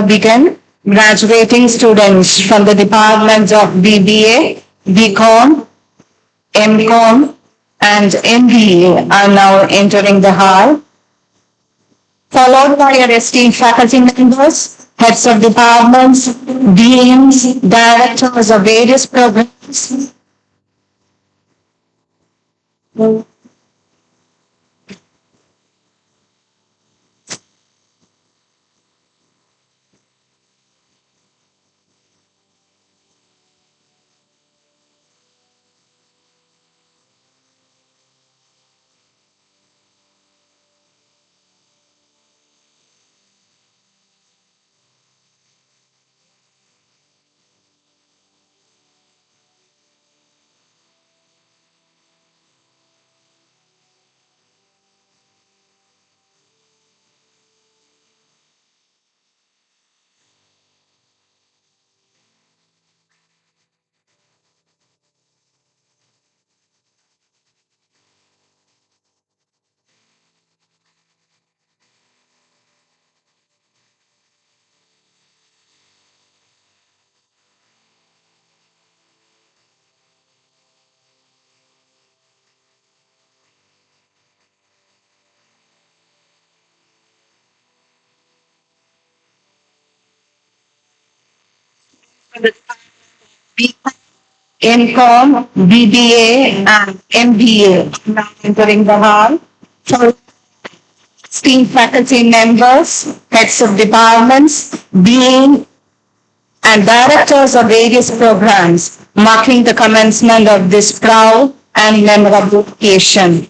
begin. Graduating students from the departments of BBA, BCom, MCom, and MBA are now entering the hall, followed by your esteemed faculty members, heads of departments, deans, directors of various programs. MCom, BBA, and MBA now entering the hall. So, esteemed faculty members, heads of departments, dean, and directors of various programs, marking the commencement of this proud and memorable occasion.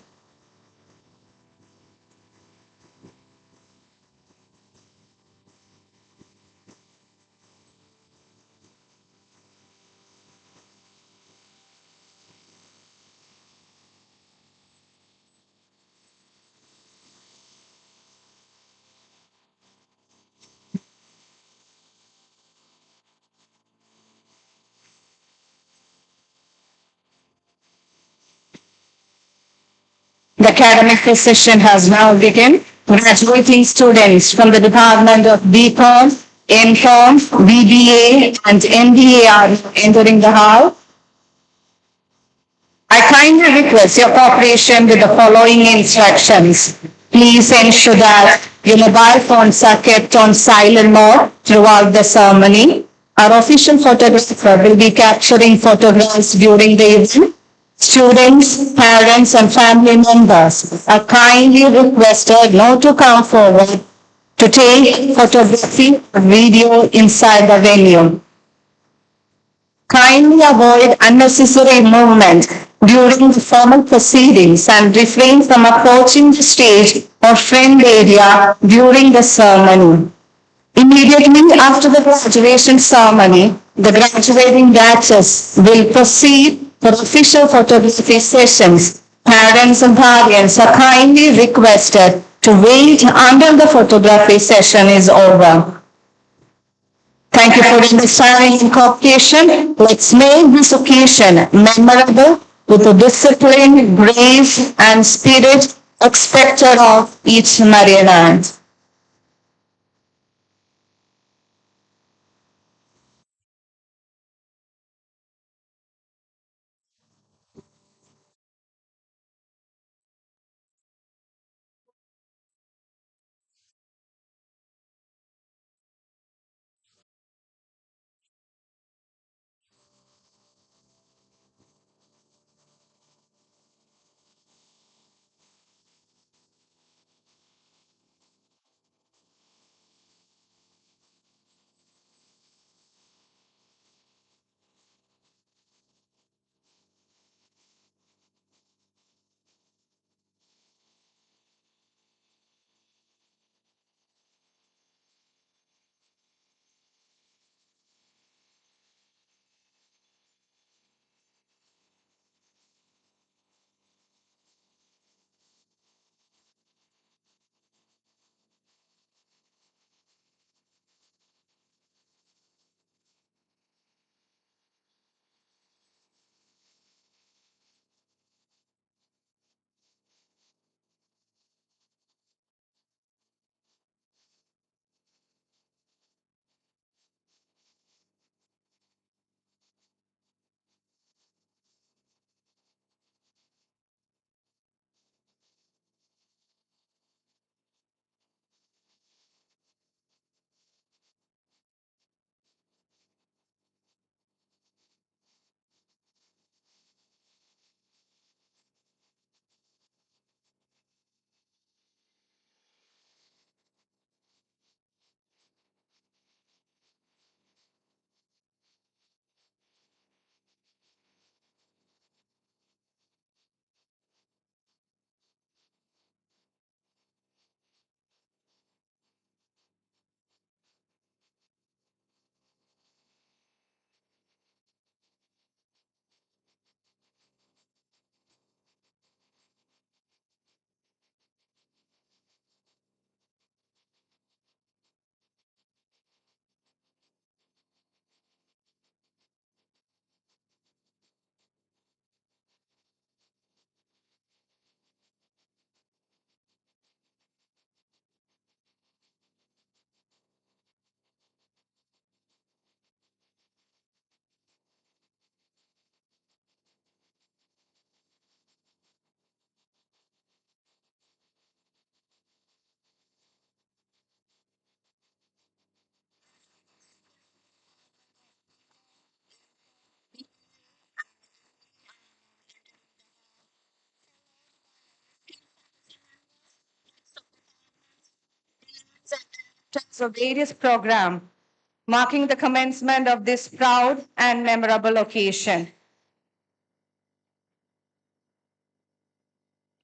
The academic procession has now begun. Graduating students from the Department of BCom, MCom, BBA, and MBA are entering the hall. I kindly request your cooperation with the following instructions. Please ensure that your mobile phones are kept on silent mode throughout the ceremony. Our official photographer will be capturing photographs during the event. Students, parents, and family members are kindly requested not to come forward to take photography or video inside the venue. Kindly avoid unnecessary movement during the formal proceedings and refrain from approaching the stage or friend area during the ceremony. Immediately after the graduation ceremony, the graduating batches will proceed for official photography sessions. Parents and guardians are kindly requested to wait until the photography session is over. Thank you for understanding and cooperation. Let's make this occasion memorable with the discipline, grace, and spirit expected of each Marian. of various programs, marking the commencement of this proud and memorable occasion.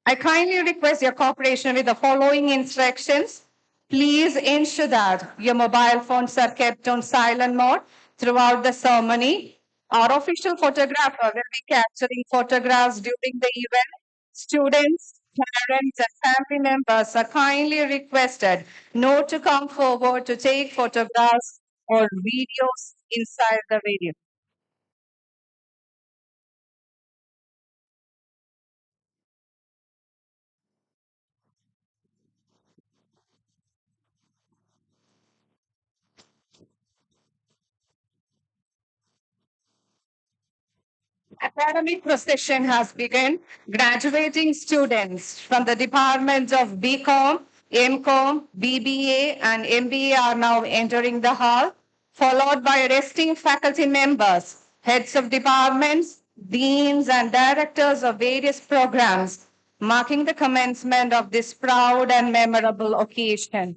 I kindly request your cooperation with the following instructions. Please ensure that your mobile phones are kept on silent mode throughout the ceremony. Our official photographer will be capturing photographs during the event. Students, parents, and family members are kindly requested not to come forward to take photographs or videos inside the venue. Academic procession has begun. Graduating students from the departments of BCom, MCom, BBA, and MBA are now entering the hall, followed by resting faculty members, heads of departments, deans, and directors of various programs, marking the commencement of this proud and memorable occasion.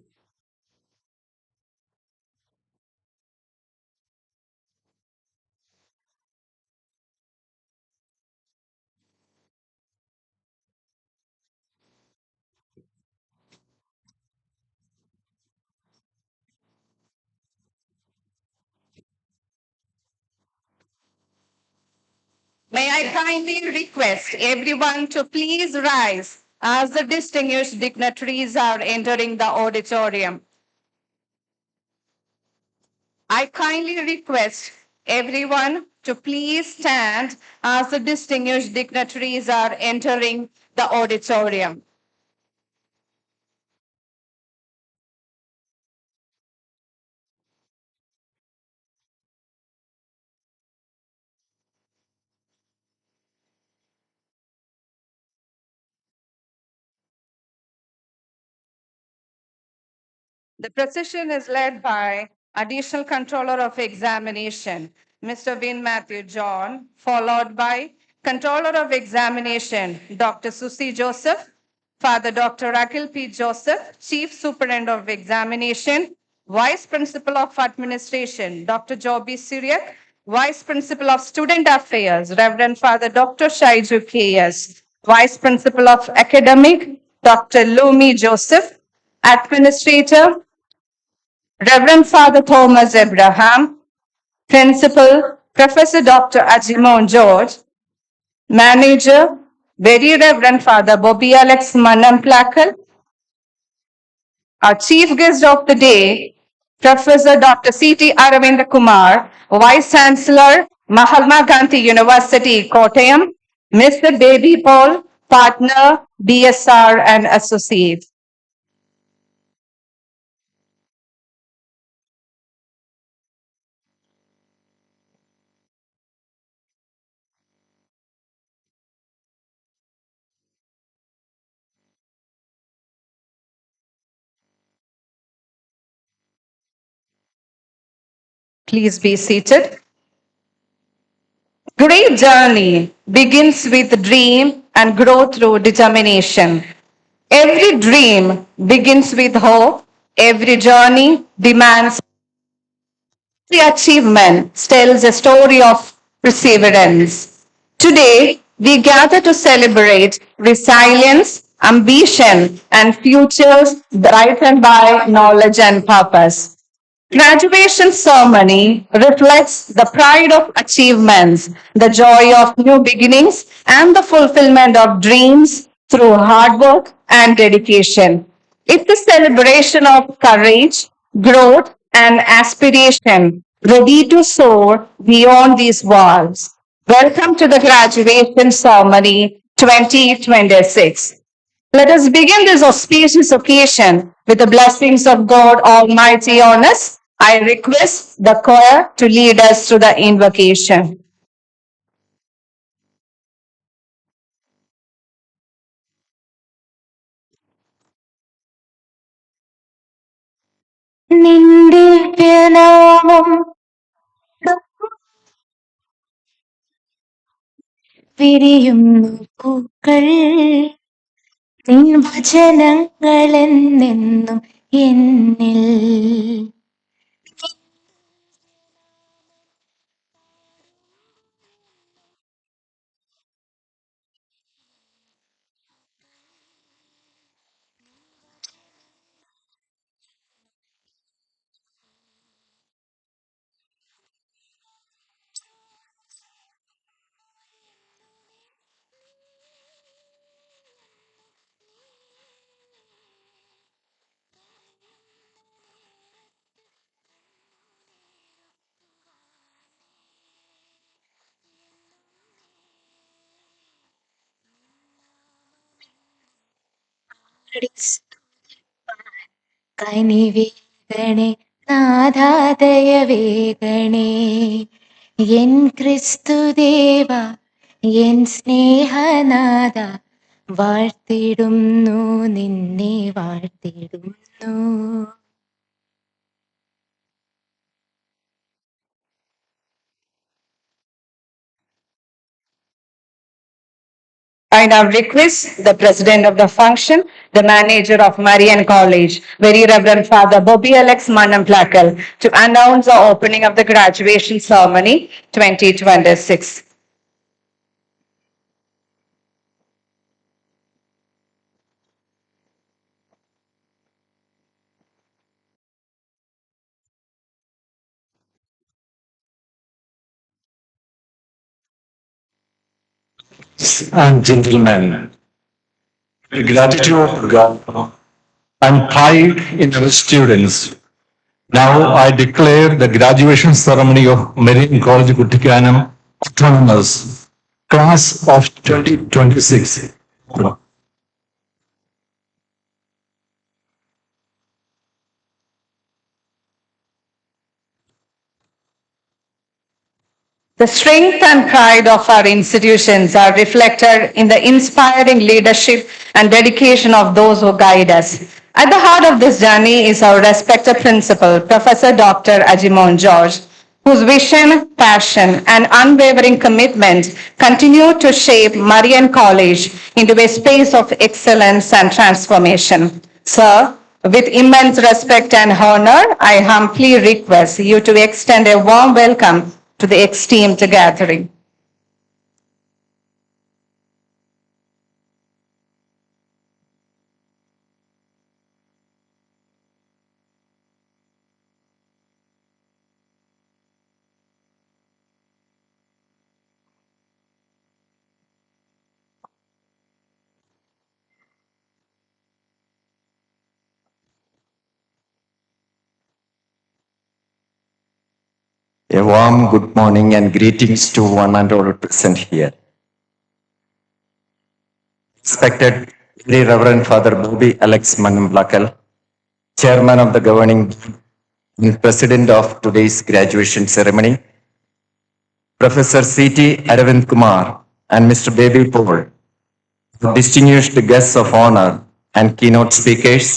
May I kindly request everyone to please rise as the distinguished dignitaries are entering the auditorium. I kindly request everyone to please stand as the distinguished dignitaries are entering the auditorium. The procession is led by Additional Controller of Examination, Mr. Vin Matthew John, followed by Controller of Examination, Dr. Susie Joseph, Father Dr. Rakil P. Joseph, Chief Superintendent of Examination, Vice Principal of Administration, Dr. Joby Syriac, Vice Principal of Student Affairs, Reverend Father Dr. Shaiju K.S., Vice Principal of Academic, Dr. Lumi Joseph, Administrator, Reverend Father Thomas Abraham, Principal, Professor Dr. Ajimon George, Manager, Very Reverend Father Bobby Alex Manamplakal, our chief guest of the day, Professor Dr. C.T. Aravind Kumar, Vice Chancellor, Mahatma Gandhi University, Kottayam, Mr. Baby Paul, Partner, BSR and Associates. Please be seated. Great journey begins with dream and grow through determination. Every dream begins with hope. Every journey demands the achievement tells a story of perseverance. Today, we gather to celebrate resilience, ambition, and futures brightened by knowledge and purpose. Graduation ceremony reflects the pride of achievements, the joy of new beginnings, and the fulfillment of dreams through hard work and dedication. It's a celebration of courage, growth, and aspiration, ready to soar beyond these walls. Welcome to the graduation ceremony 2026. Let us begin this auspicious occasion with the blessings of God Almighty on us. I request the choir to lead us through the invocation. നിന്ദിവ്യനാമം വിരിയുന്നു പൂക്കൾ നിൻ വചനങ്ങളെന്നെന്നും എന്നിൽ. കനിവേഗണേ നാഥാദയവേഗണേ N ക്രിസ്തുദേവ N സ്നേഹനാഥ വാഴ്ത്തിടുന്നു നിന്നെ വാഴ്ത്തിടുന്നു. I now request the president of the function, the manager of Marian College, Very Reverend Father Bobby Alex Manamplakal, to announce the opening of the graduation ceremony 2026. And gentlemen, with gratitude to God and pride in our students, now I declare the graduation ceremony of Marian College Kuttikkanam Autonomous, class of 2026. The strength and pride of our institutions are reflected in the inspiring leadership and dedication of those who guide us. At the heart of this journey is our respected principal, Professor Dr. Ajimon George, whose vision, passion, and unwavering commitment continue to shape Marian College into a space of excellence and transformation. Sir, with immense respect and honor, I humbly request you to extend a warm welcome to the esteemed gathering. A warm good morning and greetings to one and all present here. Respected Very Reverend Father Bobby Alex Manamplakal, Chairman of the Governing Board and President of today's graduation ceremony, Professor C.T. Aravind Kumar and Mr. Baby Paul, distinguished guests of honor and keynote speakers,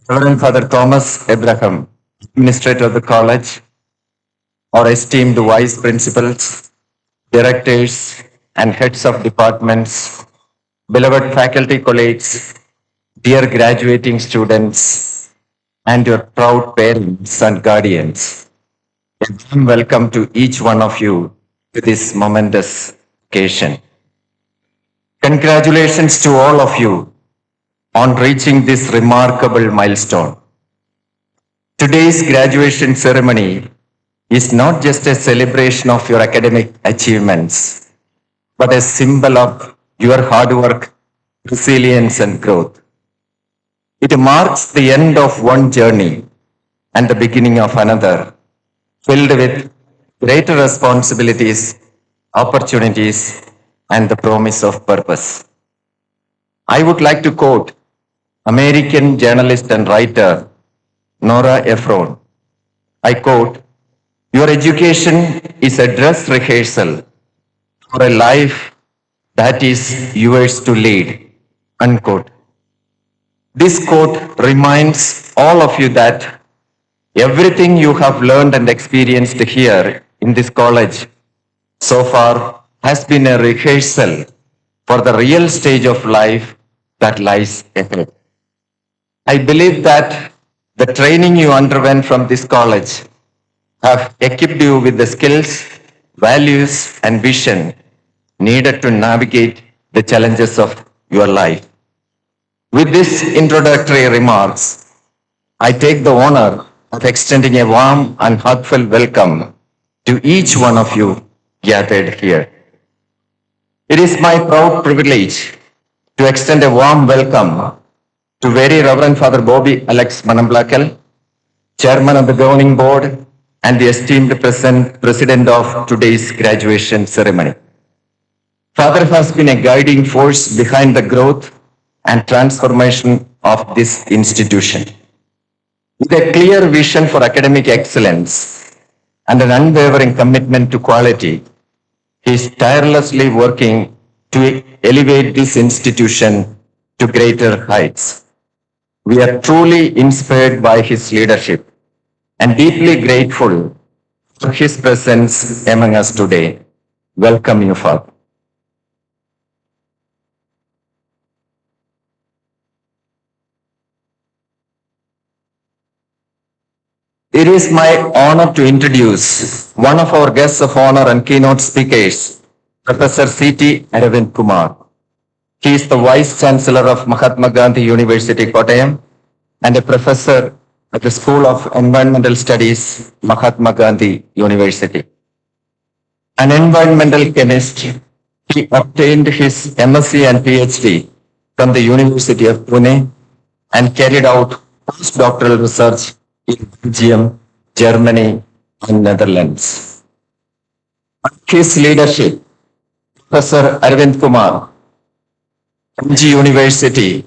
Reverend Father Thomas Abraham, Administrator of the College, our esteemed vice principals, directors, and heads of departments, beloved faculty colleagues, dear graduating students, and your proud parents and guardians. A warm welcome to each one of you to this momentous occasion. Congratulations to all of you on reaching this remarkable milestone. Today's graduation ceremony is not just a celebration of your academic achievements, but a symbol of your hard work, resilience, and growth. It marks the end of one journey and the beginning of another, filled with greater responsibilities, opportunities, and the promise of purpose. I would like to quote American journalist and writer Nora Ephron. I quote, "Your education is a dress rehearsal for a life that is yours to lead." Unquote. This quote reminds all of you that everything you have learned and experienced here in this college so far has been a rehearsal for the real stage of life that lies ahead. I believe that the training you underwent from this college have equipped you with the skills, values, and vision needed to navigate the challenges of your life. With these introductory remarks, I take the honor of extending a warm and heartfelt welcome to each one of you gathered here. It is my proud privilege to extend a warm welcome to Very Reverend Father Bobby Alex Manamblakal, Chairman of the Governing Board and the esteemed President of today's graduation ceremony. Father has been a guiding force behind the growth and transformation of this institution. With a clear vision for academic excellence and an unwavering commitment to quality, he is tirelessly working to elevate this institution to greater heights. We are truly inspired by his leadership and deeply grateful for his presence among us today. Welcome you, Father. It is my honor to introduce one of our guests of honor and keynote speakers, Professor C.T. Aravind Kumar. He is the Vice Chancellor of Mahatma Gandhi University, Kottayam, and a professor at the School of Environmental Studies, Mahatma Gandhi University. An environmental chemist, he obtained his MSc and PhD from the University of Pune and carried out postdoctoral research in Belgium, Germany, and Netherlands. Under his leadership, Professor Aravind Kumar, MG University,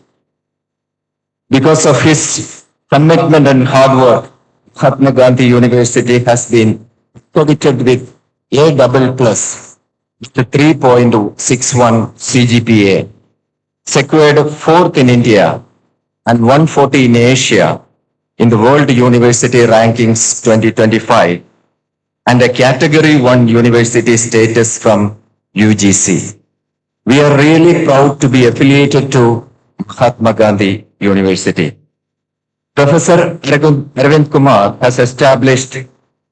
because of his commitment and hard work, Mahatma Gandhi University has been accredited with A++ with a 3.61 CGPA, secured fourth in India and 140 in Asia in the World University Rankings 2025 and a Category 1 university status from UGC. We are really proud to be affiliated to Mahatma Gandhi University. Professor Aravind Kumar has established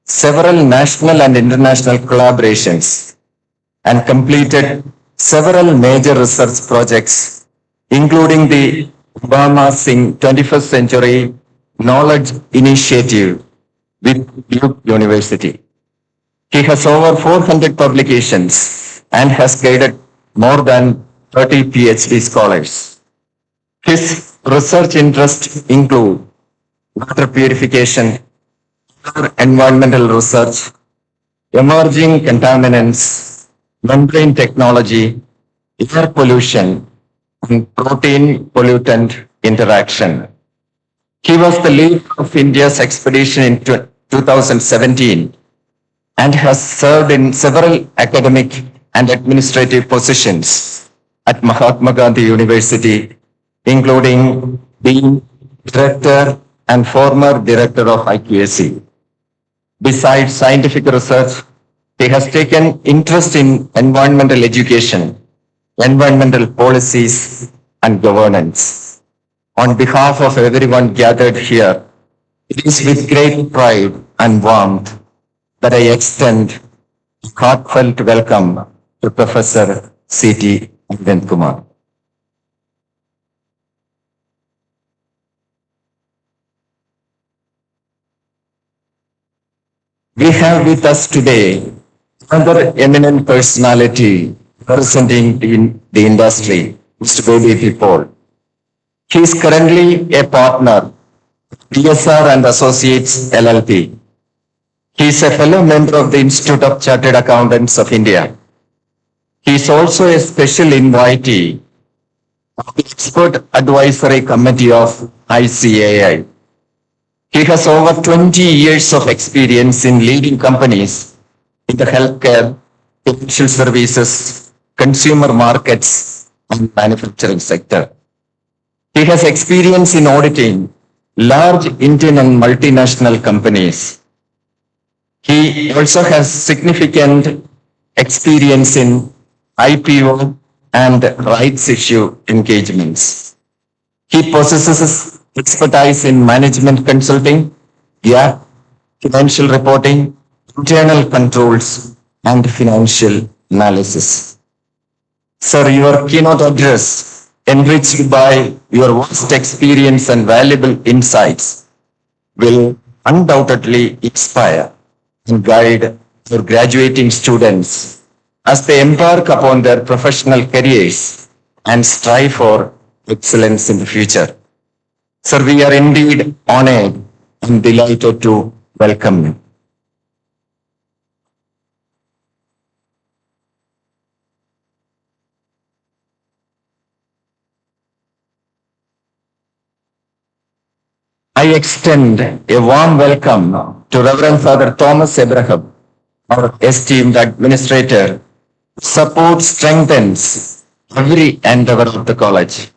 several national and international collaborations and completed several major research projects, including the Obama Singh 21st Century Knowledge Initiative with Duke University. He has over 400 publications and has guided more than 30 PhD scholars. His research interests include water purification, environmental research, emerging contaminants, membrane technology, air pollution, and protein pollutant interaction. He was the leader of India's expedition in 2017 and has served in several academic and administrative positions at Mahatma Gandhi University, including Dean, Director, and former Director of IQAC. Besides scientific research, he has taken interest in environmental education, environmental policies, and governance. On behalf of everyone gathered here, it is with great pride and warmth that I extend a heartfelt welcome to Professor C.T. Aravind Kumar. We have with us today another eminent personality representing the industry, Mr. Baby Paul. He is currently a partner, DSR and Associates LLP. He is a fellow member of the Institute of Chartered Accountants of India. He is also a special invitee of the Expert Advisory Committee of ICAI. He has over 20 years of experience in leading companies in the healthcare, financial services, consumer markets, and manufacturing sector. He has experience in auditing large Indian and multinational companies. He also has significant experience in IPO and rights issue engagements. He possesses expertise in management consulting, yeah, financial reporting, internal controls, and financial analysis. Sir, your keynote address, enriched by your vast experience and valuable insights, will undoubtedly inspire and guide your graduating students as they embark upon their professional careers and strive for excellence in the future. Sir, we are indeed honored and delighted to welcome you. I extend a warm welcome to Reverend Father Thomas Abraham, our esteemed administrator. Support strengthens every endeavor of the college.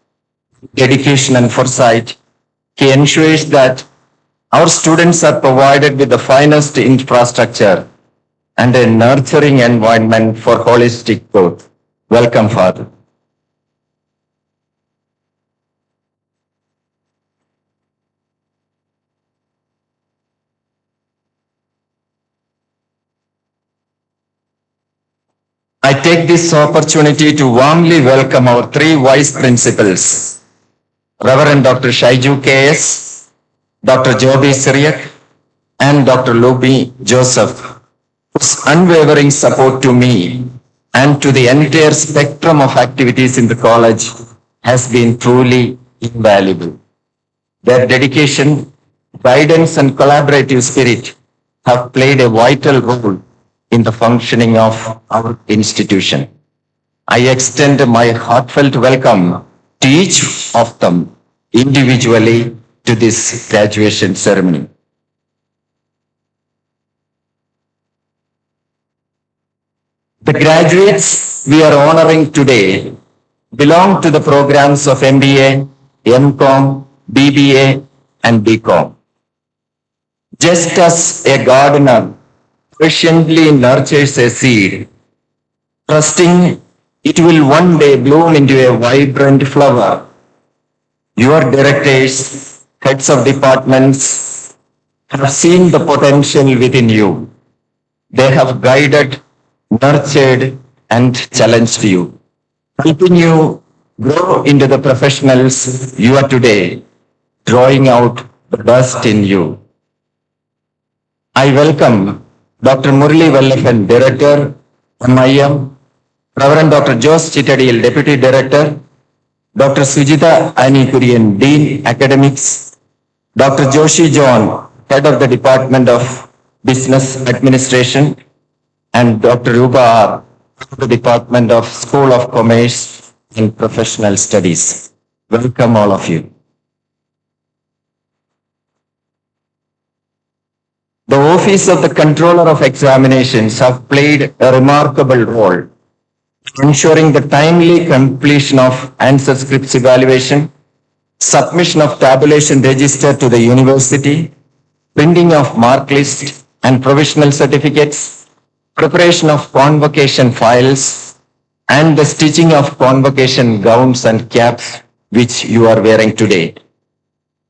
Dedication and foresight, he ensures that our students are provided with the finest infrastructure and a nurturing environment for holistic growth. Welcome, Father. I take this opportunity to warmly welcome our three vice principals, Reverend Dr. Shaiju K.S., Dr. Joby Syriac, and Dr. Luby Joseph, whose unwavering support to me and to the entire spectrum of activities in the college has been truly invaluable. Their dedication, guidance, and collaborative spirit have played a vital role in the functioning of our institution. I extend my heartfelt welcome to each of them individually to this graduation ceremony. The graduates we are honoring today belong to the programs of MBA, MCom, BBA, and BCom. Just as a gardener patiently nurtures a seed, trusting it will one day bloom into a vibrant flower, your directors, heads of departments have seen the potential within you. They have guided, nurtured, and challenged you, helping you grow into the professionals you are today, drawing out the best in you. I welcome Dr. Murli Vellaphan, Director, MIM, Reverend Dr. Jose Chittadil, Deputy Director, Dr. Sujita Annie Kurian, Dean, Academics, Dr. Joshi John, Head of the Department of Business Administration, and Dr. Ruba R, Head of the Department of School of Commerce and Professional Studies. Welcome all of you. The Office of the Controller of Examinations have played a remarkable role, ensuring the timely completion of answer scripts evaluation, submission of tabulation register to the university, printing of mark list and provisional certificates, preparation of convocation files, and the stitching of convocation gowns and caps which you are wearing today.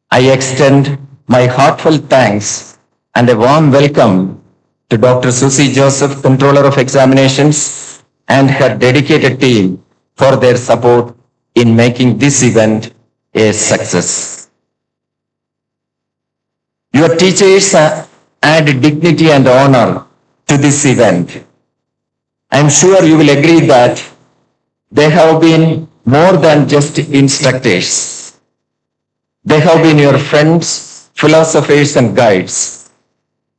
I extend my heartfelt thanks and a warm welcome to Dr. Susie Joseph, Controller of Examinations, and her dedicated team for their support in making this event a success. Your teachers add dignity and honor to this event. I am sure you will agree that they have been more than just instructors. They have been your friends, philosophers, and guides.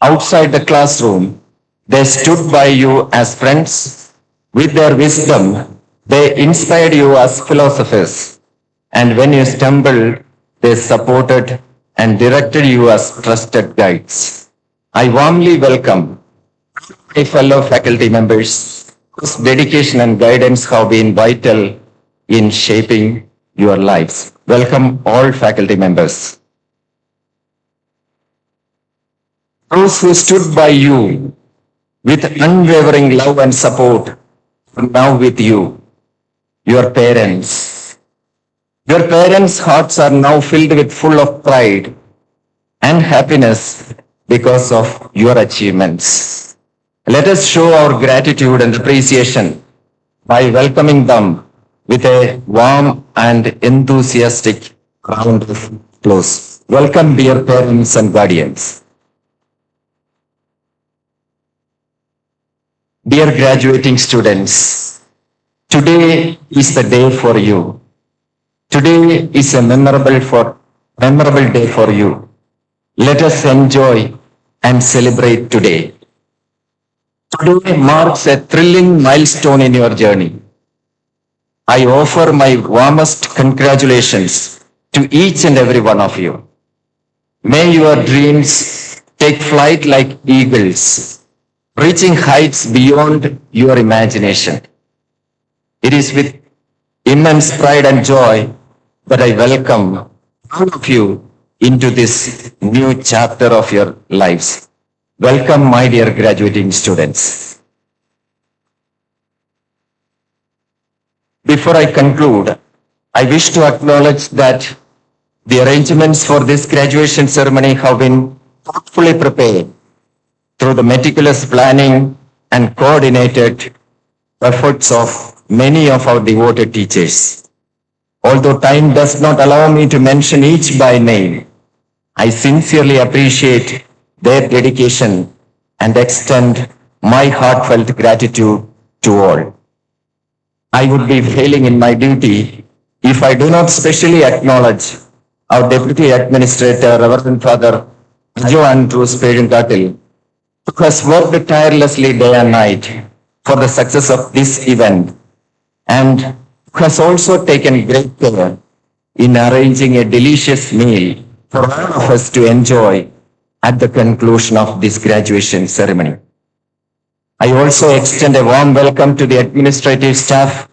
Outside the classroom, they stood by you as friends. With their wisdom, they inspired you as philosophers. And when you stumbled, they supported and directed you as trusted guides. I warmly welcome my fellow faculty members whose dedication and guidance have been vital in shaping your lives. Welcome all faculty members. Those who stood by you with unwavering love and support are now with you, your parents, Your parents' hearts are now filled with full of pride and happiness because of your achievements. Let us show our gratitude and appreciation by welcoming them with a warm and enthusiastic round of applause. Welcome, dear parents and guardians. Dear graduating students, today is the day for you. Today is a memorable day for you. Let us enjoy and celebrate today. Today marks a thrilling milestone in your journey. I offer my warmest congratulations to each and every one of you. May your dreams take flight like eagles, reaching heights beyond your imagination. It is with immense pride and joy that I welcome all of you into this new chapter of your lives. Welcome, my dear graduating students. Before I conclude, I wish to acknowledge that the arrangements for this graduation ceremony have been thoughtfully prepared through the meticulous planning and coordinated efforts of many of our devoted teachers. Although time does not allow me to mention each by name, I sincerely appreciate their dedication and extend my heartfelt gratitude to all. I would be failing in my duty if I do not specially acknowledge our Deputy Administrator, Reverend Father Ajo Andrews Pedunkatil, who has worked tirelessly day and night for the success of this event and who has also taken great care in arranging a delicious meal for all of us to enjoy at the conclusion of this graduation ceremony. I also extend a warm welcome to the administrative staff,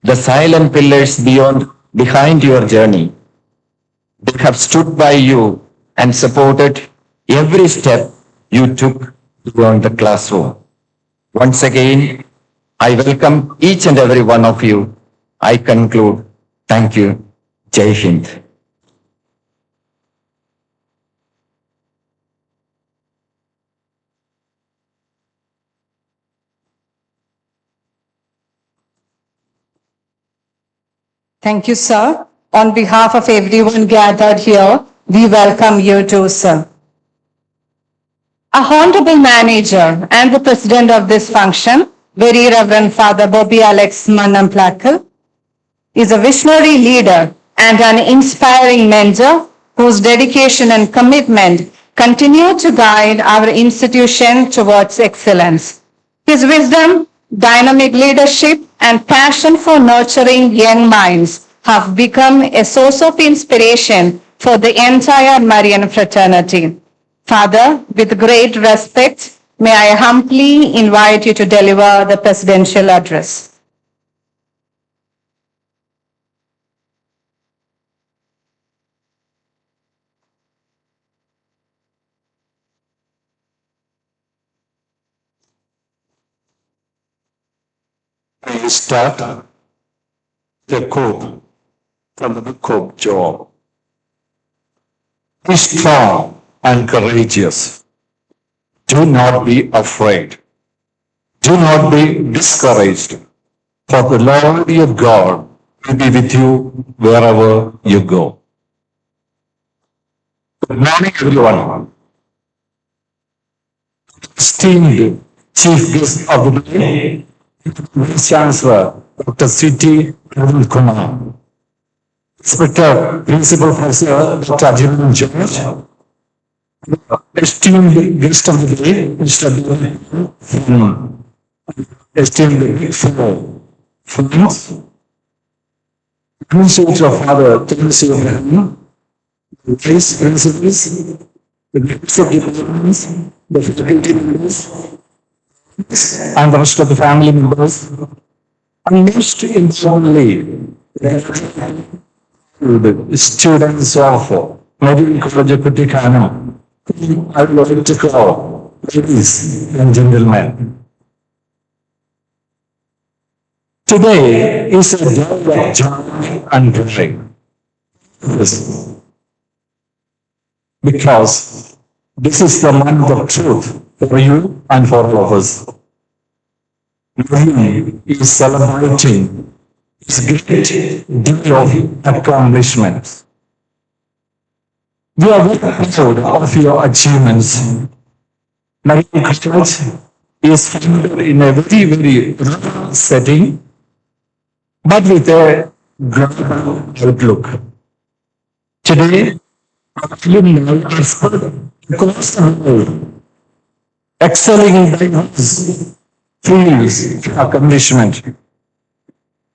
the silent pillars behind your journey. They have stood by you and supported every step you took beyond the classroom. Once again, I welcome each and every one of you. I conclude. Thank you. Jai Hind. Thank you, sir. On behalf of everyone gathered here, we welcome you too, sir. Our Honorable Manager and the President of this function, Very Reverend Father Bobby Alex Manamplakal, is a visionary leader and an inspiring mentor whose dedication and commitment continue to guide our institution towards excellence. His wisdom, dynamic leadership, and passion for nurturing young minds have become a source of inspiration for the entire Marian fraternity. Father, with great respect, may I humbly invite you to deliver the presidential address. I start the quote from the book of Job. Be strong and courageous. Do not be afraid. Do not be discouraged, for the Lord your God will be with you wherever you go. Good morning, everyone. Esteemed Chief Guest of the day, Vice Chancellor Dr. C.T. Kuttikkanam, Respected Principal Professor Dr. Ajay George, esteemed guest of the day, Mr. esteemed fellow friends, Administrator of Father Thomas Abraham, the Vice Principals, the Heads of Departments, the faculty members, and the rest of the family members, and most importantly, the students of Marian College of Kuttikkanam, I would like to call ladies and gentlemen. Today is a day of joy and glory. this, because this is the month of truth for you and for all of us. Marian is celebrating his great day of accomplishments. We are very proud of your achievements. Marian College is founded in a very, very rural setting, but with a global outlook. Today, our alumni are spread across the world, excelling in diverse fields of accomplishment.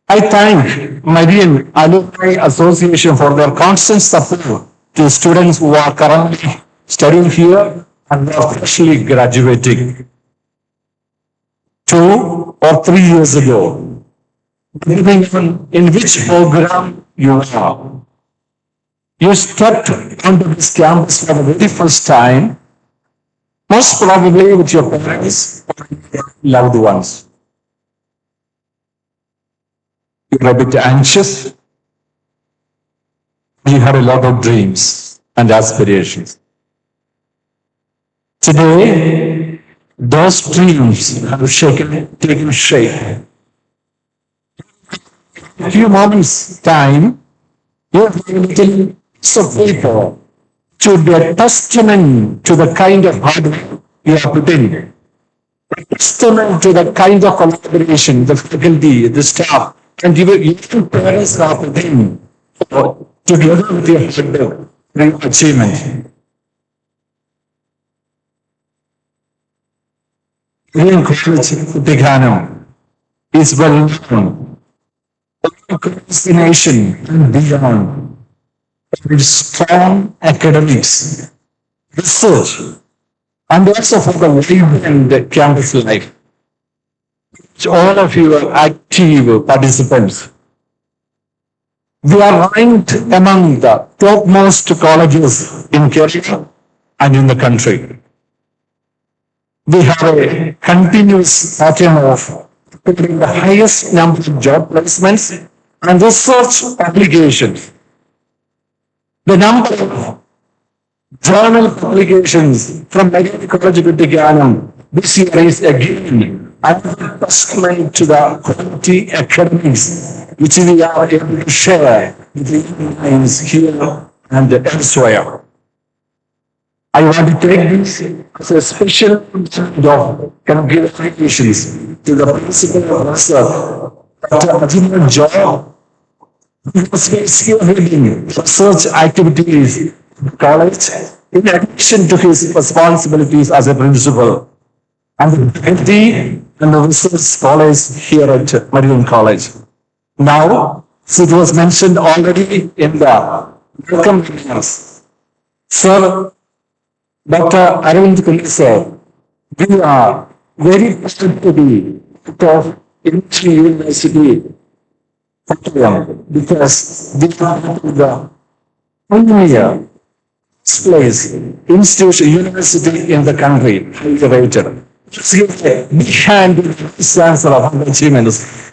I thank Marian Alumni Association for their constant support to students who are currently studying here and who are freshly graduating. 2 or 3 years ago, depending on in which program you are, you stepped onto this campus for the very first time, most probably with your parents or loved ones. You were a bit anxious. You had a lot of dreams and aspirations. Today, those dreams have taken shape. In a few moments' time, you have a little piece of paper to be a testament to the kind of hard work you have put in, a testament to the kind of collaboration, the faculty, the staff, and even parents have put in together with your hard work and achievement. Marian College, Kuttikkanam is well known across the nation and beyond. With strong academics, research, and also for the vibrant campus life. All of you are active participants. We are ranked among the topmost colleges in Kerala and in the country. We have a continuous pattern of putting the highest number of job placements and research publications. The number of journal publications from Marian College Kuttikkanam this year is again another testament to the quality academics which we are able to share with the minds here and elsewhere. I want to take this as a special kind of congratulations to the principal professor, Dr. Ajimar Joy, who has been spearheading research activities in the college in addition to his responsibilities as a principal and the faculty and the research scholars here at Marian College. Now, as it was mentioned already in the welcome remarks, Sir Dr. Arvind Kulli sir, we are very proud to be part of Industry University Kottayam because we are the pioneer place, institution, university in the country, highly rated. Let's give a big hand to the chancellor of our achievements.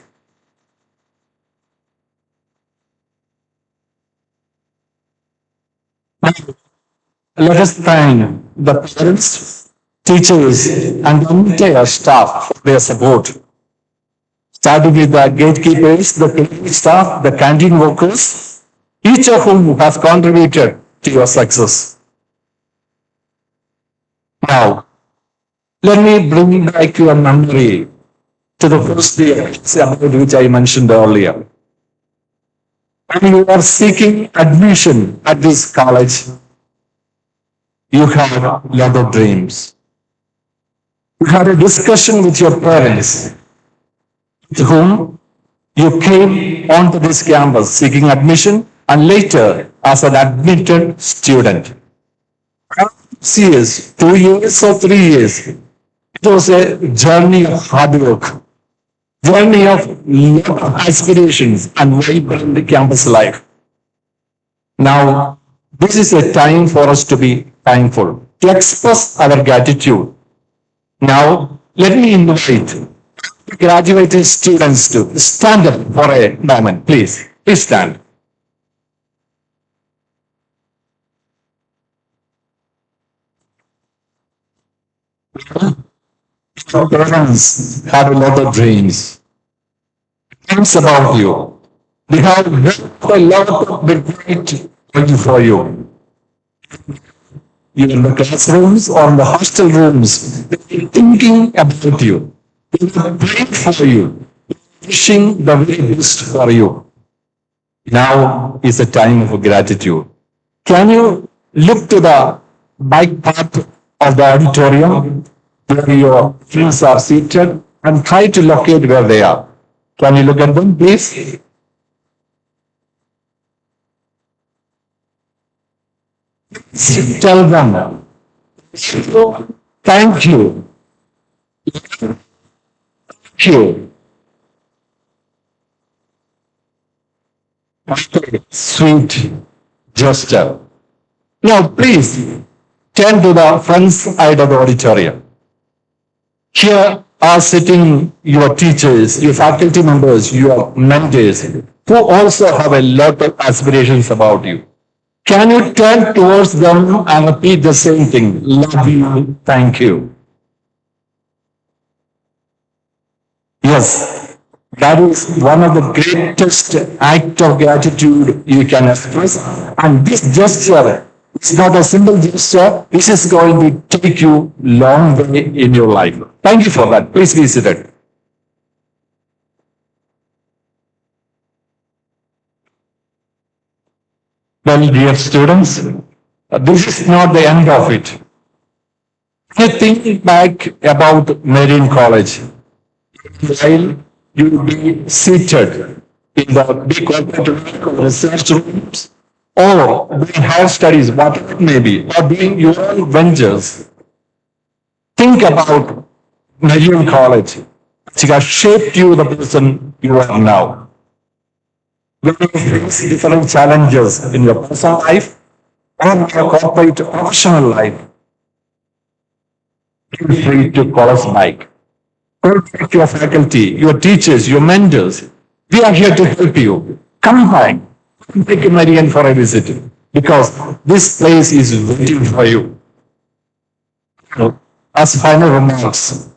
Let us thank the parents, teachers, and the entire staff for their support. Starting with the gatekeepers, the clinic staff, the canteen workers, each of whom has contributed to your success. Now, let me bring back your memory to the first day about which I mentioned earlier. When you are seeking admission at this college, you have a lot of dreams. You had a discussion with your parents, to whom you came onto this campus seeking admission and later as an admitted student. 6 years, 2 years or 3 years, it was a journey of hard work, journey of lot of aspirations and vibrant campus life. Now, this is a time for us to be thankful, to express our gratitude. Now, let me invite graduated students to stand up for a moment, please. Please stand. Your parents had a lot of dreams about you. They have a lot of great waiting for you. You're in the classrooms or in the hostel rooms, they're thinking about you. They're praying for you, wishing the very best for you. Now is the time of gratitude. Can you look to the bike path of the auditorium where your friends are seated and try to locate where they are? Can you look at them, please? Tell them, thank you. Thank you. Sweet gesture. Now, please turn to the front side of the auditorium. Here are sitting your teachers, your faculty members, your mentors, who also have a lot of aspirations about you. Can you turn towards them and repeat the same thing? Love you, thank you. Yes, that is one of the greatest acts of gratitude you can express. And this gesture is not a simple gesture. This is going to take you long way in your life. Thank you for that. Please be seated. Well, dear students, this is not the end of it. I think back about Marian College. While you will be seated in the big corporate research rooms or doing higher studies, whatever it may be, or doing your own ventures, think about Marian College. It has shaped you the person you are now. When you face different challenges in your personal life or in your corporate professional life, feel free to call us back. Contact your faculty, your teachers, your mentors. We are here to help you. Come back. Take Marian for a visit because this place is waiting for you. As final remarks,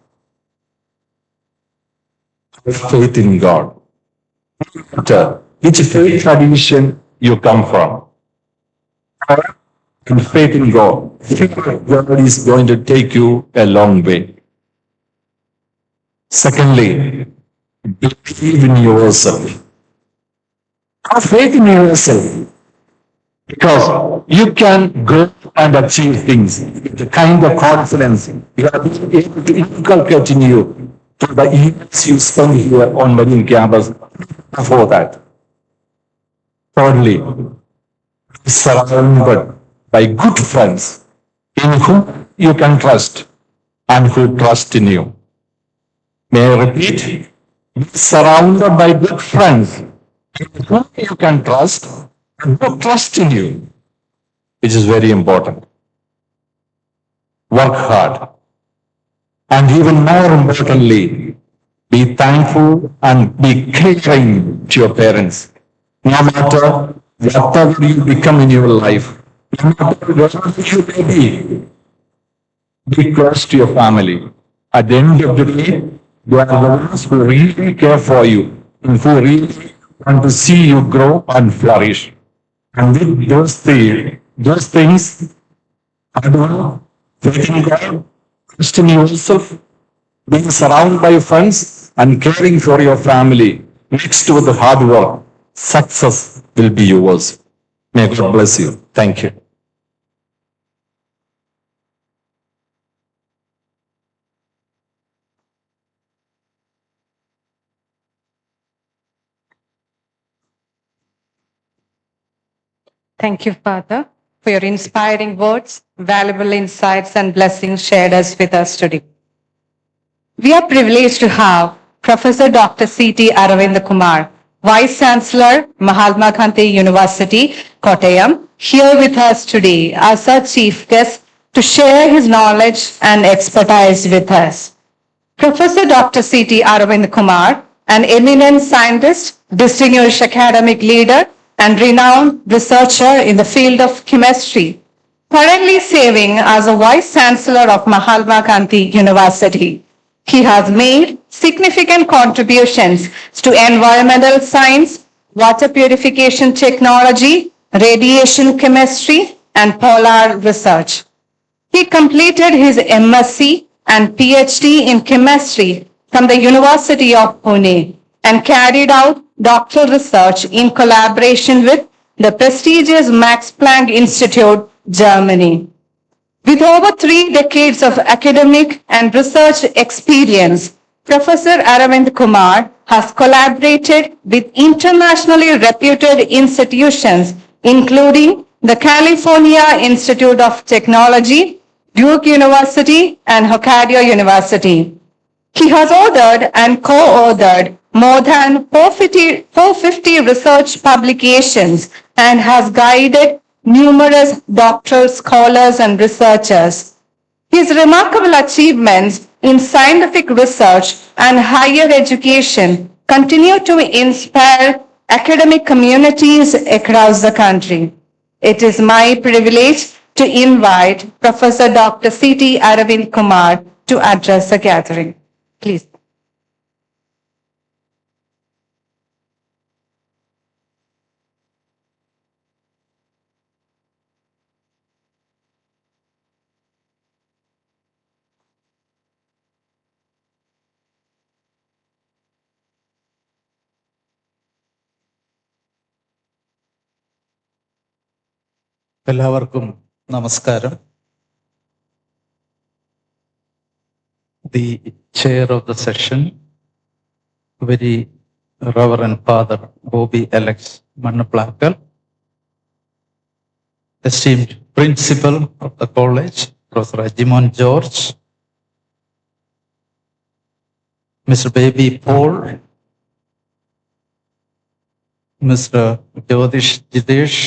have faith in God. No matter which faith tradition you come from, and faith in God, God is going to take you a long way. Secondly, believe in yourself. Have faith in yourself because you can go and achieve things with the kind of confidence you have been able to inculcate in you through the years you spent here on Marian campus before that. Thirdly, be surrounded by good friends in whom you can trust and who trust in you. May I repeat? Be surrounded by good friends in whom you can trust and who trust in you, which is very important. Work hard. And even more importantly, be thankful and be caring to your parents. No matter whatever you become in your life, no matter whatever you may be close to your family. At the end of the day, they are the ones who really care for you and who really want to see you grow and flourish. And with those things, hard work, faith in God, trust in yourself, being surrounded by friends and caring for your family, mixed with the hard work, success will be yours. May God bless you. Thank you. Thank you, Father, for your inspiring words, valuable insights, and blessings shared with us today. We are privileged to have Professor Dr. C.T. Aravind Kumar, Vice Chancellor, Mahatma Gandhi University, Kottayam, here with us today as our chief guest to share his knowledge and expertise with us. Professor Dr. C.T. Aravind Kumar, an eminent scientist, distinguished academic leader, and renowned researcher in the field of chemistry, currently serving as a Vice Chancellor of Mahatma Gandhi University. He has made significant contributions to environmental science, water purification technology, radiation chemistry, and polar research. He completed his MSc and PhD in chemistry from the University of Pune and carried out doctoral research in collaboration with the prestigious Max Planck Institute, Germany. With over 3 decades of academic and research experience, Professor Aravind Kumar has collaborated with internationally reputed institutions, including the California Institute of Technology, Duke University, and Hokkaido University. He has authored and co-authored more than 450 research publications and has guided numerous doctoral scholars and researchers. His remarkable achievements in scientific research and higher education continue to inspire academic communities across the country. It is my privilege to invite Professor Dr. C.T. Aravind Kumar to address the gathering. Please. എല്ലാവർക്കും നമസ്കാരം. The chair of the session, very Reverend Father Bobby Alex Mannaplakkal, esteemed principal of the college, Professor Ajimon George, Mr. Baby Paul, Mr. Jyotish Jidesh,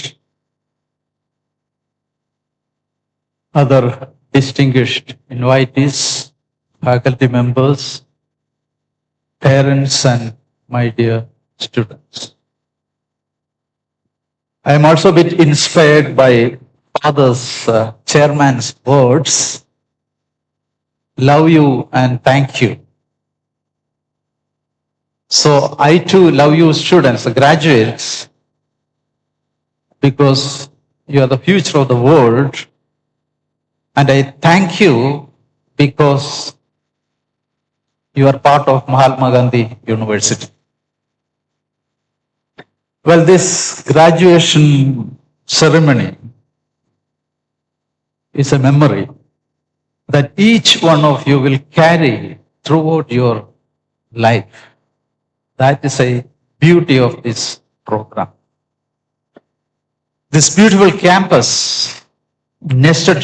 other distinguished invitees, faculty members, parents, and my dear students. I am also a bit inspired by Father's chairman's words, love you and thank you. So I too love you students, the graduates, because you are the future of the world. And I thank you because you are part of Mahatma Gandhi University. Well, this graduation ceremony is a memory that each one of you will carry throughout your life. That is a beauty of this program. This beautiful campus, nested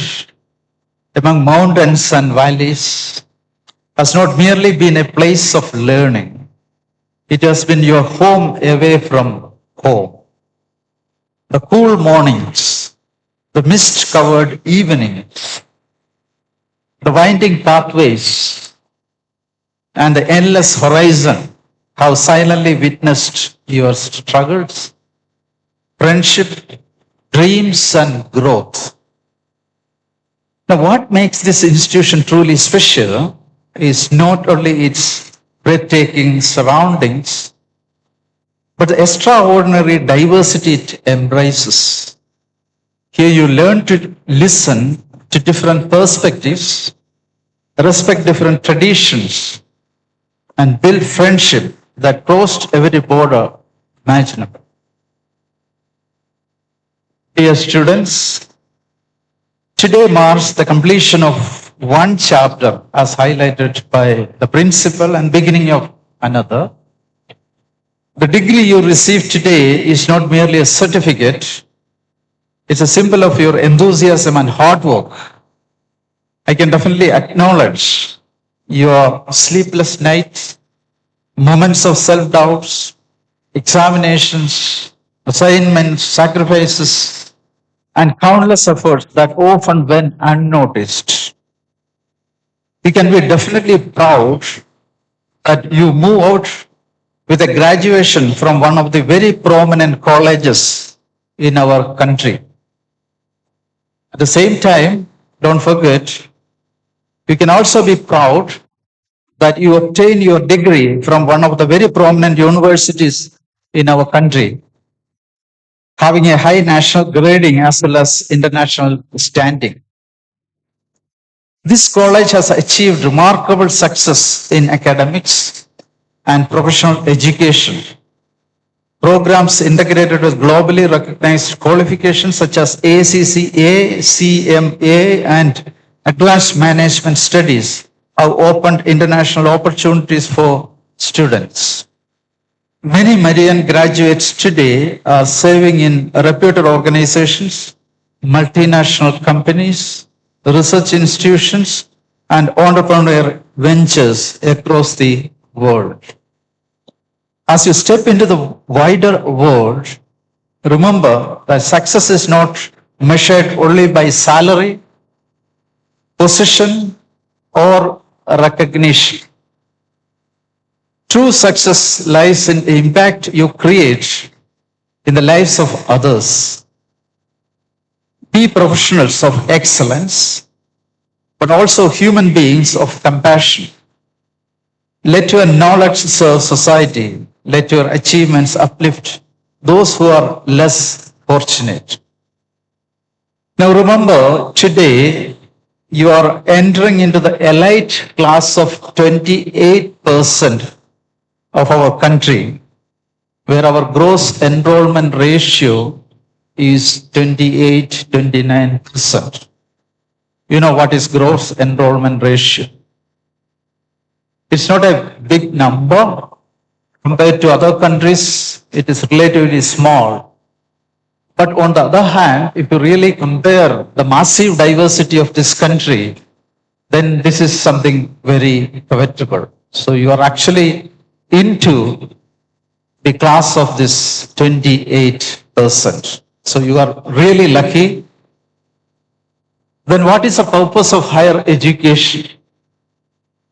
among mountains and valleys, has not merely been a place of learning. It has been your home away from home. The cool mornings, the mist-covered evenings, the winding pathways, and the endless horizon have silently witnessed your struggles, friendship, dreams, and growth. Now, what makes this institution truly special is not only its breathtaking surroundings, but the extraordinary diversity it embraces. Here you learn to listen to different perspectives, respect different traditions, and build friendship that crossed every border imaginable. Dear students, today marks the completion of one chapter as highlighted by the principal and beginning of another. The degree you receive today is not merely a certificate, it's a symbol of your enthusiasm and hard work. I can definitely acknowledge your sleepless nights, moments of self-doubts, examinations, assignments, sacrifices, and countless efforts that often went unnoticed. You can be definitely proud that you move out with a graduation from one of the very prominent colleges in our country. At the same time, don't forget, you can also be proud that you obtain your degree from one of the very prominent universities in our country, having a high national grading as well as international standing. This college has achieved remarkable success in academics and professional education. Programs integrated with globally recognized qualifications such as ACCA, CMA, and Advanced Management Studies have opened international opportunities for students. Many Marian graduates today are serving in reputed organizations, multinational companies, research institutions, and entrepreneurial ventures across the world. As you step into the wider world, remember that success is not measured only by salary, position, or recognition. True success lies in the impact you create in the lives of others. Be professionals of excellence, but also human beings of compassion. Let your knowledge serve society. Let your achievements uplift those who are less fortunate. Now remember, today you are entering into the elite class of 28% of our country, where our gross enrollment ratio is 28-29%. You know what is gross enrollment ratio? It's not a big number. Compared to other countries, it is relatively small. But on the other hand, if you really compare the massive diversity of this country, then this is something very covetable. So you are actually into the class of this 28%. So you are really lucky. Then what is the purpose of higher education?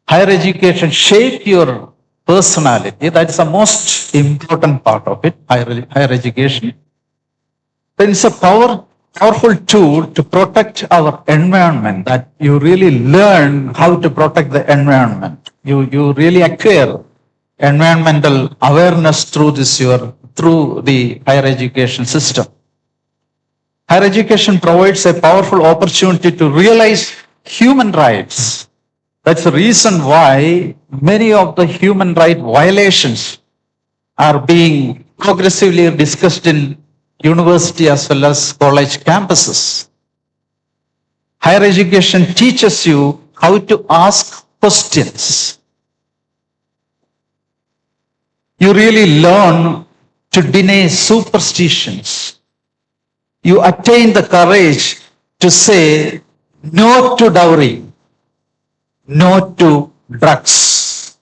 Higher education shape your personality. That's the most important part of it, higher education. Then it's a powerful tool to protect our environment, that you really learn how to protect the environment. You really acquire environmental awareness through the higher education system. Higher education provides a powerful opportunity to realize human rights. That's the reason why many of the human right violations are being progressively discussed in university as well as college campuses. Higher education teaches you how to ask questions. You really learn to deny superstitions. You attain the courage to say no to dowry, no to drugs,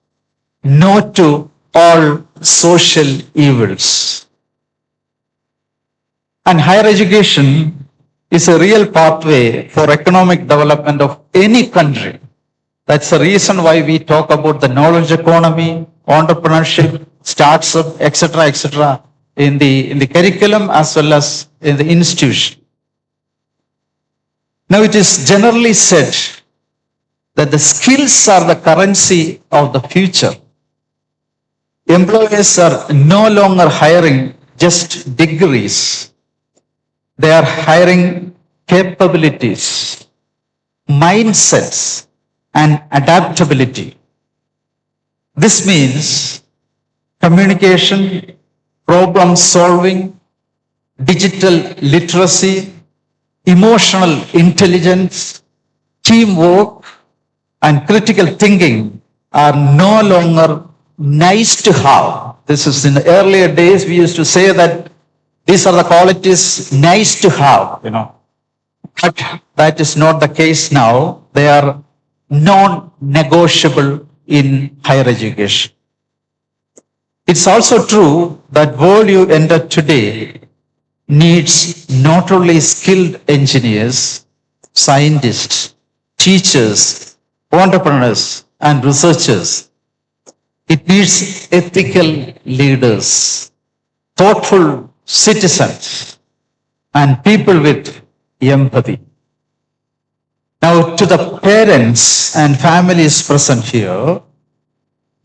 no to all social evils. And higher education is a real pathway for economic development of any country. That's the reason why we talk about the knowledge economy, entrepreneurship, startup, etc., in the curriculum as well as in the institution. Now it is generally said that the skills are the currency of the future. Employers are no longer hiring just degrees. They are hiring capabilities, mindsets, and adaptability. This means communication, problem solving, digital literacy, emotional intelligence, teamwork, and critical thinking are no longer nice to have. This is in the earlier days, we used to say that these are the qualities nice to have, But that is not the case now. They are non-negotiable in higher education. It's also true that world you enter today needs not only skilled engineers, scientists, teachers, entrepreneurs, and researchers. It needs ethical leaders, thoughtful citizens, and people with empathy. Now, to the parents and families present here,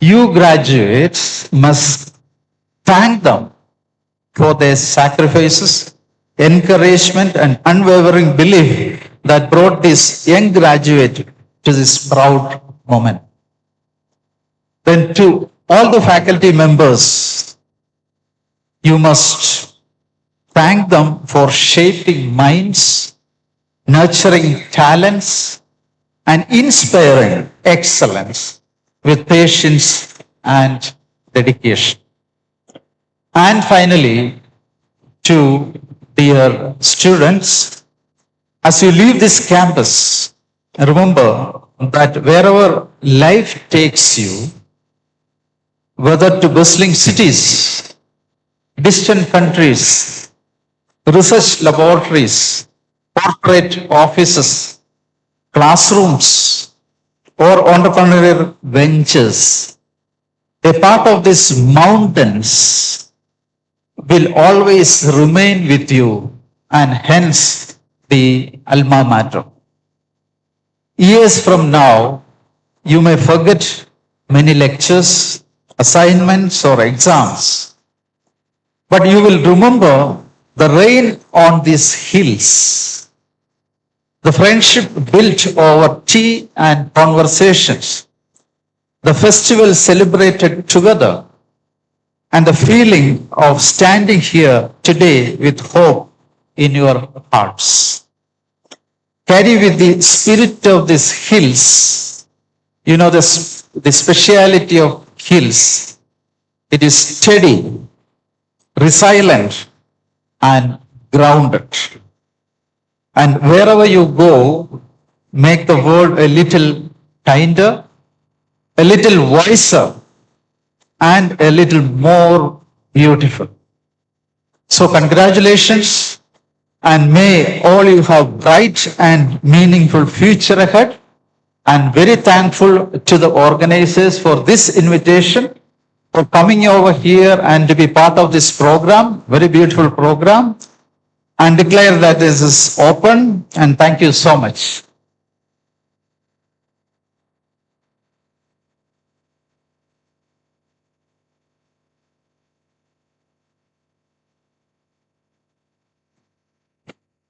you graduates must thank them for their sacrifices, encouragement, and unwavering belief that brought this young graduate to this proud moment. Then, to all the faculty members, you must thank them for shaping minds, nurturing talents, and inspiring excellence with patience and dedication. And finally, to dear students, as you leave this campus, remember that wherever life takes you, whether to bustling cities, distant countries, research laboratories, corporate offices, classrooms, or entrepreneurial ventures, a part of these mountains will always remain with you, and hence the alma mater. Years from now, you may forget many lectures, assignments, or exams, but you will remember the rain on these hills, the friendship built over tea and conversations, the festival celebrated together, and the feeling of standing here today with hope in your hearts. Carry with the spirit of these hills, you know the speciality of hills. It is steady, resilient, and grounded. And wherever you go, make the world a little kinder, a little wiser, and a little more beautiful. So congratulations, and may all you have bright and meaningful future ahead. And very thankful to the organizers for this invitation, for coming over here and to be part of this program, very beautiful program, and declare that this is open, and thank you so much.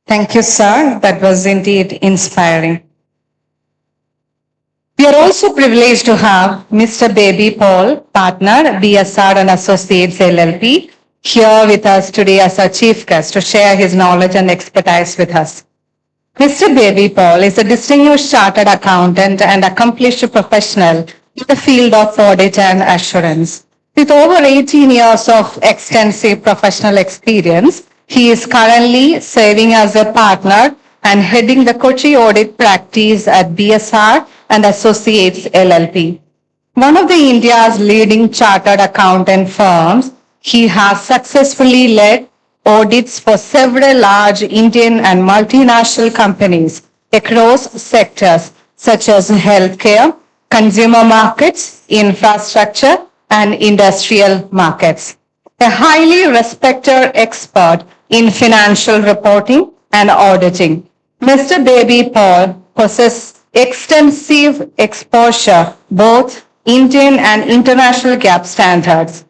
Thank you, sir. That was indeed inspiring. We are also privileged to have Mr. Baby Paul, partner, BSR and Associates LLP, here with us today as our chief guest to share his knowledge and expertise with us. Mr. Baby Paul is a distinguished chartered accountant and accomplished professional in the field of audit and assurance. With over 18 years of extensive professional experience, he is currently serving as a partner and heading the Kochi audit practice at BSR and Associates LLP. One of the India's leading chartered accountant firms, he has successfully led audits for several large Indian and multinational companies across sectors such as healthcare, consumer markets, infrastructure, and industrial markets. A highly respected expert in financial reporting and auditing, Mr. Baby Paul possesses extensive exposure both Indian and international GAAP standards.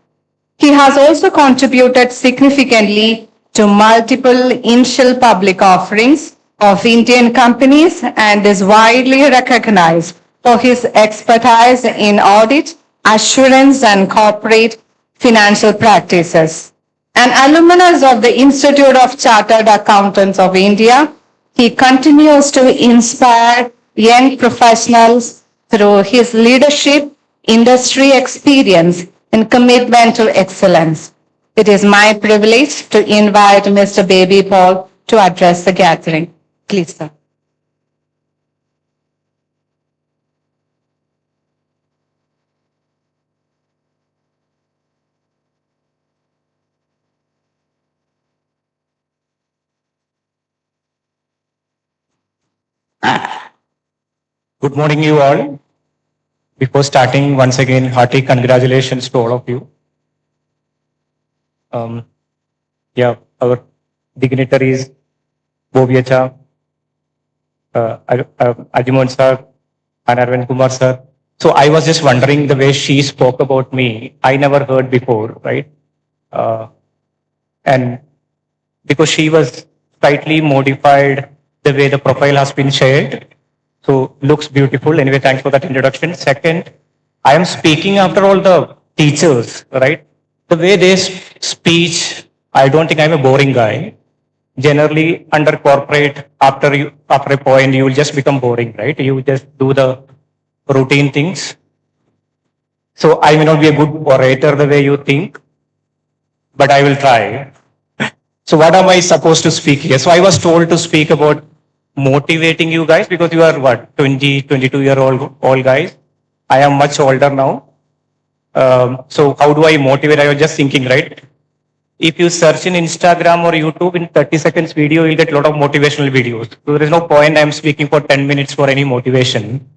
He has also contributed significantly to multiple initial public offerings of Indian companies and is widely recognized for his expertise in audit, assurance, and corporate financial practices. An alumnus of the Institute of Chartered Accountants of India, he continues to inspire young professionals through his leadership, industry experience, and commitment to excellence. It is my privilege to invite Mr. Baby Paul to address the gathering. Please, sir. Good morning, you all. Before starting, once again, hearty congratulations to all of you. Our dignitaries, Bobyacha, Ajimon sir and Arvind Kumar sir. So I was just wondering the way she spoke about me, I never heard before, right? And because she was slightly modified the way the profile has been shared. So looks beautiful. Anyway, thanks for that introduction. Second, I am speaking after all the teachers, right? The way they speech, I don't think I'm a boring guy. Generally, under corporate, after a point, you will just become boring, right? You just do the routine things. So I may not be a good orator the way you think, but I will try. So what am I supposed to speak here? So I was told to speak about motivating you guys because you are what, 20, 22-year-old guys. I am much older now. So how do I motivate? I was just thinking, right? If you search in Instagram or YouTube in 30 seconds video, you'll get a lot of motivational videos. So there is no point I'm speaking for 10 minutes for any motivation.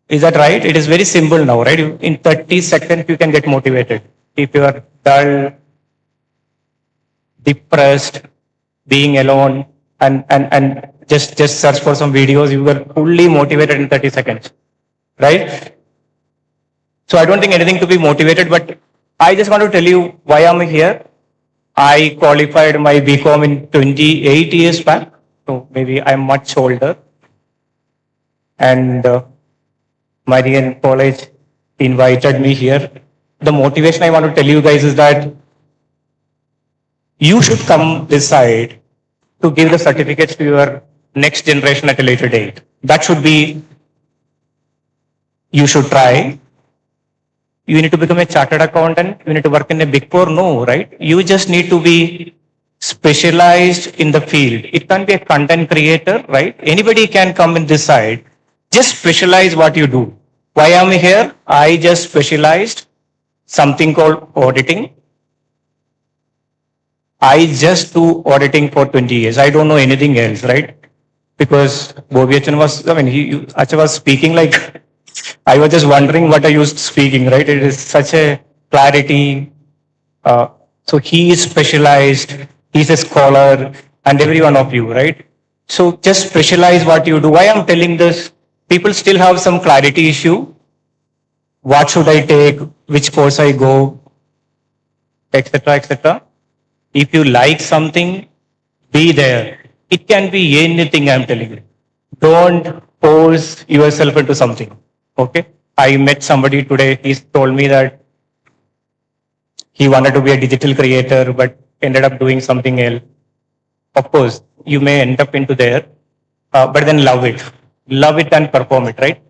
Is that right? It is very simple now, right? In 30 seconds, you can get motivated. If you are dull, depressed, being alone, and just search for some videos, you were fully motivated in 30 seconds, right? So I don't think anything to be motivated, but I just want to tell you why I'm here. I qualified my BCom in 28 years back, so maybe I'm much older. And Marian College invited me here. The motivation I want to tell you guys is that you should come this side to give the certificates to your next generation at a later date. That should be, you should try. You need to become a chartered accountant. You need to work in a big four. No, right? You just need to be specialized in the field. It can be a content creator, right? Anybody can come in this side. Just specialize what you do. Why am I here? I just specialized something called auditing. I just do auditing for 20 years. I don't know anything else, right? Because Bobiachan was, Acha was speaking like, I was just wondering what are you speaking, right? It is such a clarity. So he is specialized, he's a scholar, and every one of you, right? So just specialize what you do. Why I'm telling this? People still have some clarity issue. What should I take? Which course I go? Etc. etc. If you like something, be there. It can be anything, I'm telling you. Don't force yourself into something. Okay? I met somebody today, he told me that he wanted to be a digital creator, but ended up doing something else. Of course, you may end up into there, but then love it. Love it and perform it, right?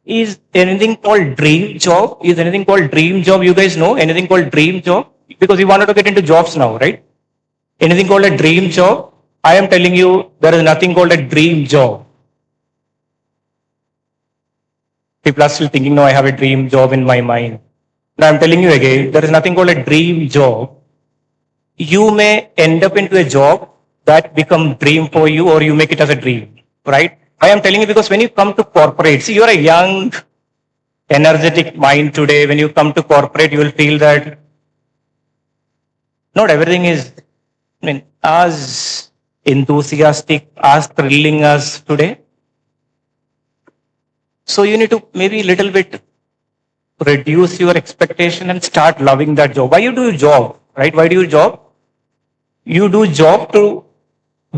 Is anything called dream job? Is anything called dream job? You guys know anything called dream job? Because you wanted to get into jobs now, right? Anything called a dream job? I am telling you, there is nothing called a dream job. People are still thinking, no, I have a dream job in my mind. Now I'm telling you again, there is nothing called a dream job. You may end up into a job that becomes dream for you, or you make it as a dream, right? I am telling you because when you come to corporate, see, you're a young, energetic mind today. When you come to corporate, you will feel that not everything is, as enthusiastic, as thrilling as today. So you need to maybe a little bit reduce your expectation and start loving that job. Why you do your job, right? Why do you job? You do job to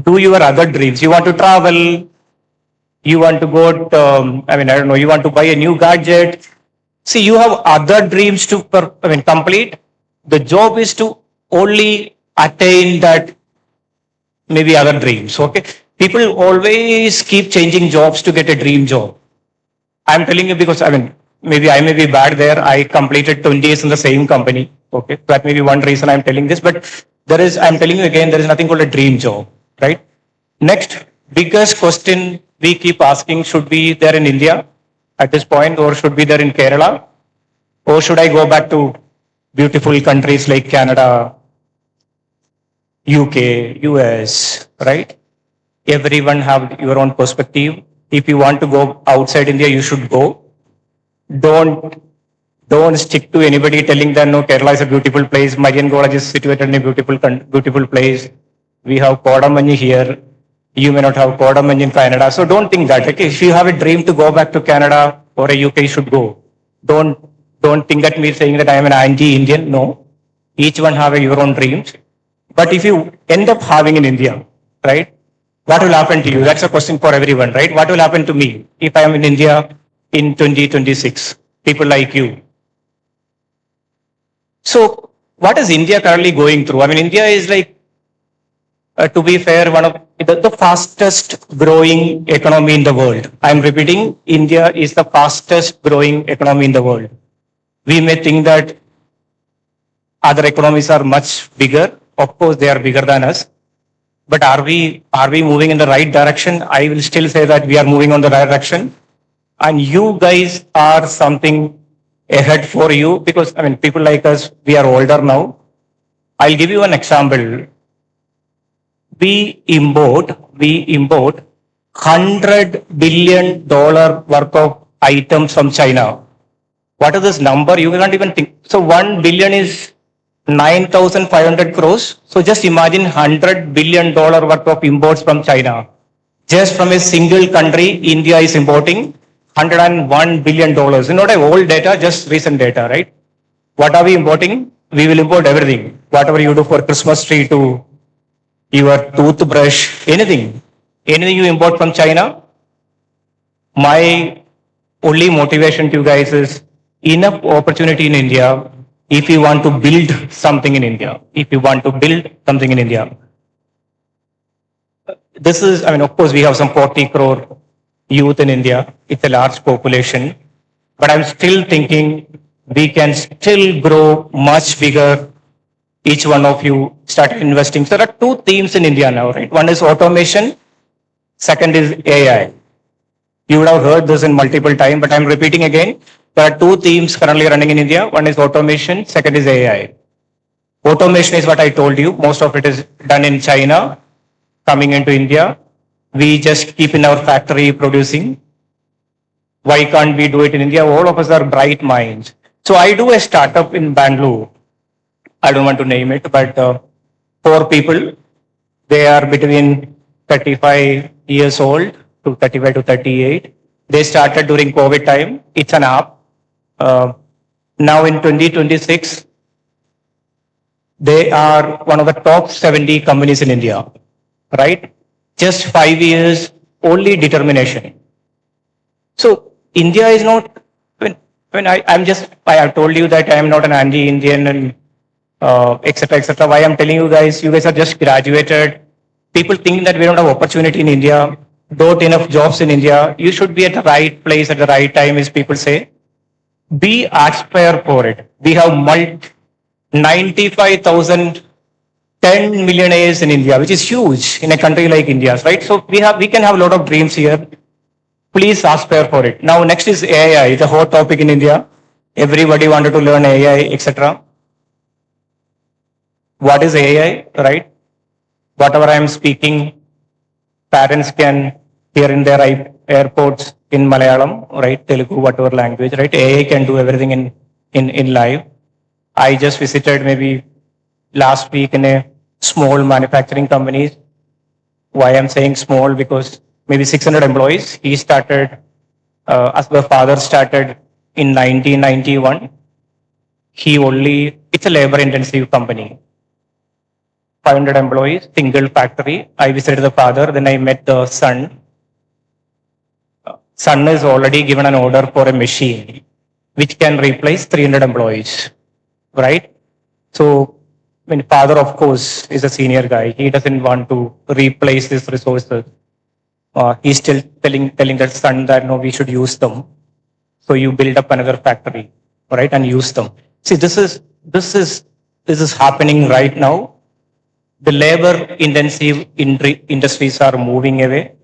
do your other dreams. You want to travel. You want to go to, I don't know, you want to buy a new gadget. See, you have other dreams to complete. The job is to only attain that maybe other dreams, okay? People always keep changing jobs to get a dream job. I'm telling you because, maybe I may be bad there. I completed 20 years in the same company, okay? That may be one reason I'm telling this, but I'm telling you again, there is nothing called a dream job, right? Next, biggest question we keep asking, should be there in India at this point, or should be there in Kerala, or should I go back to beautiful countries like Canada, UK, US, right? Everyone have your own perspective. If you want to go outside India, you should go. Don't stick to anybody telling them, no, Kerala is a beautiful place. Marian College is situated in a beautiful place. We have Kodamani here. You may not have cardamom in Canada. So don't think that. Okay, if you have a dream to go back to Canada or a UK, you should go. Don't think that me saying that I am an anti-Indian. No. Each one have your own dreams. But if you end up having in India, right, what will happen to you? That's a question for everyone, right? What will happen to me if I am in India in 2026? People like you. So what is India currently going through? I mean, India is like, to be fair, one of the fastest growing economy in the world. I'm repeating, India is the fastest growing economy in the world. We may think that other economies are much bigger. Of course, they are bigger than us. But are we moving in the right direction? I will still say that we are moving on the right direction. And you guys are something ahead for you because, I mean, people like us, we are older now. I'll give you an example. We import $100 billion worth of items from China. What is this number? You can't even think. So 1 billion is 9,500 crores. So just imagine $100 billion worth of imports from China. Just from a single country, India is importing $101 billion. You know, old data, just recent data, right? What are we importing? We will import everything. Whatever you do for Christmas tree to your toothbrush, anything you import from China. My only motivation to you guys is enough opportunity in India if you want to build something in India. This is, I mean, of course, we have some 40 crore youth in India. It's a large population. But I'm still thinking we can still grow much bigger. Each one of you start investing. So there are two themes in India now, right? One is automation. Second is AI. You would have heard this in multiple times, but I'm repeating again. There are two themes currently running in India. One is automation. Second is AI. Automation is what I told you. Most of it is done in China, coming into India. We just keep in our factory producing. Why can't we do it in India? All of us are bright minds. So I do a startup in Bangalore. I don't want to name it, but 4 people. They are between 35 years old to 35 to 38. They started during COVID time. It's an app. Now in 2026, they are one of the top 70 companies in India, right? Just 5 years, only determination. So India is not, when I have told you that I am not an anti-Indian and etc. etc. Why I'm telling you guys are just graduated. People think that we don't have opportunity in India, don't enough jobs in India. You should be at the right place at the right time, as people say. Be aspire for it. We have 95,000, 10 millionaires in India, which is huge in a country like India, right? So we can have a lot of dreams here. Please aspire for it. Now next is AI. It's a hot topic in India. Everybody wanted to learn AI, etc. What is AI, right? Whatever I am speaking, parents can hear in their airports in Malayalam, right? Telugu, whatever language, right? AI can do everything in live. I just visited maybe last week in a small manufacturing company. Why I'm saying small? Because maybe 600 employees. He started, as the father started in 1991. It's a labor intensive company. 500 employees, single factory. I visited the father, then I met the son. Son is already given an order for a machine which can replace 300 employees, right? So, when father, of course, is a senior guy, he doesn't want to replace these resources. He's still telling that son that no, we should use them. So you build up another factory, right, and use them. See, this is happening right now. The labor intensive industries are moving away.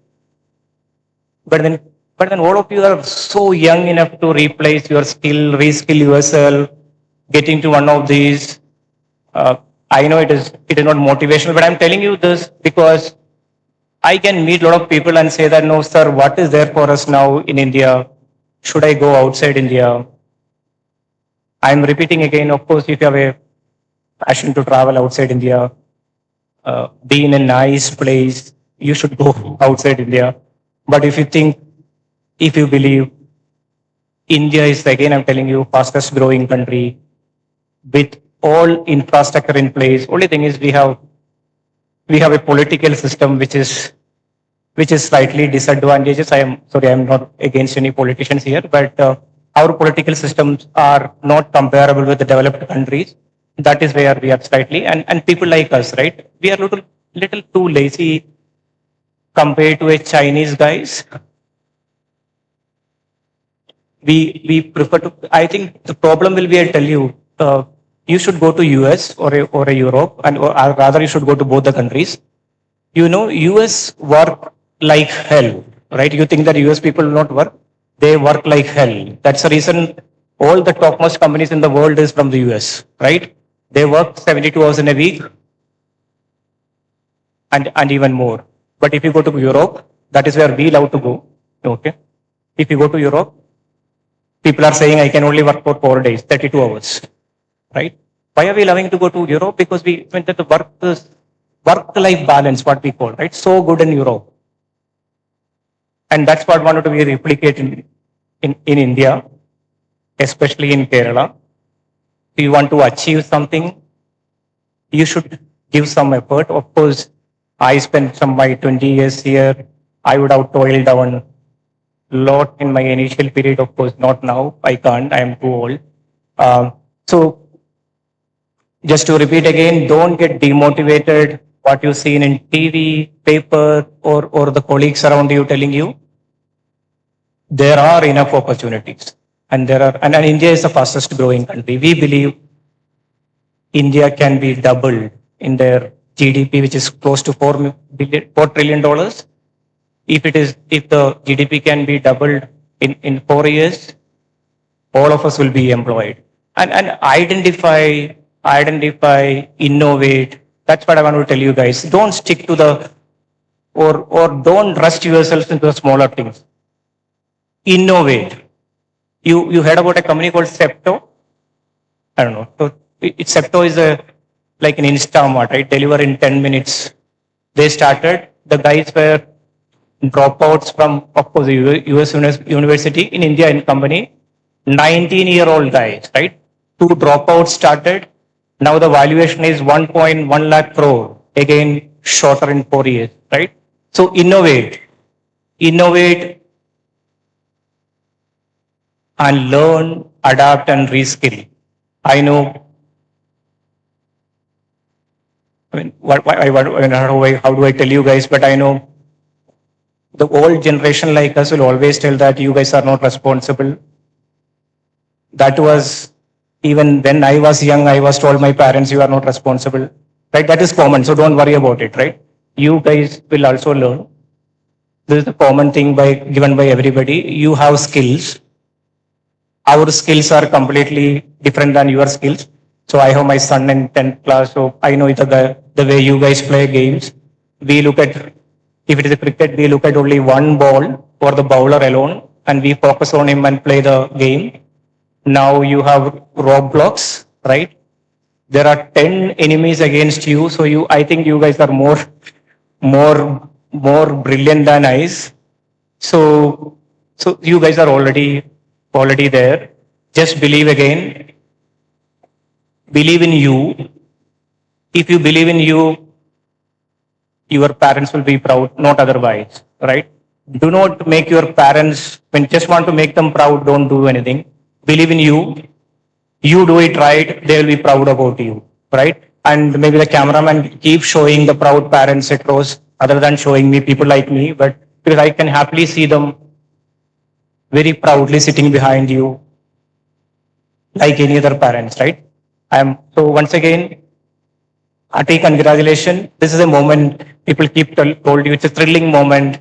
But then all of you are so young enough to replace your skill, reskill yourself, get into one of these. I know it is not motivational, but I'm telling you this because I can meet a lot of people and say that, no, sir, what is there for us now in India? Should I go outside India? I'm repeating again, of course, if you have a passion to travel outside India, be in a nice place, you should go outside India. But if you believe India is, again, I'm telling you, fastest growing country with all infrastructure in place. Only thing is we have a political system which is slightly disadvantageous. I am sorry, I am not against any politicians here, but our political systems are not comparable with the developed countries. That is where we are slightly, and people like us, right? We are little too lazy compared to a Chinese guys. We prefer to. I think the problem will be, I'll tell you. You should go to US or a Europe, or rather, you should go to both the countries. You know, US work like hell, right? You think that US people will not work? They work like hell. That's the reason all the topmost companies in the world is from the US, right? They work 72 hours in a week and even more. But if you go to Europe, that is where we love to go. Okay. If you go to Europe, people are saying I can only work for 4 days, 32 hours, right? Why are we loving to go to Europe? Because we went to the work-life balance, what we call, right? So good in Europe. And that's what wanted to be replicated in India, especially in Kerala. If you want to achieve something, you should give some effort. Of course, I spent my 20 years here. I would have toiled down a lot in my initial period. Of course, not now. I can't. I am too old. So just to repeat again, don't get demotivated. What you see in TV, paper, or the colleagues around you telling you, there are enough opportunities. And India is the fastest growing country. We believe India can be doubled in their GDP, which is close to $4 trillion. If the GDP can be doubled in 4 years, all of us will be employed. And identify, innovate. That's what I want to tell you guys. Don't stick to or don't rust yourselves into the smaller things. Innovate. You heard about a company called Septo? I don't know. So Septo is like an Instamart, right? Deliver in 10 minutes. They started. The guys were dropouts from, of course, the US university in India in company. 19-year-old guys, right? 2 dropouts started. Now the valuation is 1.1 lakh crore. Again, shorter in 4 years, right? So innovate, and learn, adapt, and reskill. I know. I mean, how do I tell you guys? But I know the old generation like us will always tell that you guys are not responsible. That was, even when I was young, I was told my parents, you are not responsible. Right? That is common. So don't worry about it, right? You guys will also learn. This is a common thing given by everybody. You have skills. Our skills are completely different than your skills. So I have my son in 10th class. So I know the way you guys play games. We look at, if it is a cricket, we look at only one ball for the bowler alone, and we focus on him and play the game. Now you have roadblocks, right? There are 10 enemies against you. So I think you guys are more brilliant than us. So you guys are already there. Just believe again. Believe in you. If you believe in you, your parents will be proud, not otherwise, right? Do not make your parents, when you just want to make them proud, don't do anything. Believe in you. You do it right, they will be proud about you, right? And maybe the cameraman keeps showing the proud parents across, other than showing me people like me, but because I can happily see them very proudly sitting behind you, like any other parents, right? So once again, hearty congratulations. This is a moment people keep told you, it's a thrilling moment.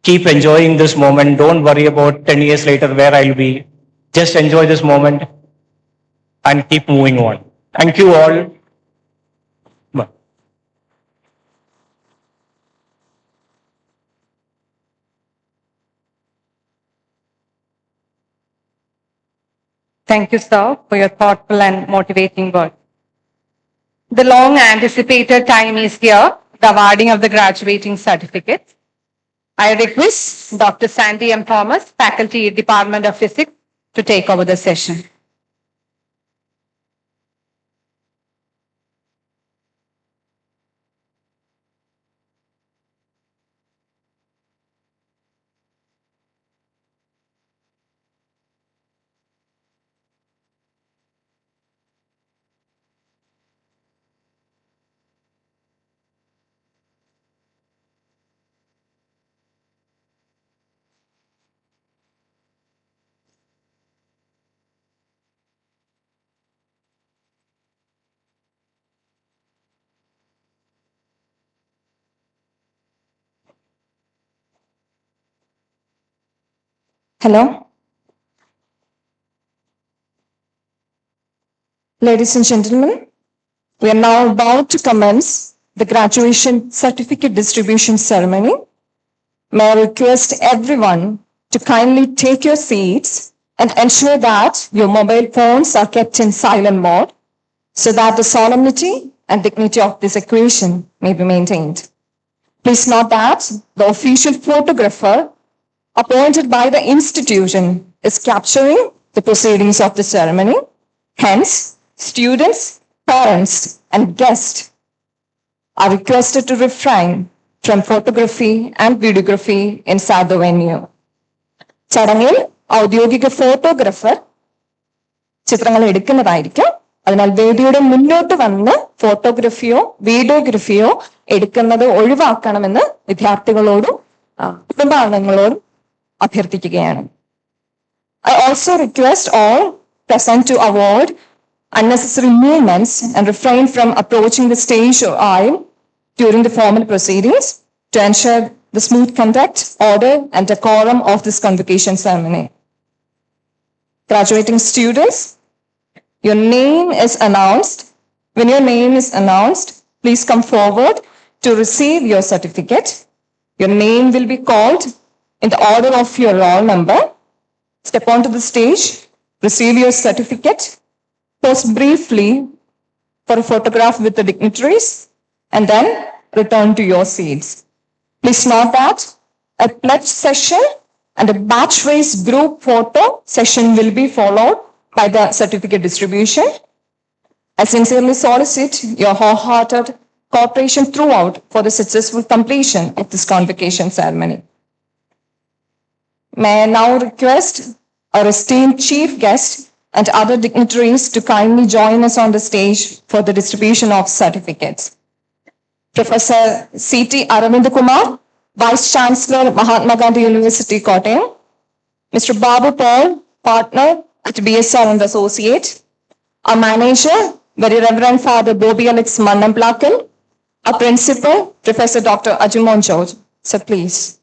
Keep enjoying this moment. Don't worry about 10 years later where I'll be. Just enjoy this moment and keep moving on. Thank you all. Bye. Thank you, sir, for your thoughtful and motivating words. The long anticipated time is here. the awarding of the graduating certificates. I request Dr. Sandy M. Thomas, Faculty, Department of Physics, to take over the session. Hello. Ladies and gentlemen, we are now about to commence the graduation certificate distribution ceremony. May I request everyone to kindly take your seats and ensure that your mobile phones are kept in silent mode so that the solemnity and dignity of this occasion may be maintained. Please note that the official photographer appointed by the institution is capturing the proceedings of the ceremony. Hence, students, parents, and guests are requested to refrain from photography and videography inside the venue. ചടങ്ങിൽ ഔദ്യോഗിക photographer ചിത്രങ്ങൾ എടുക്കുന്നതായിരിക്കും. അതിനാൽ വേദിയുടെ മുന്നോട്ട് വന്ന് ഫോട്ടോഗ്രാഫിയോ വീഡിയോഗ്രഫിയോ എടുക്കുന്നത് ഒഴിവാക്കണമെന്ന് വിദ്യാർത്ഥികളോടും കുടുംബാംഗങ്ങളോടും അഭ്യർത്ഥിക്കുകയാണ്. I also request all present to avoid unnecessary movements and refrain from approaching the stage or aisle during the formal proceedings to ensure the smooth conduct, order, and decorum of this convocation ceremony. Graduating students, your name is announced. When your name is announced, please come forward to receive your certificate. Your name will be called in the order of your roll number. Step onto the stage, receive your certificate, pose briefly for a photograph with the dignitaries, and then return to your seats. Please note that a pledge session and a batch-wise group photo session will be followed by the certificate distribution. I sincerely solicit your wholehearted cooperation throughout for the successful completion of this convocation ceremony. May I now request our esteemed chief guest and other dignitaries to kindly join us on the stage for the distribution of certificates. Professor C.T. Aravind Kumar, Vice Chancellor, Mahatma Gandhi University, Kottayam. Mr. Babu Paul, Partner at BSR and Associate. Our Manager, Very Reverend Father Bobby Alex Mannamplakal. Our Principal, Professor Dr. Ajumon George. So please.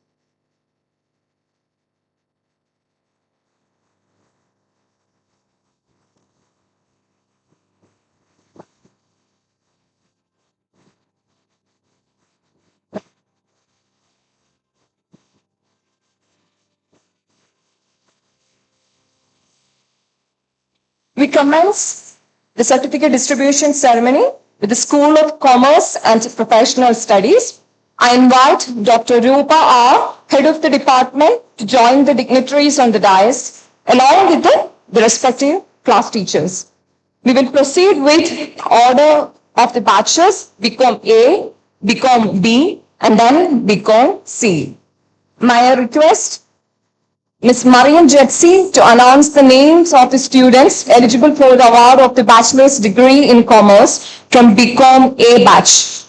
We commence the certificate distribution ceremony with the School of Commerce and Professional Studies. I invite Dr. Rupa R., Head of the Department, to join the dignitaries on the dais, along with the respective class teachers. We will proceed with order of the batches, BCom A, BCom B, and then BCom C. May I request Ms. Marian to announce the names of the students eligible for the award of the bachelor's degree in commerce from BCom A batch.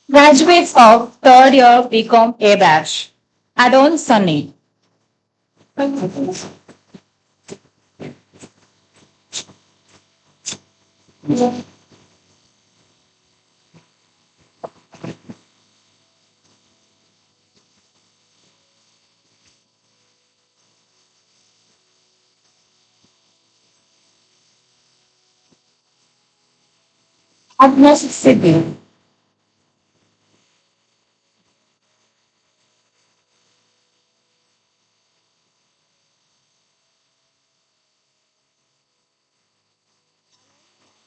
Graduates of third year BCom A batch. Adon Sunny. Agnes Sydney.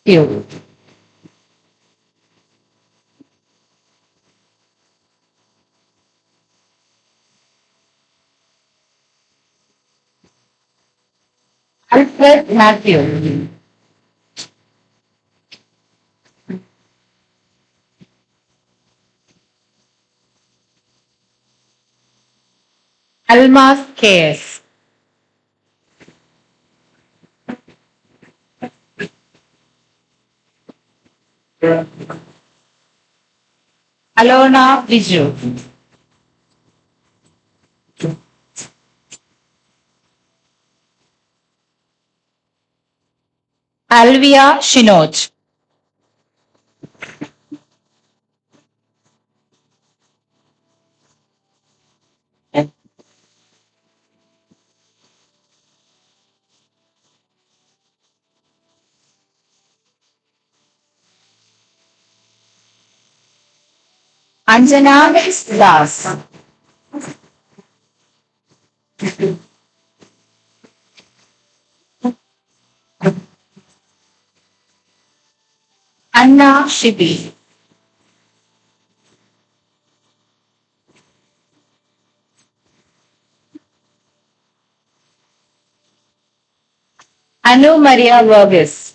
you. Alfred Matthew. Almas K.S. Alona Viju. Alvia Shinoj. Anjana Das. Anna Shibi. Anu Maria Vergis.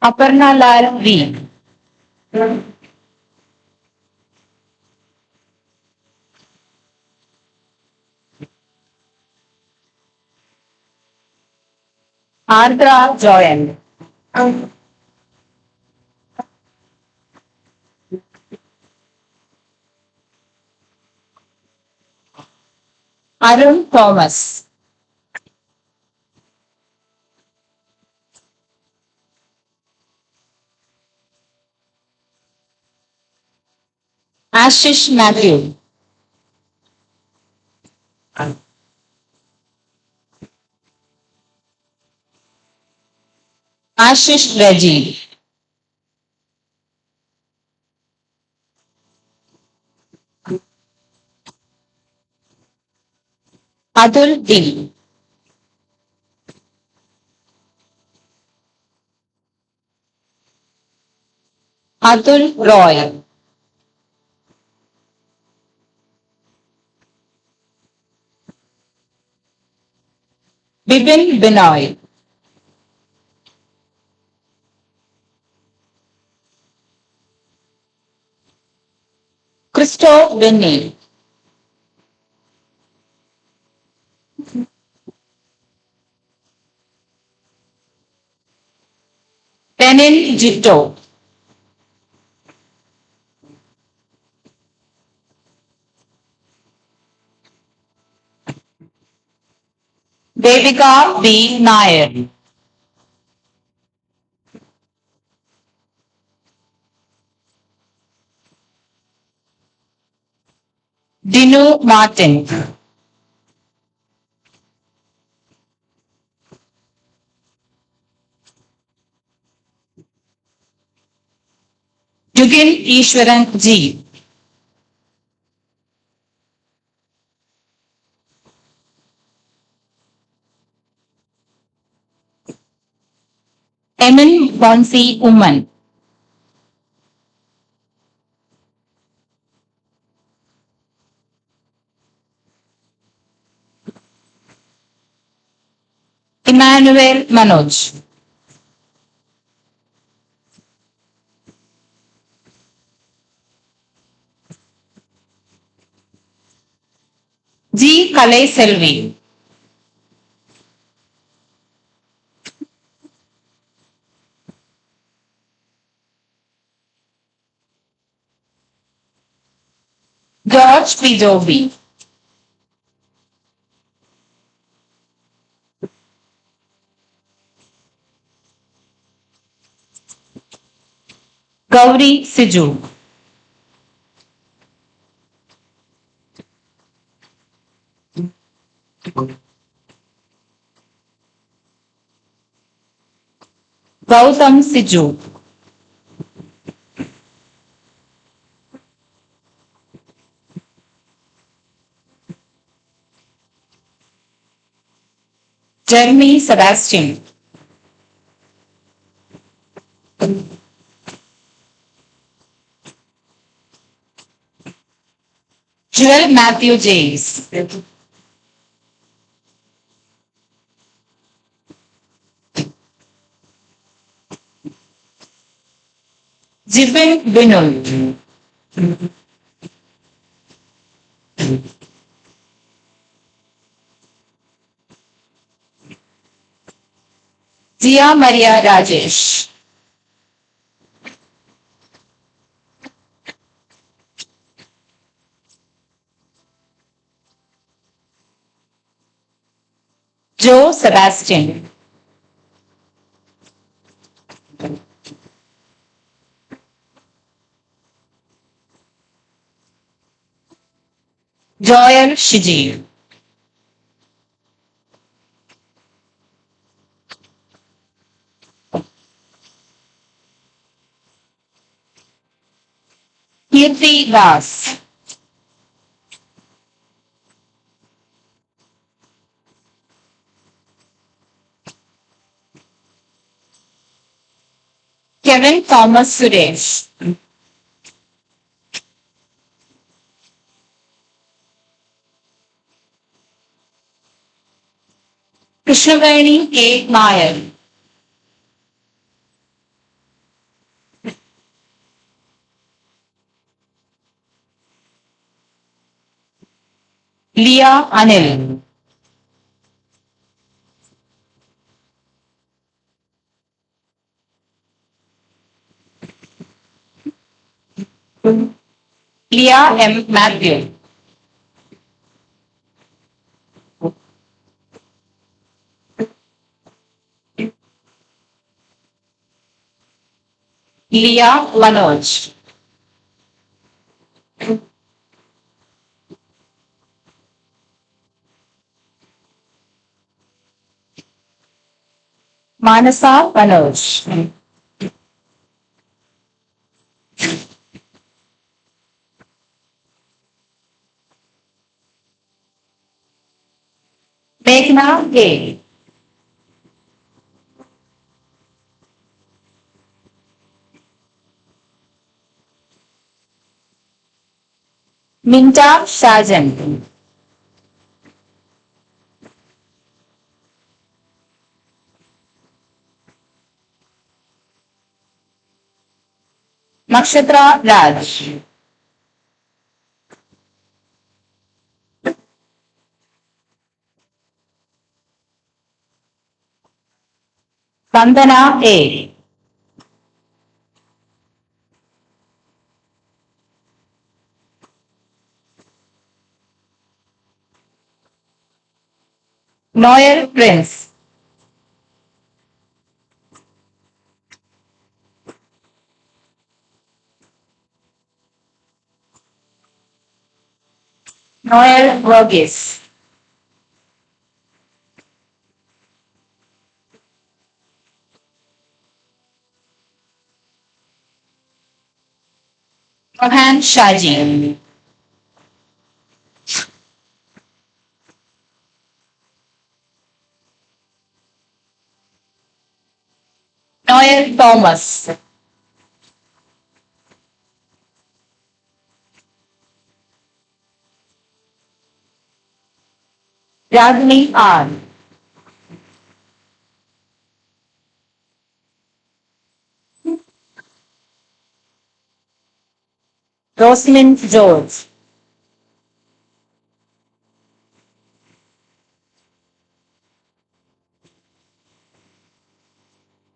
Aparna Lal V. Ardra Joyan. Arun Thomas. Ashish Matthew. Ashish Reggie. Atul D. Atul Roy. Bipin Binoy. Christo Winnie. Penin Jitto. Devika B. Nair. Dinu Martin. Jugin Ishwaran G. Emin Bonsi Uman. Emmanuel Manoj. G. Kalai Selvi. George P. Joby. Gauri Siju. Gautam Siju. Jeremy Sebastian. Joel Matthew James. Jibin Binul. Zia Maria Rajesh. Joe Sebastian. Joel Shiji. Kirti Das. Kevin Thomas Suresh. Krishnavani K. Nair. Leah Anil. Leah M. Matthew. Leah Manoj. Manasa Manoj. Meghna K. Minta Sajan. Nakshatra Raj. Vandana A. Noel Prince. Noel Verghese. Mohan Shaji. Noel Thomas. Ragini R. Rosalind George.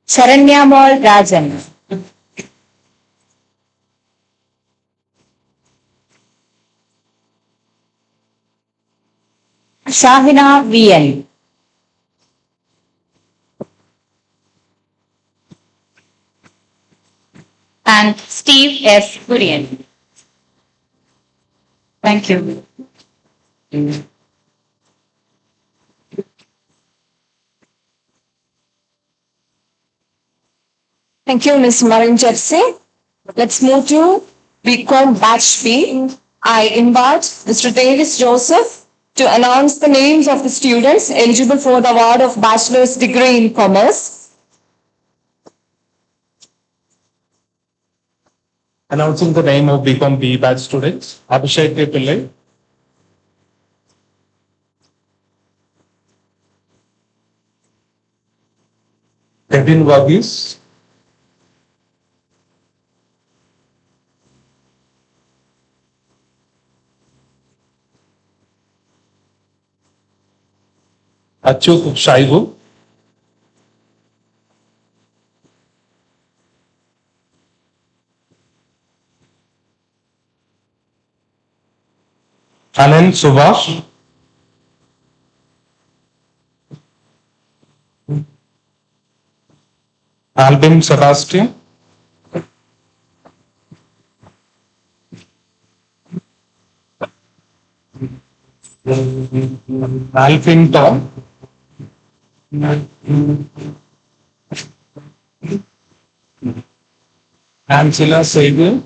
Sharanyamal Rajan. Shahina VN. And Steve S. Kurian. Thank you. Thank you, Ms. Marian Jersey. Let's move to BCom Batch B. I invite Mr. Davis Joseph to announce the names of the students eligible for the award of Bachelor's Degree in Commerce. Announcing the name of BCom B batch students, Abhishek K. Pillai, Kevin Varghese, Achyut Shaibu, Anand Subhash, Albin Sebastian, Alvin Tom, Angela Sager,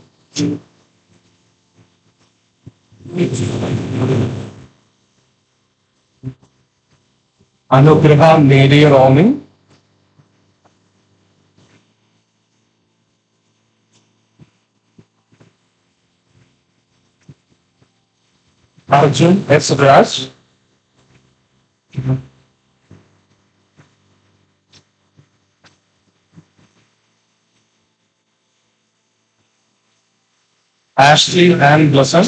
Anugraha Mary Romy, Arjun S. Raj, Ashley Ann Blossom,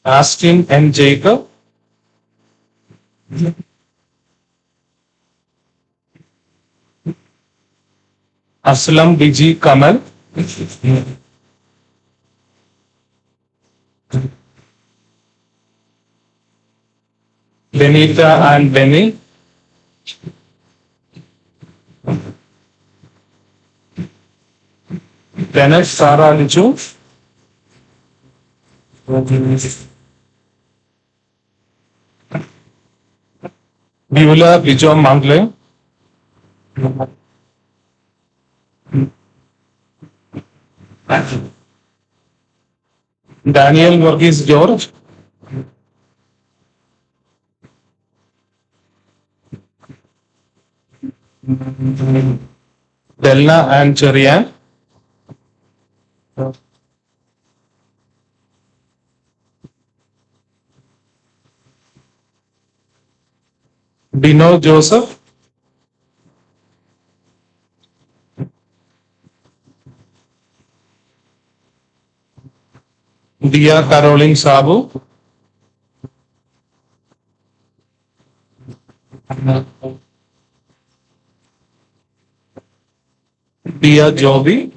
Astin N. Jacob, Aslam Biji Kamal, Benita and Benny, Bennett Sarah Lichu, Beulah Bijom Mangle, Daniel Varghese George, Delna and Cherian, Bino Joseph, Dia Caroline Sabu, Dia Joby,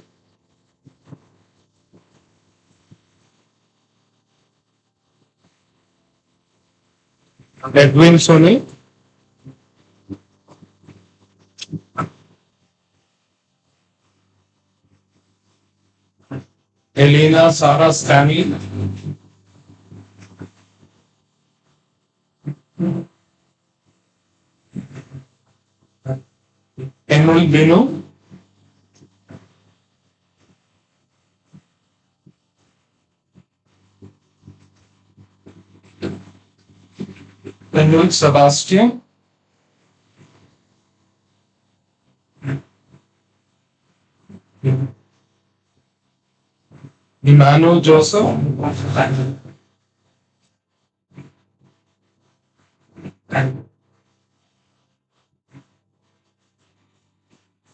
Edwin Soni, Elena Sarah Stanley, Emil Binu, Emil Sebastian, Emmanuel Joseph,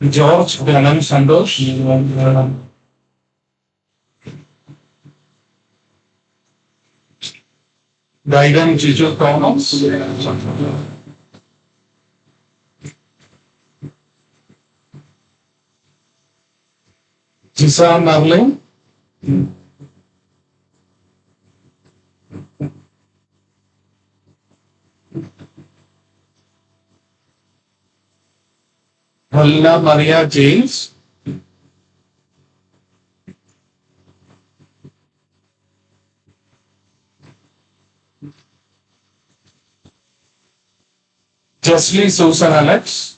George Ganan Sandosh, Daigan Jiju Thomas, Jisa Marlin, Helena Maria James, Jeslie Susan Alex,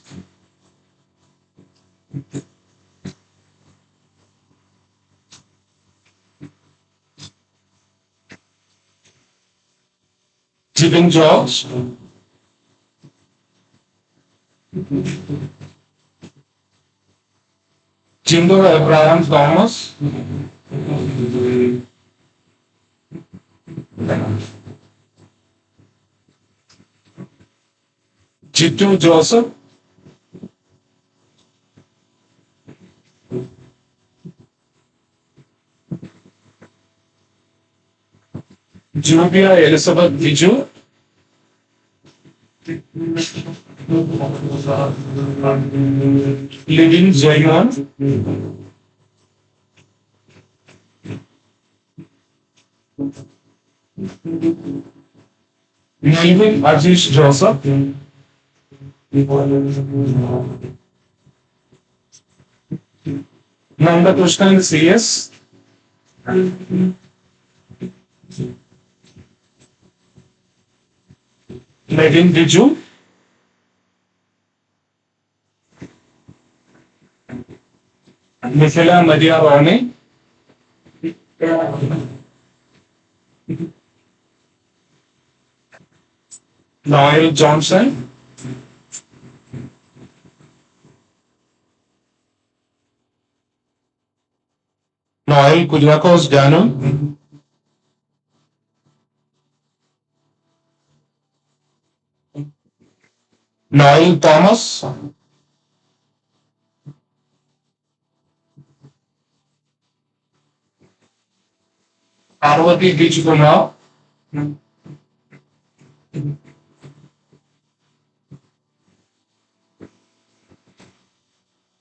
Jibin George. Jindo Abraham Thomas. Jitu Joseph. Jubia Elizabeth Biju. Living Jaiman. Melvin Ajish Joseph. Nanda Krishnan CS. Megan Diju. Michaela Maria Rani. Noel Johnson. Noel Kuryakos Danu. Noel Thomas. Parvati Dijkumar.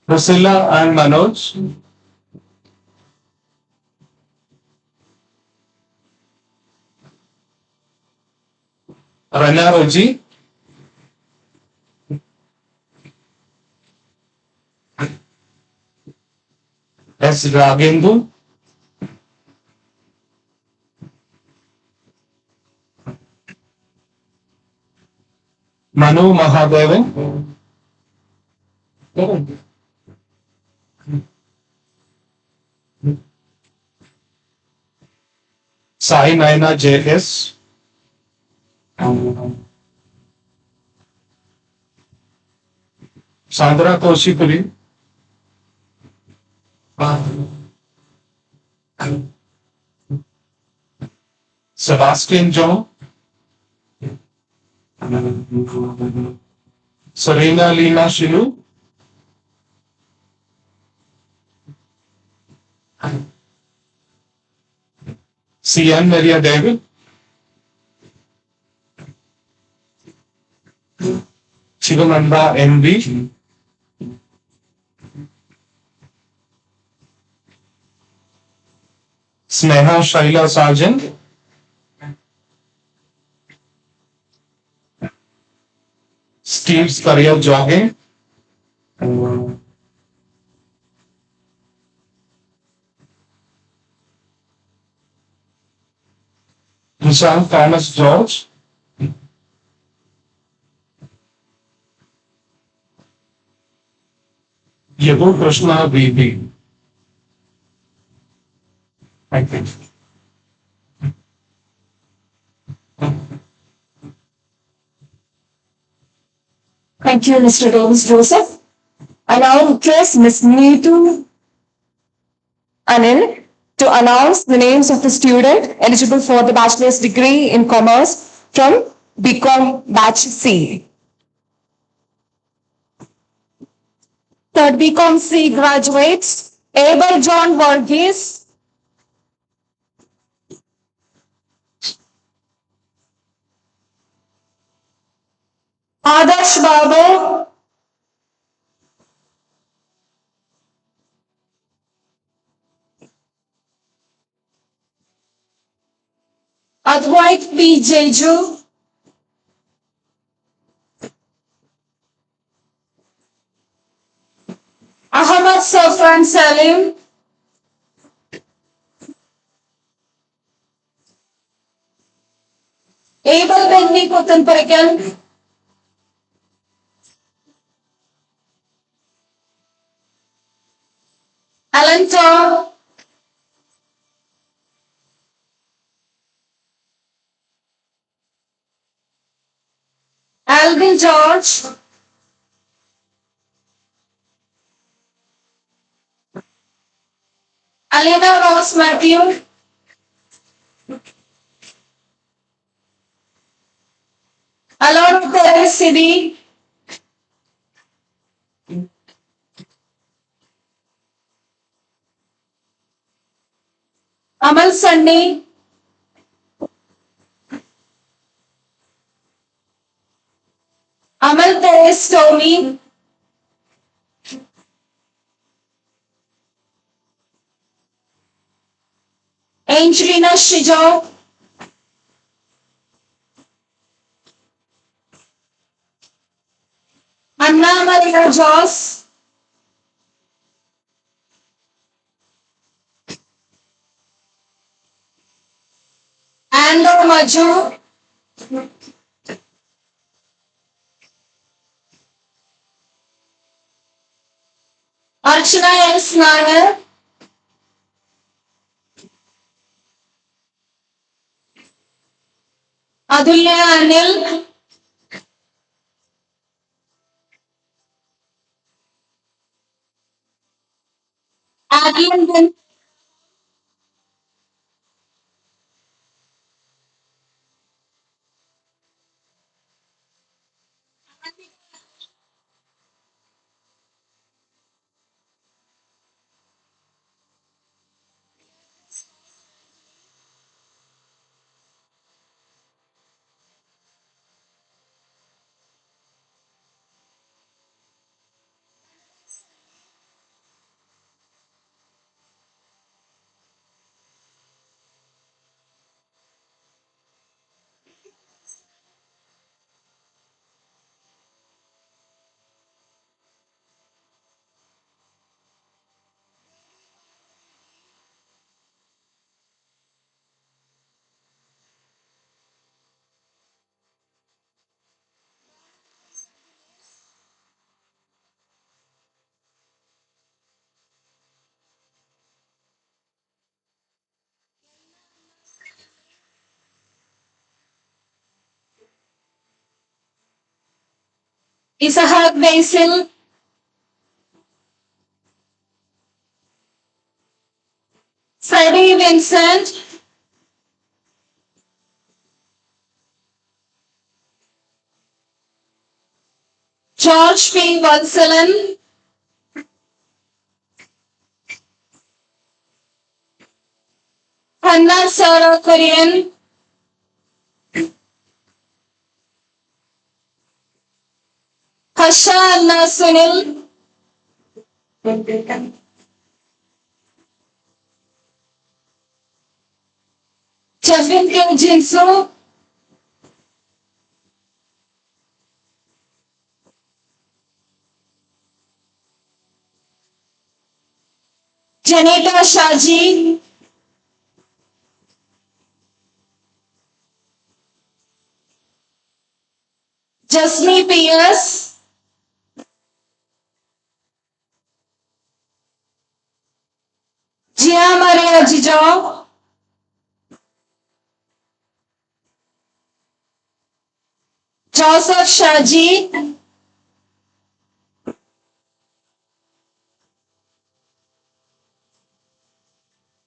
Priscilla and Manoj. Rana Roji. S. Ragendu. Manu Mahadevan. Sai Naina JS. Sandra Koshipuri. Sebastian John. Serena Lina Shilu. CN Maria David. Shivananda MB. Sneha Shaila Sargent. Steve's career jogging. Nishan Thomas George. Yabu Krishna BB. Thank you. Thank you, Mr. Davis Joseph. I now request Ms. Neetu Anil to announce the names of the student eligible for the bachelor's degree in commerce from BCom Batch C. Third BCom C graduates Abel John Varghese, Adarsh Babu, Advait P. Jeju, Ahmad Safran Salim, Abel Benny Kutanparakan, Alan Tom, Alvin George, Alina Ross Matthew, Alon Perez City, Amal Sunny, Amal Perez Tommy, Angelina Shijo, Anna Maria Joss, Ando Maju, Archana S. Nair, Adulya Anil, Adeline Ben, Isahak Basil, Freddie Vincent, George P. Vansalan, Hannah Sarah Korean, Hasha Anna Sunil, Javin K. Jinsu, Janita Shaji, Jasmine Pierce, Gia Maria Jijo, Joseph Shaji,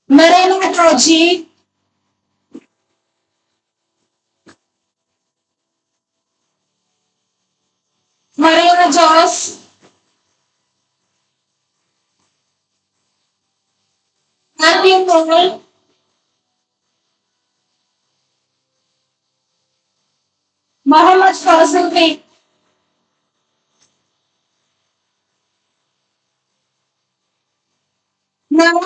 Marina Troji, Marina Joss, Matthew Paul, Muhammad Fazil Bey, Now,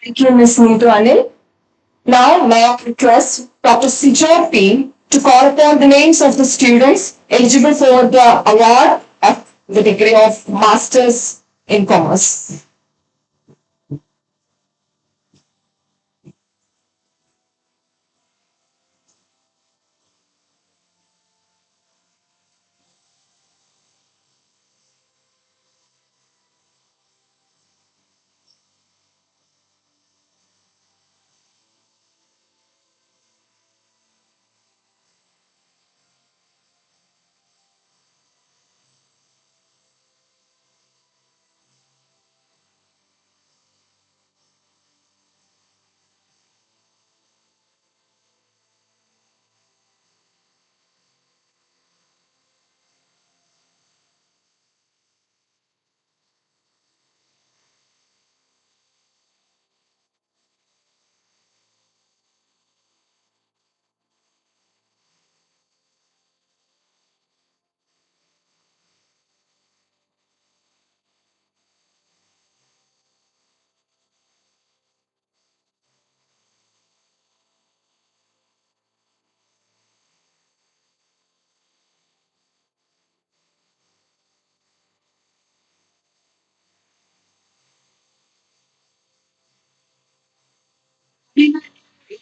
Thank you, Ms. Neetu Anil. Now, may I request Dr. Sijor P. to call upon the names of the students eligible for the award of the degree of Masters in Commerce.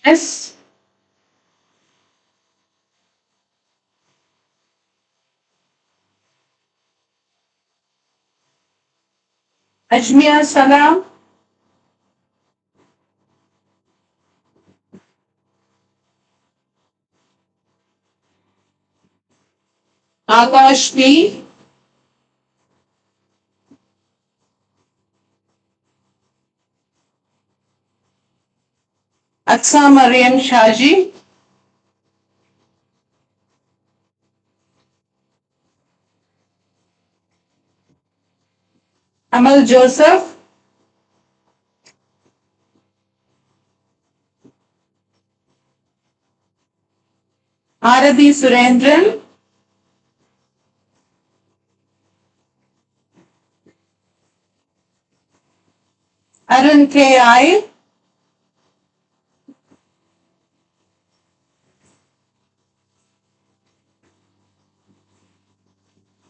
Yes. Ajmir Salam. Akash P. Aksa Marian Shaji. Amal Joseph. Arabi Surendran. Arun K.I.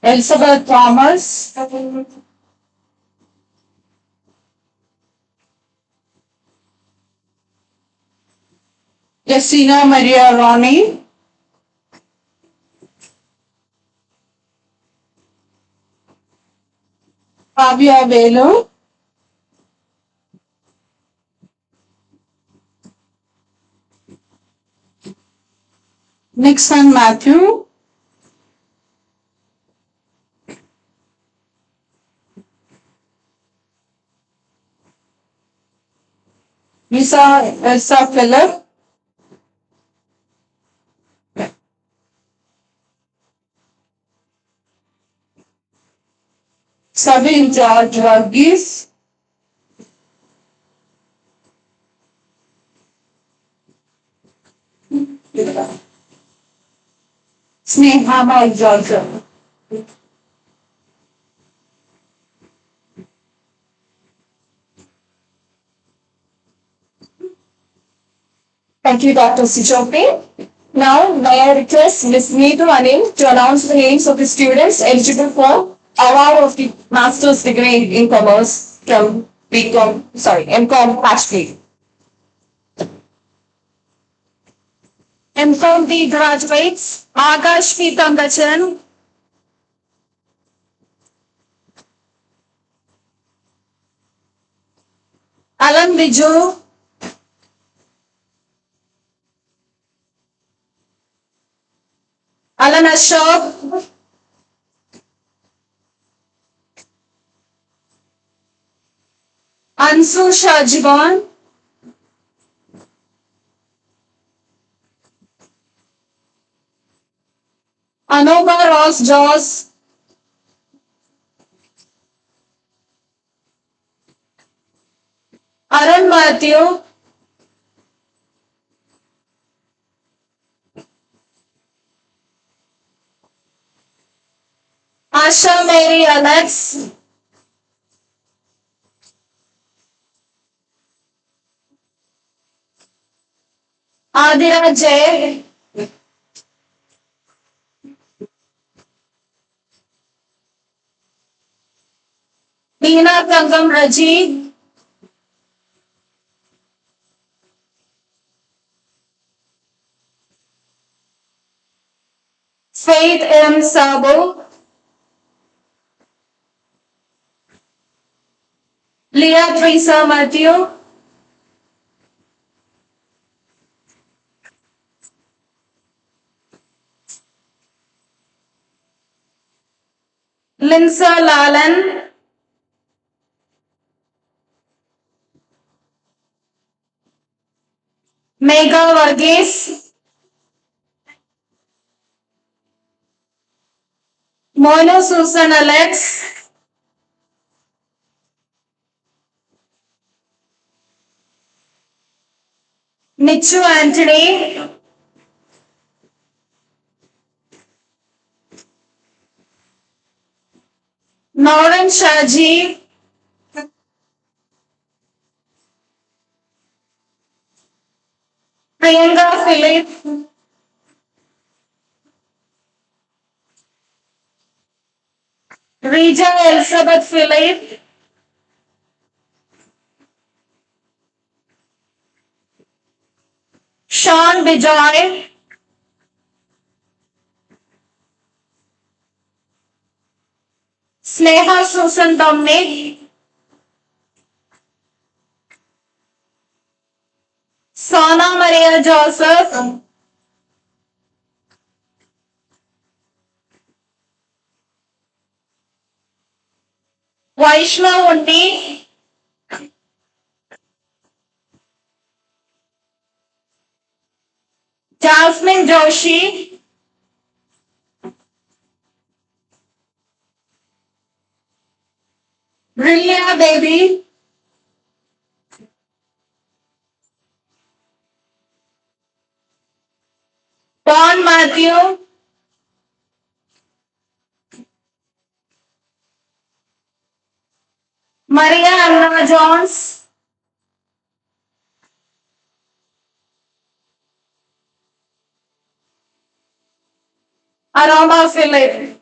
Elizabeth Thomas. Jessina Maria Ronnie. Fabia Velu. Nixon Matthew. Lisa Elsa Philip. Sabine George Varghese. Sneha Mike Johnson. Thank you, Dr. Sichope. Now, may I request Ms. Neetu Anil to announce the names of the students eligible for award of the Master's degree in Commerce from MCOM Pashki. MCOM B graduates Agash P. Tangachan, Alan Viju, Alan Ashok, Ansu Shahjiban, Anoba Ross Jaws, Arun Matthew, Asha Mary Alex, Adira J. Dina Kangam Raji. Faith M. Sabo. Leah Teresa Matthew. Linsa Lalan. Megha Varghese. Mono Susan Alex. Nichu Anthony. Nauran Shaji. Priyanka Philip. Rija Elizabeth Philip. Sean Bijoy. Sneha Susan Dominic. Sona Maria Joseph. Vaishnav Undi. Jasmine Joshi. Brillia Baby. Don Matthew. Maria Anna Jones. Aroma Philip.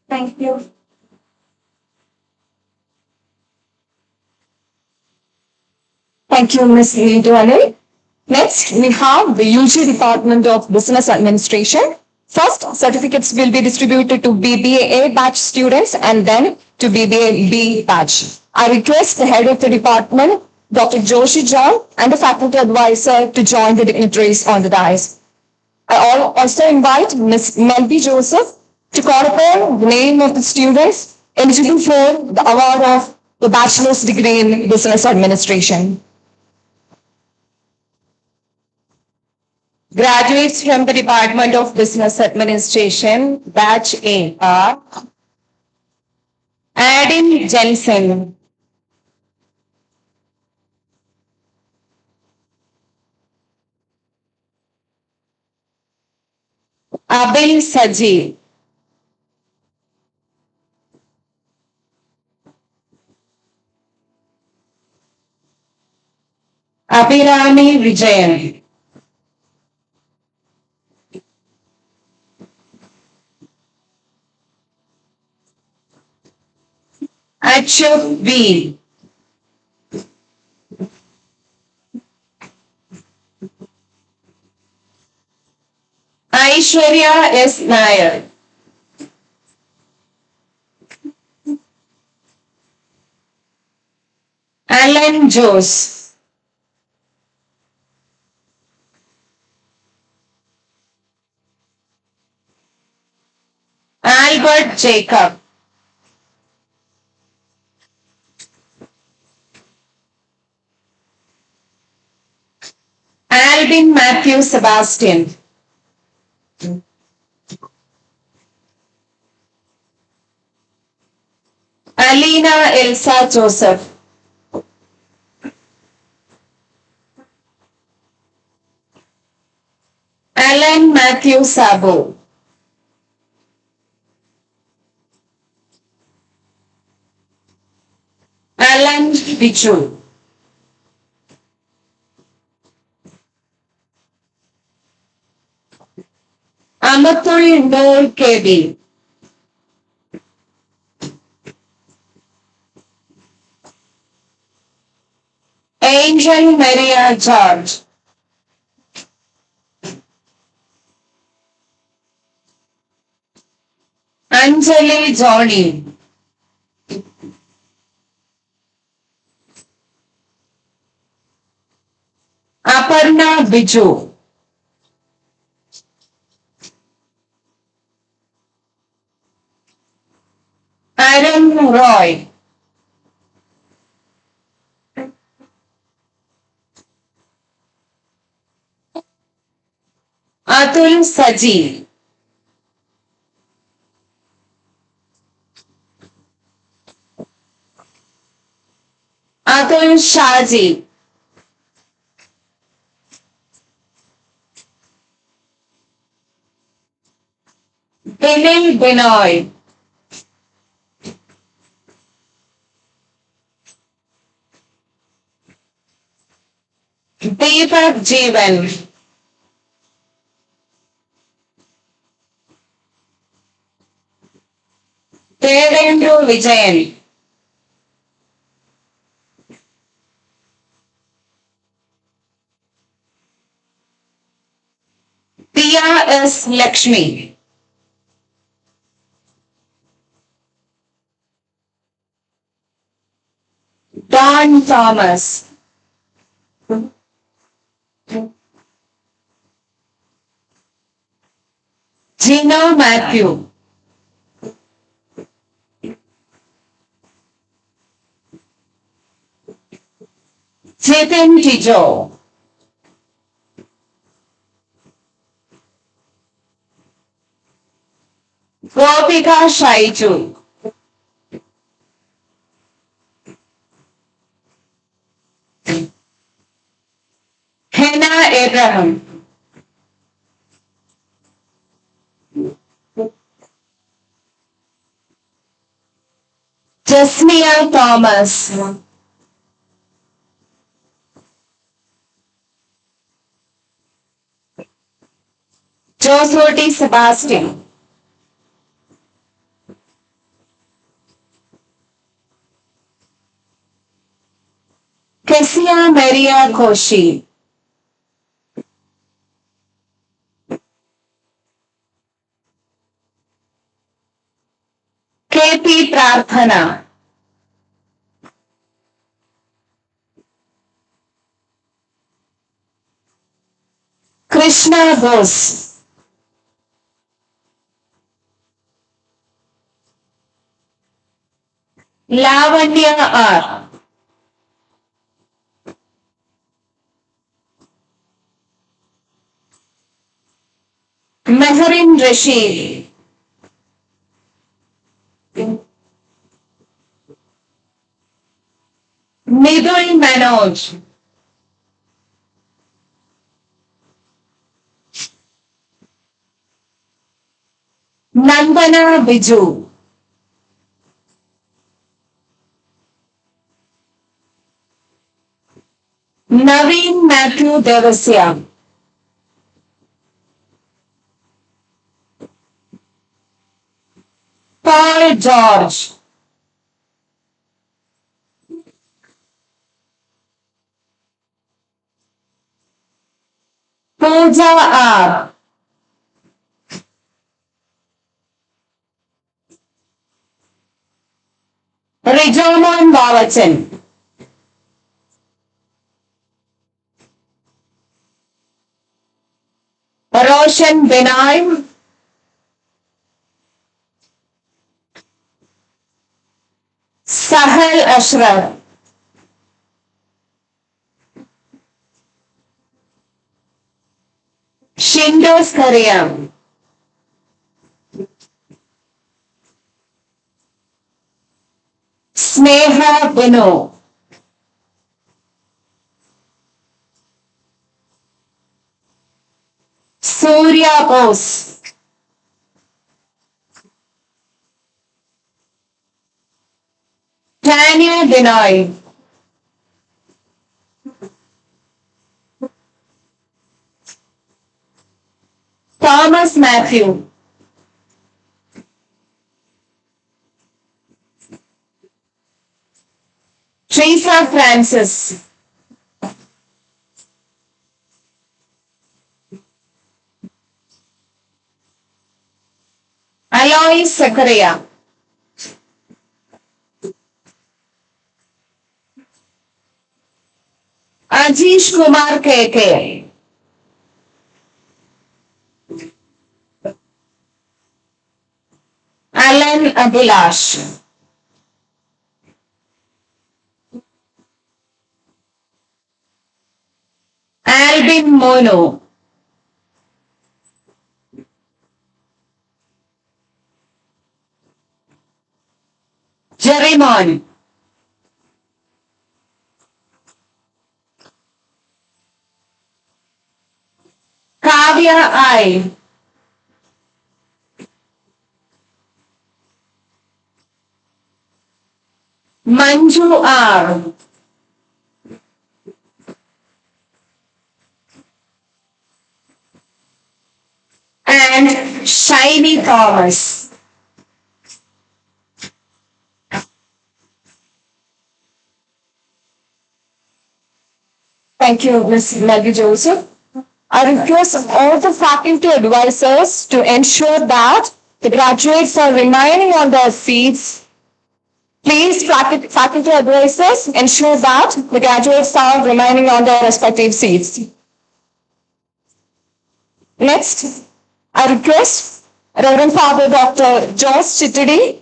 Thank you. Thank you, Ms. Anil. Next, we have the UG Department of Business Administration. First, certificates will be distributed to BBA batch students and then to BBA B batch. I request the head of the department, Dr. Joshi John, and the faculty advisor to join the dignitaries on the dais. I also invite Ms. Melby Joseph to call upon the name of the students eligible for the award of the bachelor's degree in business administration. Graduates from the Department of Business Administration, Batch A are Adam Jensen, Abil Saji, Abhirami Vijayan, Achuk V, Aishwarya S. Nair, Alan Jose, Albert Jacob, Albin Matthew Sebastian, Alina Elsa Joseph, Alan Matthew Sabo, Alan Bichu, Abdul Noor KB, Angel Maria George, Anjali Johnny, Aparna Biju, Aaron Roy, Atul Saji, Atul Shaji, Billy Binoy, Deepak Jeevan, Devendra Vijayan, Tia S. Lakshmi, Don Thomas, Gino Matthew, Jitin Tijo, Gopika Shaiju, Hannah Abraham, Jasmia Thomas, Josoti Sebastian, Kessia Maria Koshi, KP Prarthana, Krishna Bose, Lavanya R, Meherin Rashid, Midul Manoj, Nandana Biju, Naveen Matthew Devasya, Paul George, Pooja R, Rijoman Bavachan, Roshan Benoy, Sahel Ashraf, Shindos Karyam, Sneha Bino, Surya Bose, Tanya Binoy, Thomas Matthew, Teresa Francis. Alois Zachariah. Ajish Kumar KK. Alan Abhilash. Albin Mono. Jerimon. Kavya I. Manju R. And Shiny Thomas. Thank you, Ms. Maggie Joseph. I request all the faculty advisors to ensure that the graduates are remaining on their seats. Please, faculty advisors, ensure that the graduates are remaining on their respective seats. Next, I request Reverend Father Dr. George Chittidi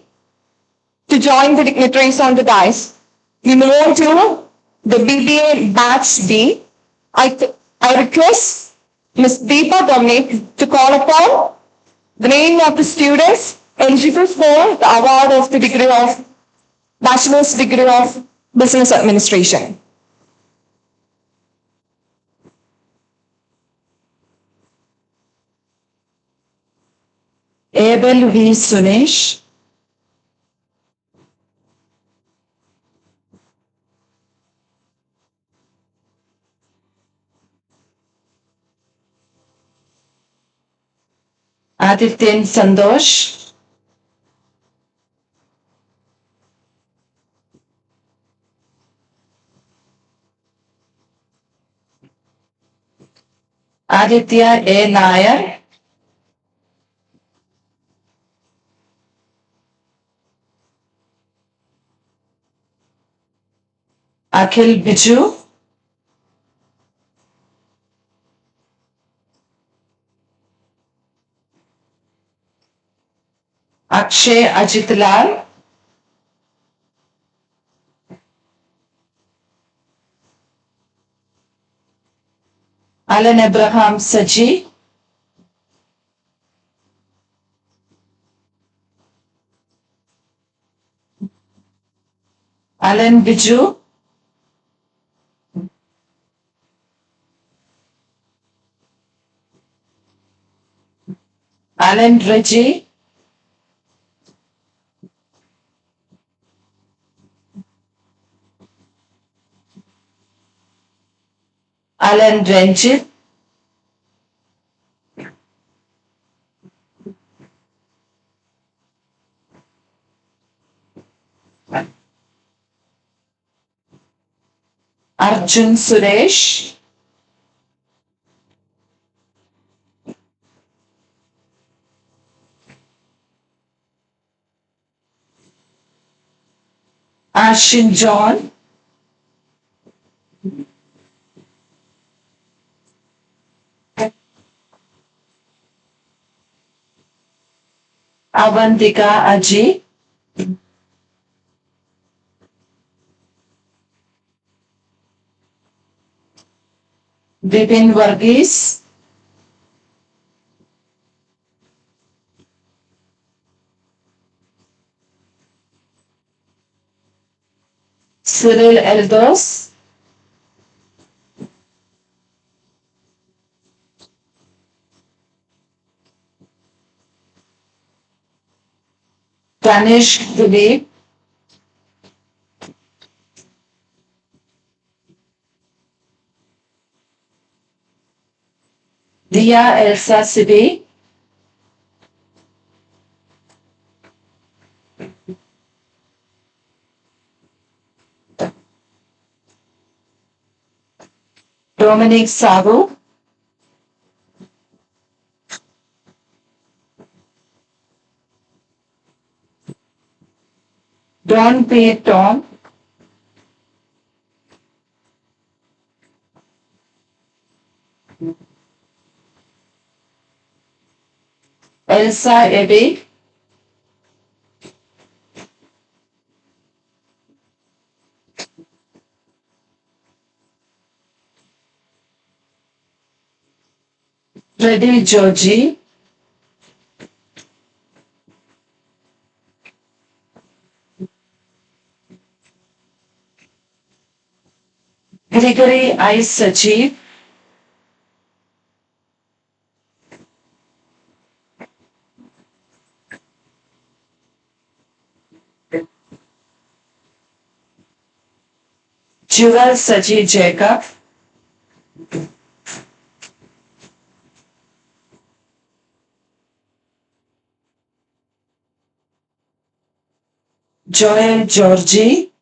to join the dignitaries on the dais. We move on to the BBA Batch D. I request Ms. Deepa Dominic to call upon the name of the students eligible for the award of the degree of Bachelor's degree of Business Administration. Abel V. Sunesh. Adityan Sandosh. Aditya A. Nair. Akhil Biju. Akshay Ajitlal. Alan Abraham Saji. Alan Biju. Alan Reggie. Alan Renjit. Arjun Suresh. Ashin John. Avantika Aji. Vipin Varghese. Cyril Eldos. Danish Dilip. Dia Elsa Sibi. Dominic Sabu, Don P. Tom, Elsa Ebe, Freddie Georgie, Gregory I. Sajeev, Jewel Saji Jacob, Joel Georgie,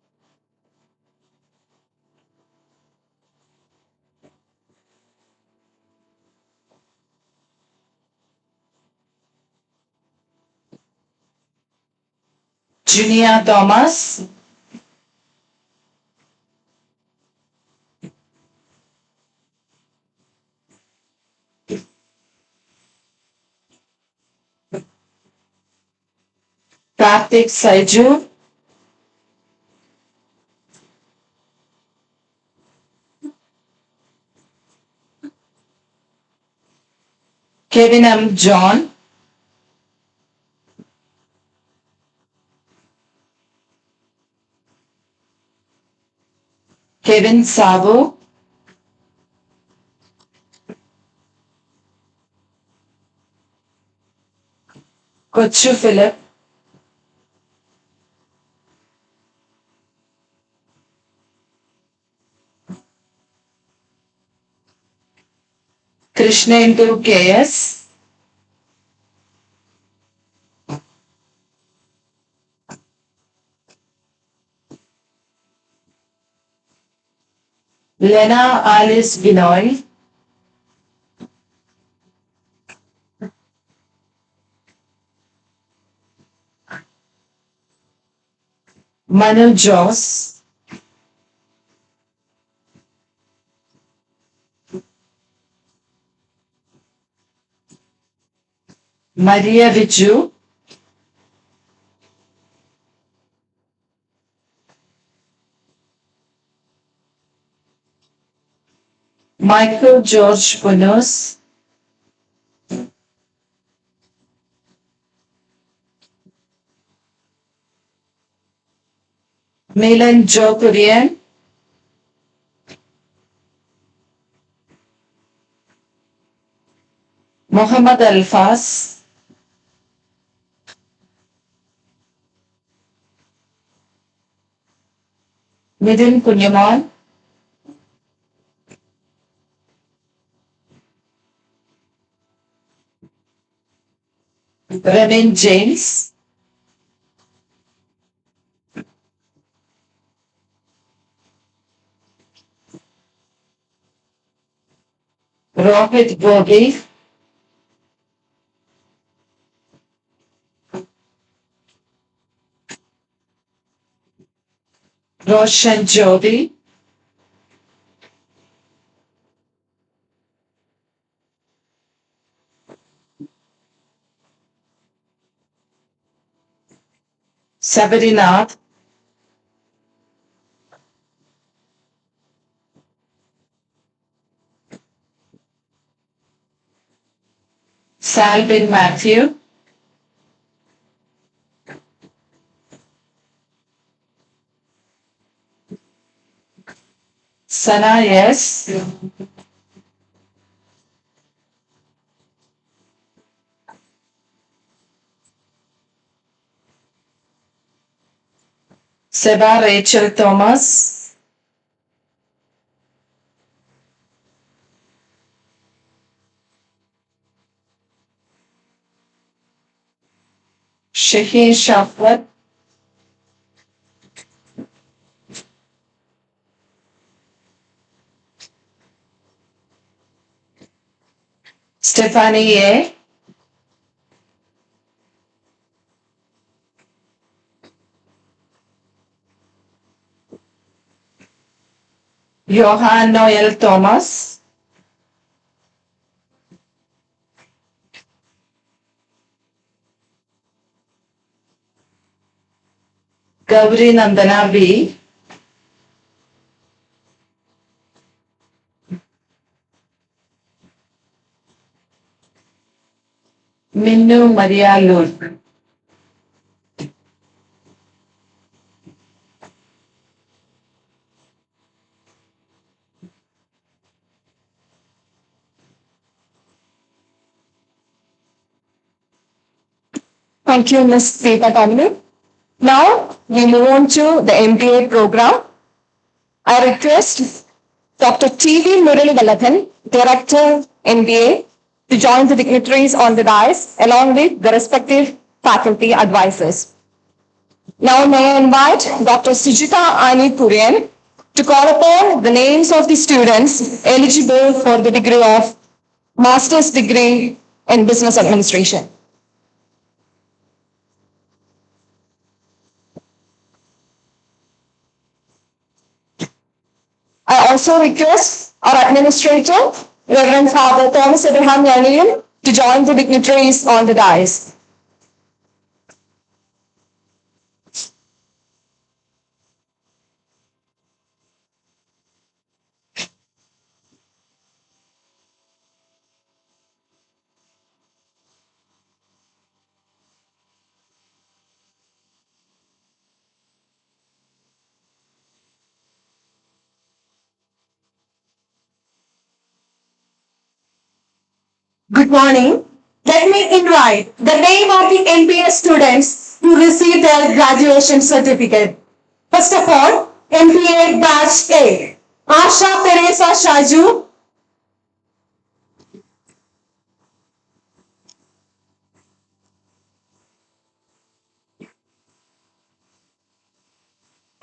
Junia Thomas, Karthik Saiju, Kevin M. John, Kevin Sabu, Kochu Philip, Krishnendu KS, Lena Alice Binoy, Manu Jos, Maria Viju, Michael George Punos, Milan Jokurian, Muhammad Alfas, Midin Kunyaman, Renin James, Rohit Bogi, Roshan Jodi, Sabarinath, Salvin Matthew, Sana yes, Seba Rachel Thomas, Shaheen Shafwat, Stephanie A. Johan Noel Thomas. Gauri Nandana B. Minnu Maria Luke. Thank you, Ms. Deepa Dominic. Now we move on to the MBA program. I request Dr. T.V. Murali, Director, MBA, to join the dignitaries on the dais along with the respective faculty advisors. Now may I invite Dr. Sujita Ani Kurian to call upon the names of the students eligible for the degree of Master's degree in Business Administration. I also request our administrator, Reverend Father Thomas Abraham Yanian, to join the dignitaries on the dais. Good morning. Let me invite the name of the MBA students to receive their graduation certificate. First of all, MBA Batch A. Asha Teresa Shaju.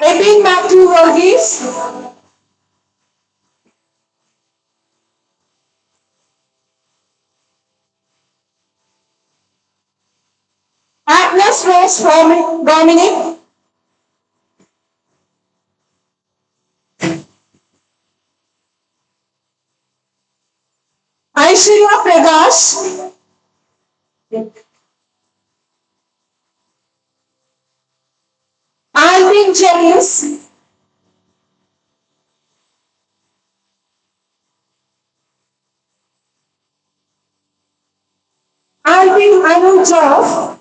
Ebin Matthew Varghese. Agnes Rose Dominic. Aishwarya Prakash. Alvin James. Alvin Anujoff.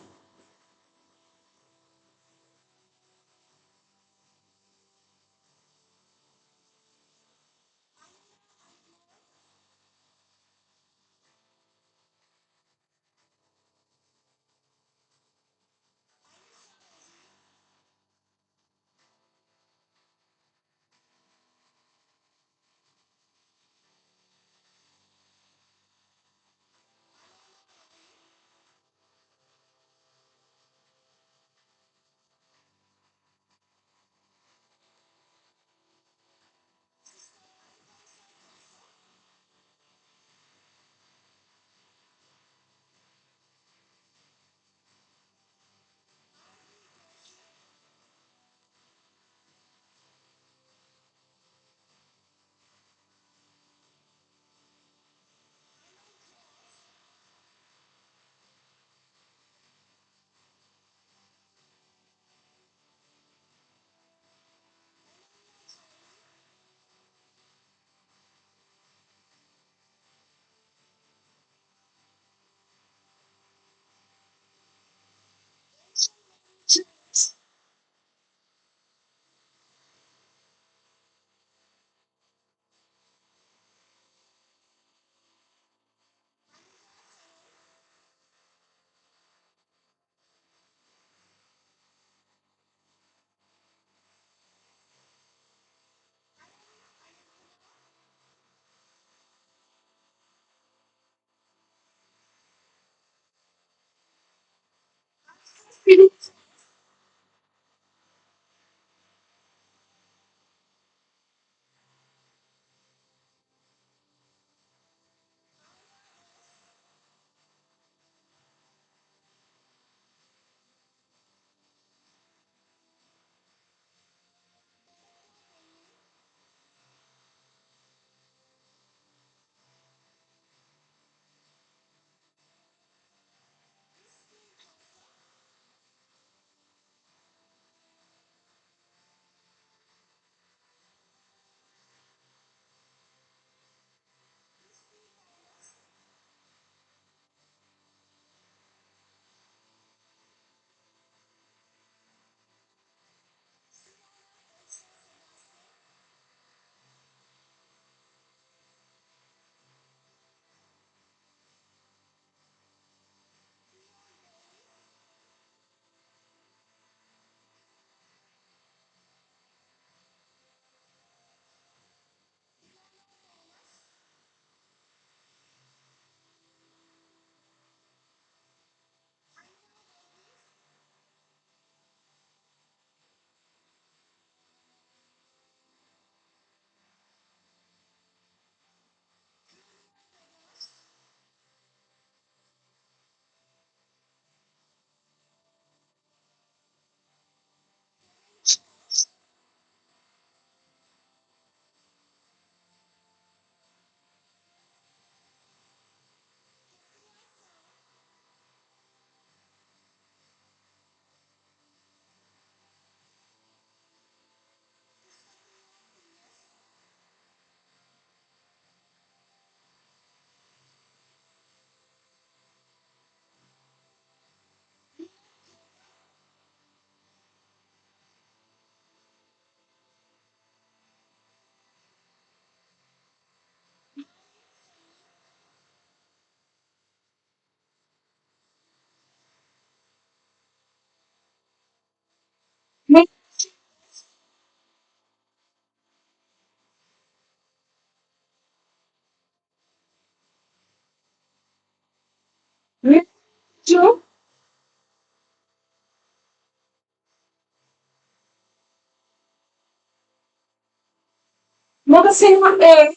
Mukhasina A.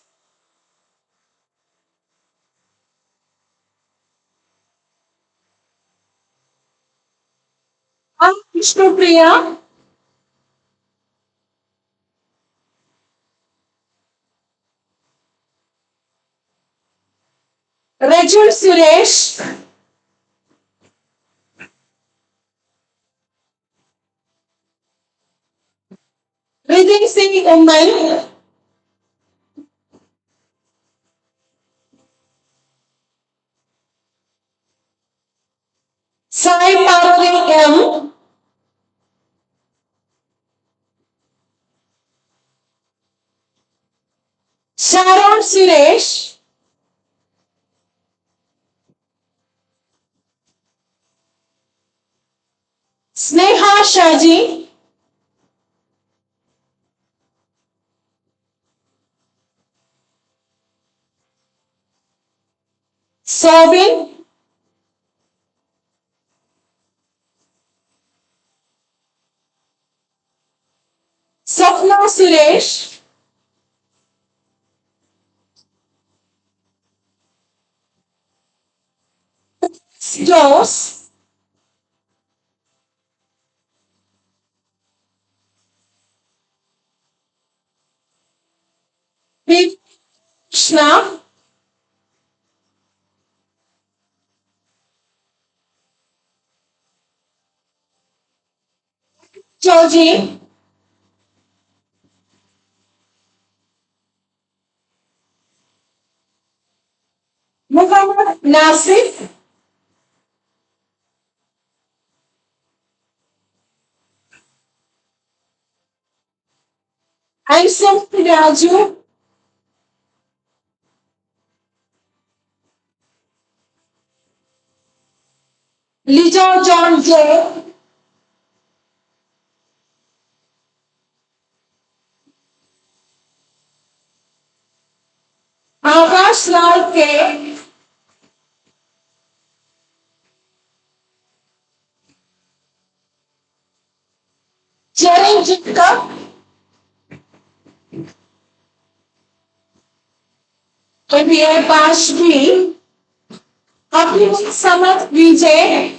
I'm Vishnupriya. Rajul Suresh. Ridhi Singh Ummal. Sai Parvati M. Sharon Suresh. Sneha Shaji. Sobin. Sapna Suresh. Dos. Viv Krishna. Georgie. Muhammad Nasif. Aisam Raju. Lijo John J. Akash Lal K. Jenny Jitka. MBA Pash B. Abhi Samat Vijay.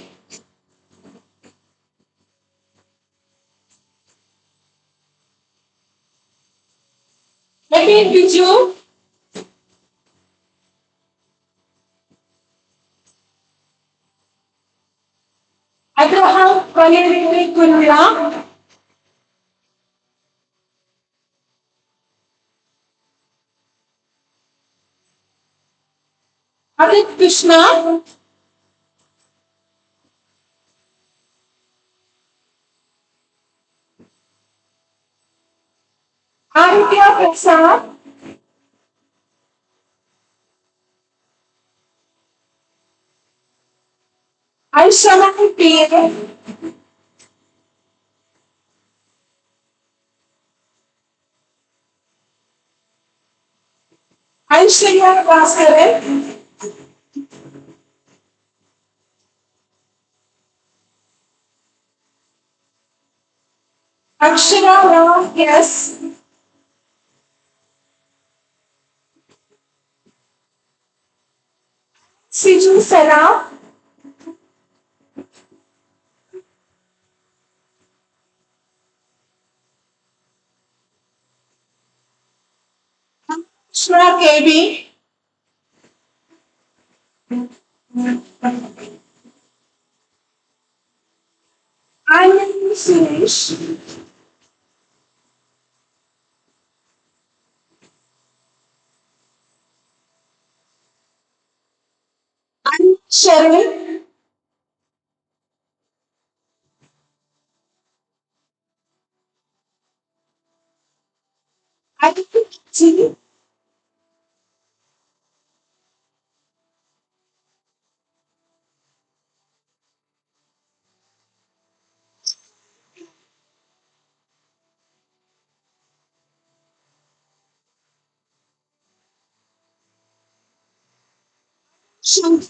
Naveen Biju. Abraham Valeri Kunla. Adit Krishna. Aditya Prasad. Aishaman P. Aishwarya Bhaskaran. Akshara Ram S. Siju Sara. Shra KB. Anand Suresh. Anand Sharan. Aditya. Shankar.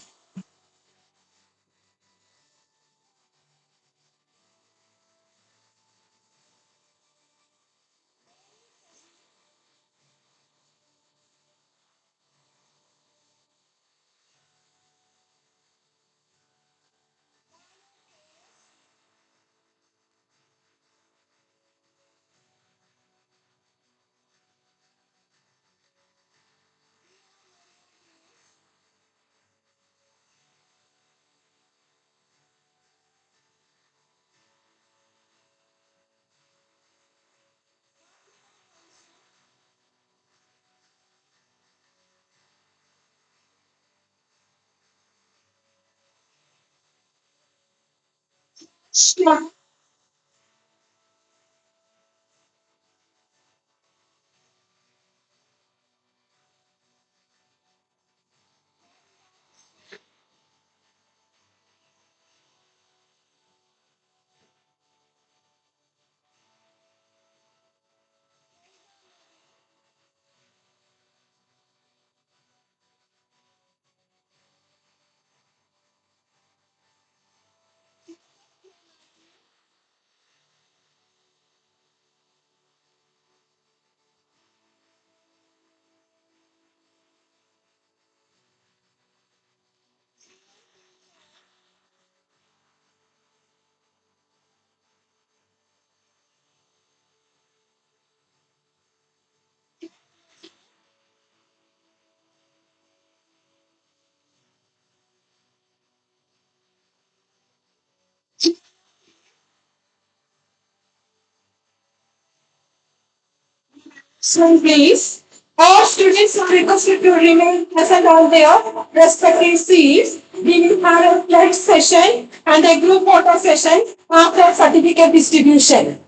So please, all students are requested to remain present on their respective seats. We will have a pledge session and a group photo session after certificate distribution.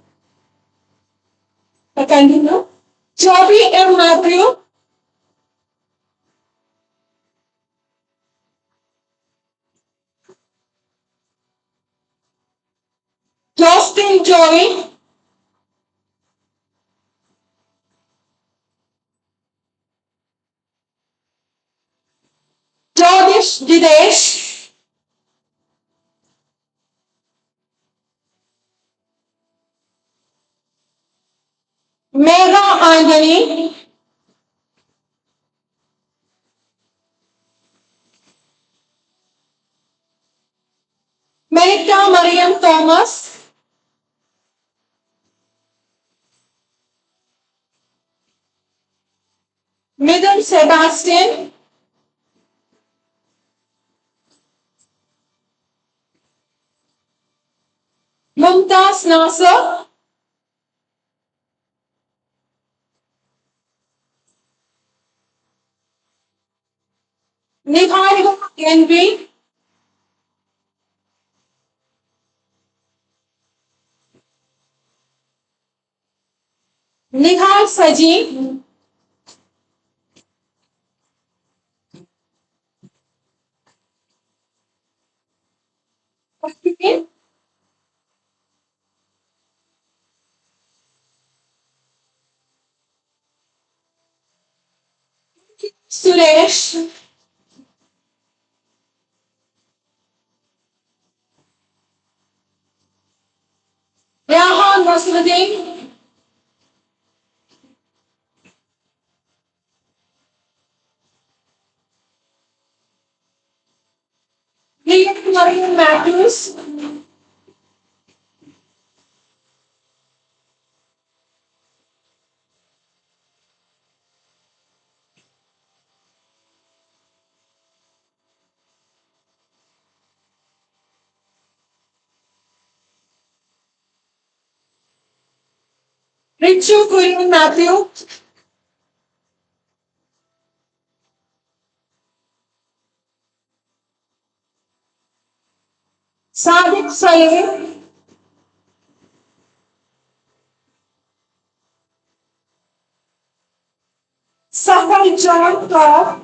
Continue. Joby M. Matthew, Justin Joy, Jodish Dinesh, Mega Anthony, Merita Marian Thomas, Midun Sebastian, Mumtaz Nasser, Niharika Envy, Nihal Saji, Suresh, Rahan Nasruddin, Leah Marian Matthews, Richu Kurian Matthew, Sadiq Saeed, Sahal John Kaur,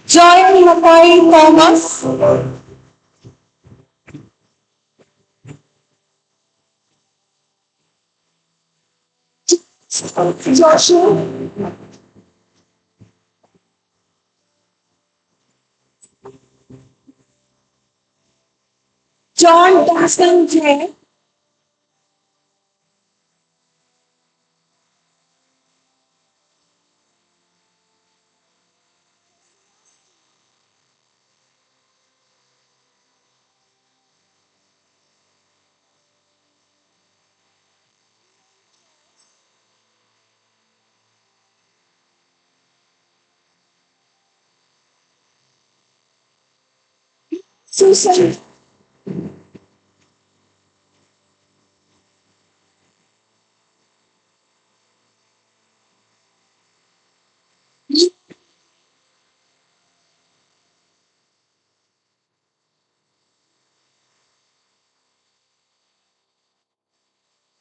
Joy McCoy Thomas. Joshua. John Dawson J. Susan.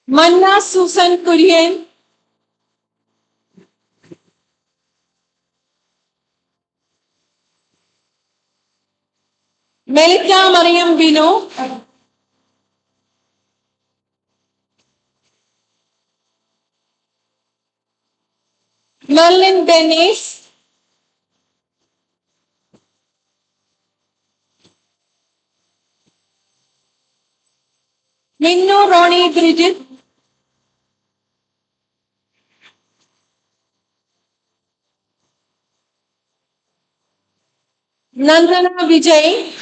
Manna Susan Kurian. Melita Mariam Bino. Merlin Dennis. Minnu Ronnie Bridget. Nandana Vijay.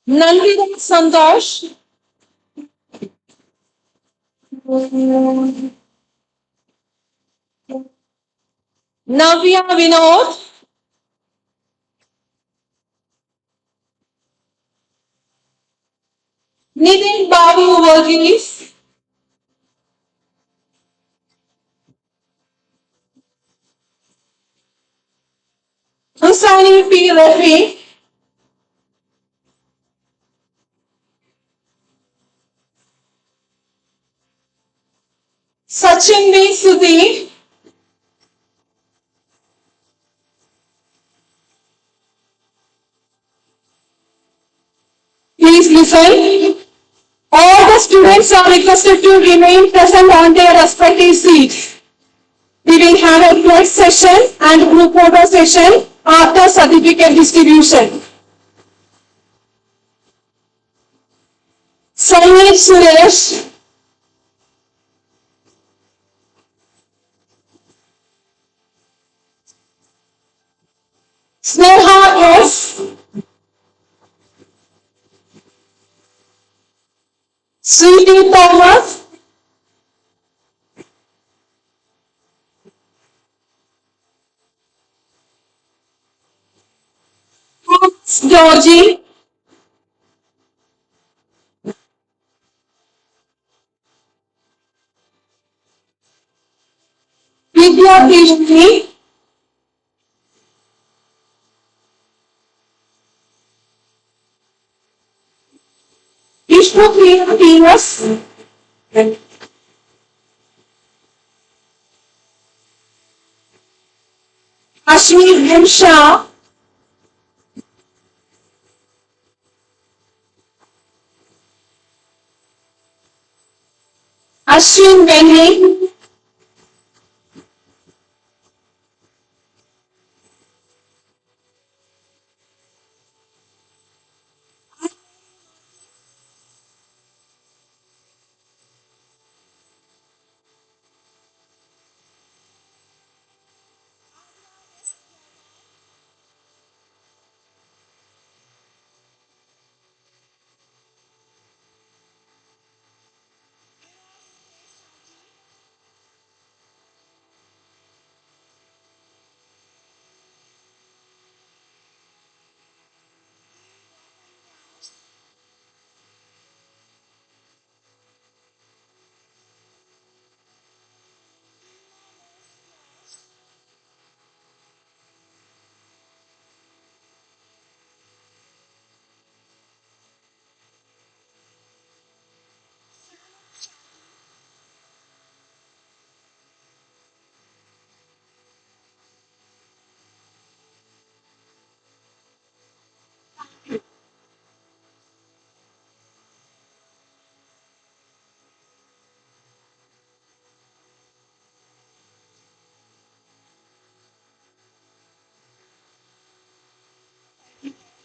Nandita Santosh. Navya Vinod. Nitin Babu Varghese. Hussaini P. Rafi. Sachin V. Sudhi. Please listen. All the students are requested to remain present on their respective seats. We will have a pledge session and group photo session after certificate distribution. Sanjeev Suresh. Sneha S. Sweetie Thomas. Georgie. Vidya Krishni. Vishnu Priya Venus. Ashmi M. Shah. Ashwin Benny.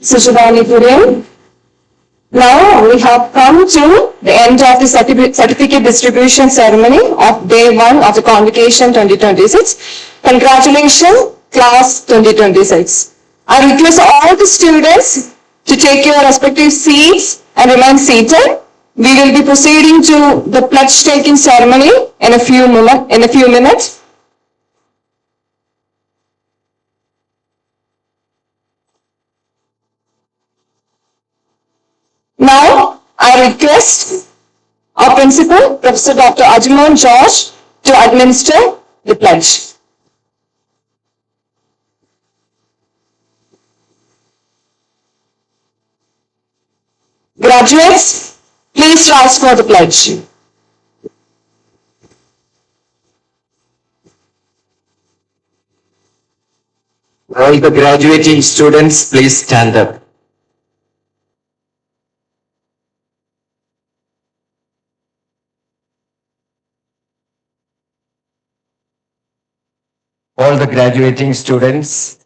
Sushadani Purian. Now we have come to the end of the certificate distribution ceremony of day 1 of the convocation 2026. Congratulations, class 2026. I request all the students to take your respective seats and remain seated. We will be proceeding to the pledge taking ceremony in a few minutes. Now, I request our principal, Professor Dr. Ajimon George, to administer the pledge. Graduates, please rise for the pledge. All the graduating students, please stand up. All the graduating students,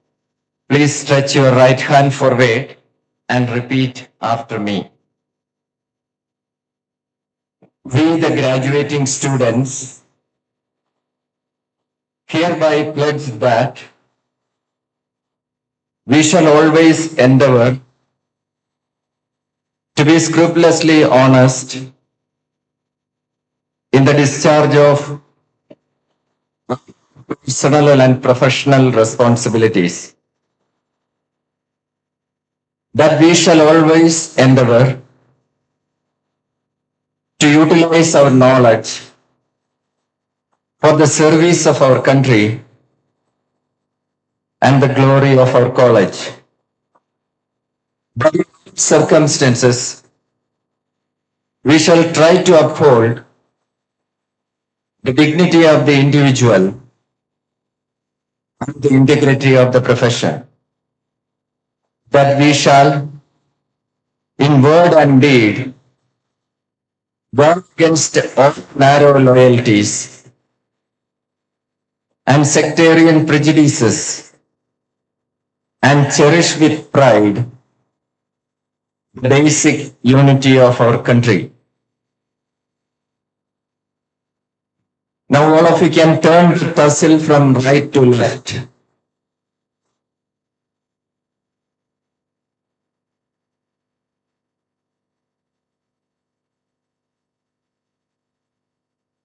please stretch your right hand forward and repeat after me. We, the graduating students, hereby pledge that we shall always endeavor to be scrupulously honest in the discharge of personal and professional responsibilities, that we shall always endeavor to utilize our knowledge for the service of our country and the glory of our college. But in circumstances, we shall try to uphold the dignity of the individual and the integrity of the profession. That we shall, in word and deed, work against all narrow loyalties and sectarian prejudices, and cherish with pride the basic unity of our country. Now all of you can turn the tussle from right to left.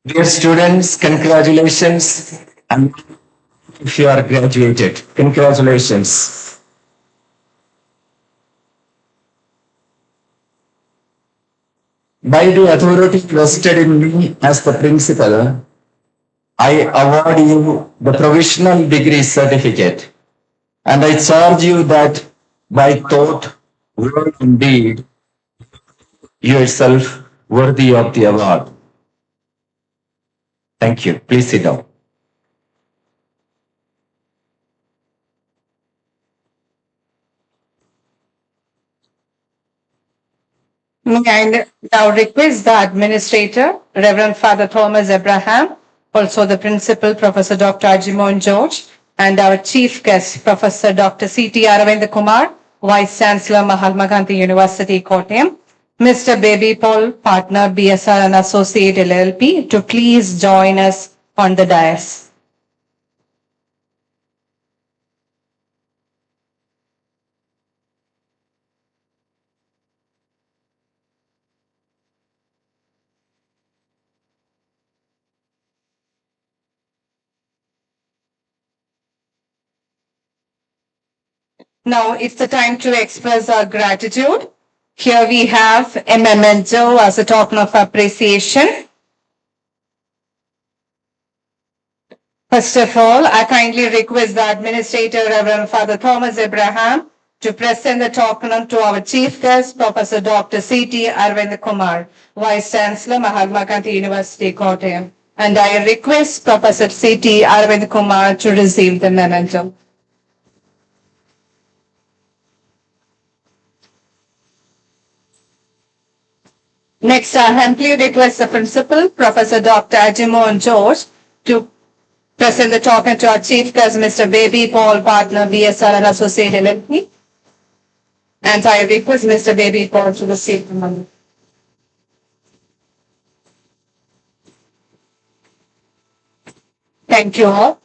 Dear students, congratulations, and if you are graduated, congratulations. By the authority vested in me as the principal, I award you the provisional degree certificate, and I charge you that by thought, word and deed, yourself worthy of the award. Thank you. Please sit down. May I now request the administrator, Reverend Father Thomas Abraham, also the principal, Professor Dr. Ajimon George, and our chief guest, Professor Dr. C.T. Aravind Kumar, Vice Chancellor, Mahatma Gandhi University, Kottayam, Mr. Baby Paul, partner, BSR and Associate LLP, to please join us on the dais. Now it's the time to express our gratitude. Here we have a memento as a token of appreciation. First of all, I kindly request the administrator, Reverend Father Thomas Abraham, to present the token to our chief guest, Professor Dr. C.T. Aravind Kumar, Vice Chancellor, Mahatma Gandhi University, Kottayam. And I request Professor C.T. Aravind Kumar to receive the memento. Next, I humbly request the principal, Professor Dr. Ajimon George, to present the token to our chief guest, Mr. Baby Paul, partner, BSR and Associate LLP. And I request Mr. Baby Paul to receive the money. Thank you all.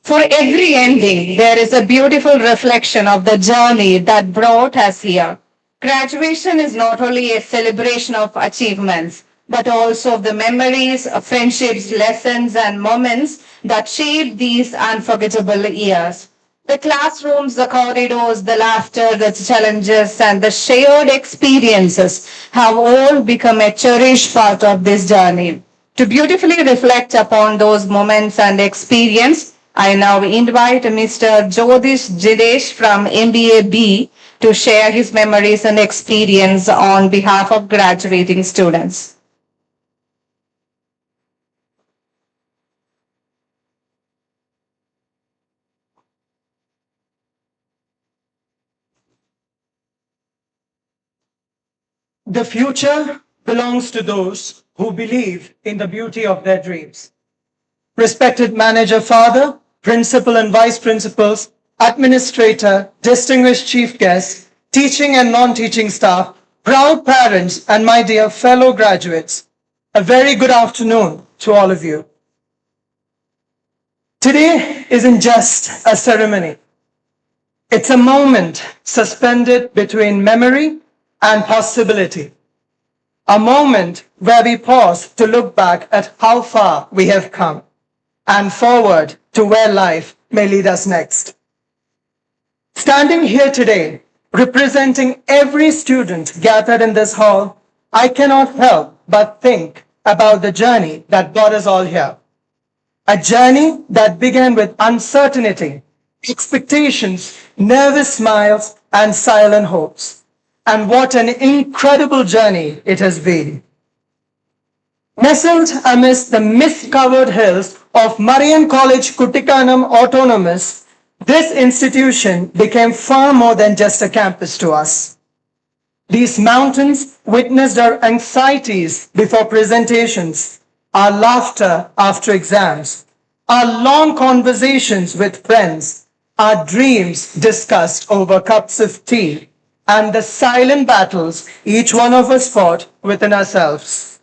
For every ending, there is a beautiful reflection of the journey that brought us here. Graduation is not only a celebration of achievements, but also of the memories, friendships, lessons, and moments that shaped these unforgettable years. The classrooms, the corridors, the laughter, the challenges, and the shared experiences have all become a cherished part of this journey. To beautifully reflect upon those moments and experience, I now invite Mr. Jyotish Jidesh from MBA B to share his memories and experience on behalf of graduating students. The future belongs to those who believe in the beauty of their dreams. Respected manager father, principal and vice principals, administrator, distinguished chief guests, teaching and non-teaching staff, proud parents, and my dear fellow graduates, a very good afternoon to all of you. Today isn't just a ceremony. It's a moment suspended between memory and possibility. A moment where we pause to look back at how far we have come and forward to where life may lead us next. Standing here today, representing every student gathered in this hall, I cannot help but think about the journey that brought us all here. A journey that began with uncertainty, expectations, nervous smiles, and silent hopes. And what an incredible journey it has been. Nestled amidst the mist-covered hills of Marian College Kuttikkanam Autonomous, this institution became far more than just a campus to us. These mountains witnessed our anxieties before presentations, our laughter after exams, our long conversations with friends, our dreams discussed over cups of tea, and the silent battles each one of us fought within ourselves.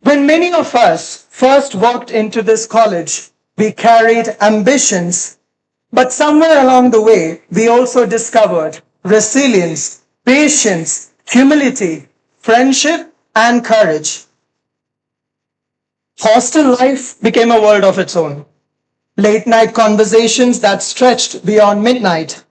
When many of us first walked into this college, we carried ambitions, but somewhere along the way, we also discovered resilience, patience, humility, friendship, and courage. Hostel life became a world of its own. Late night conversations that stretched beyond midnight,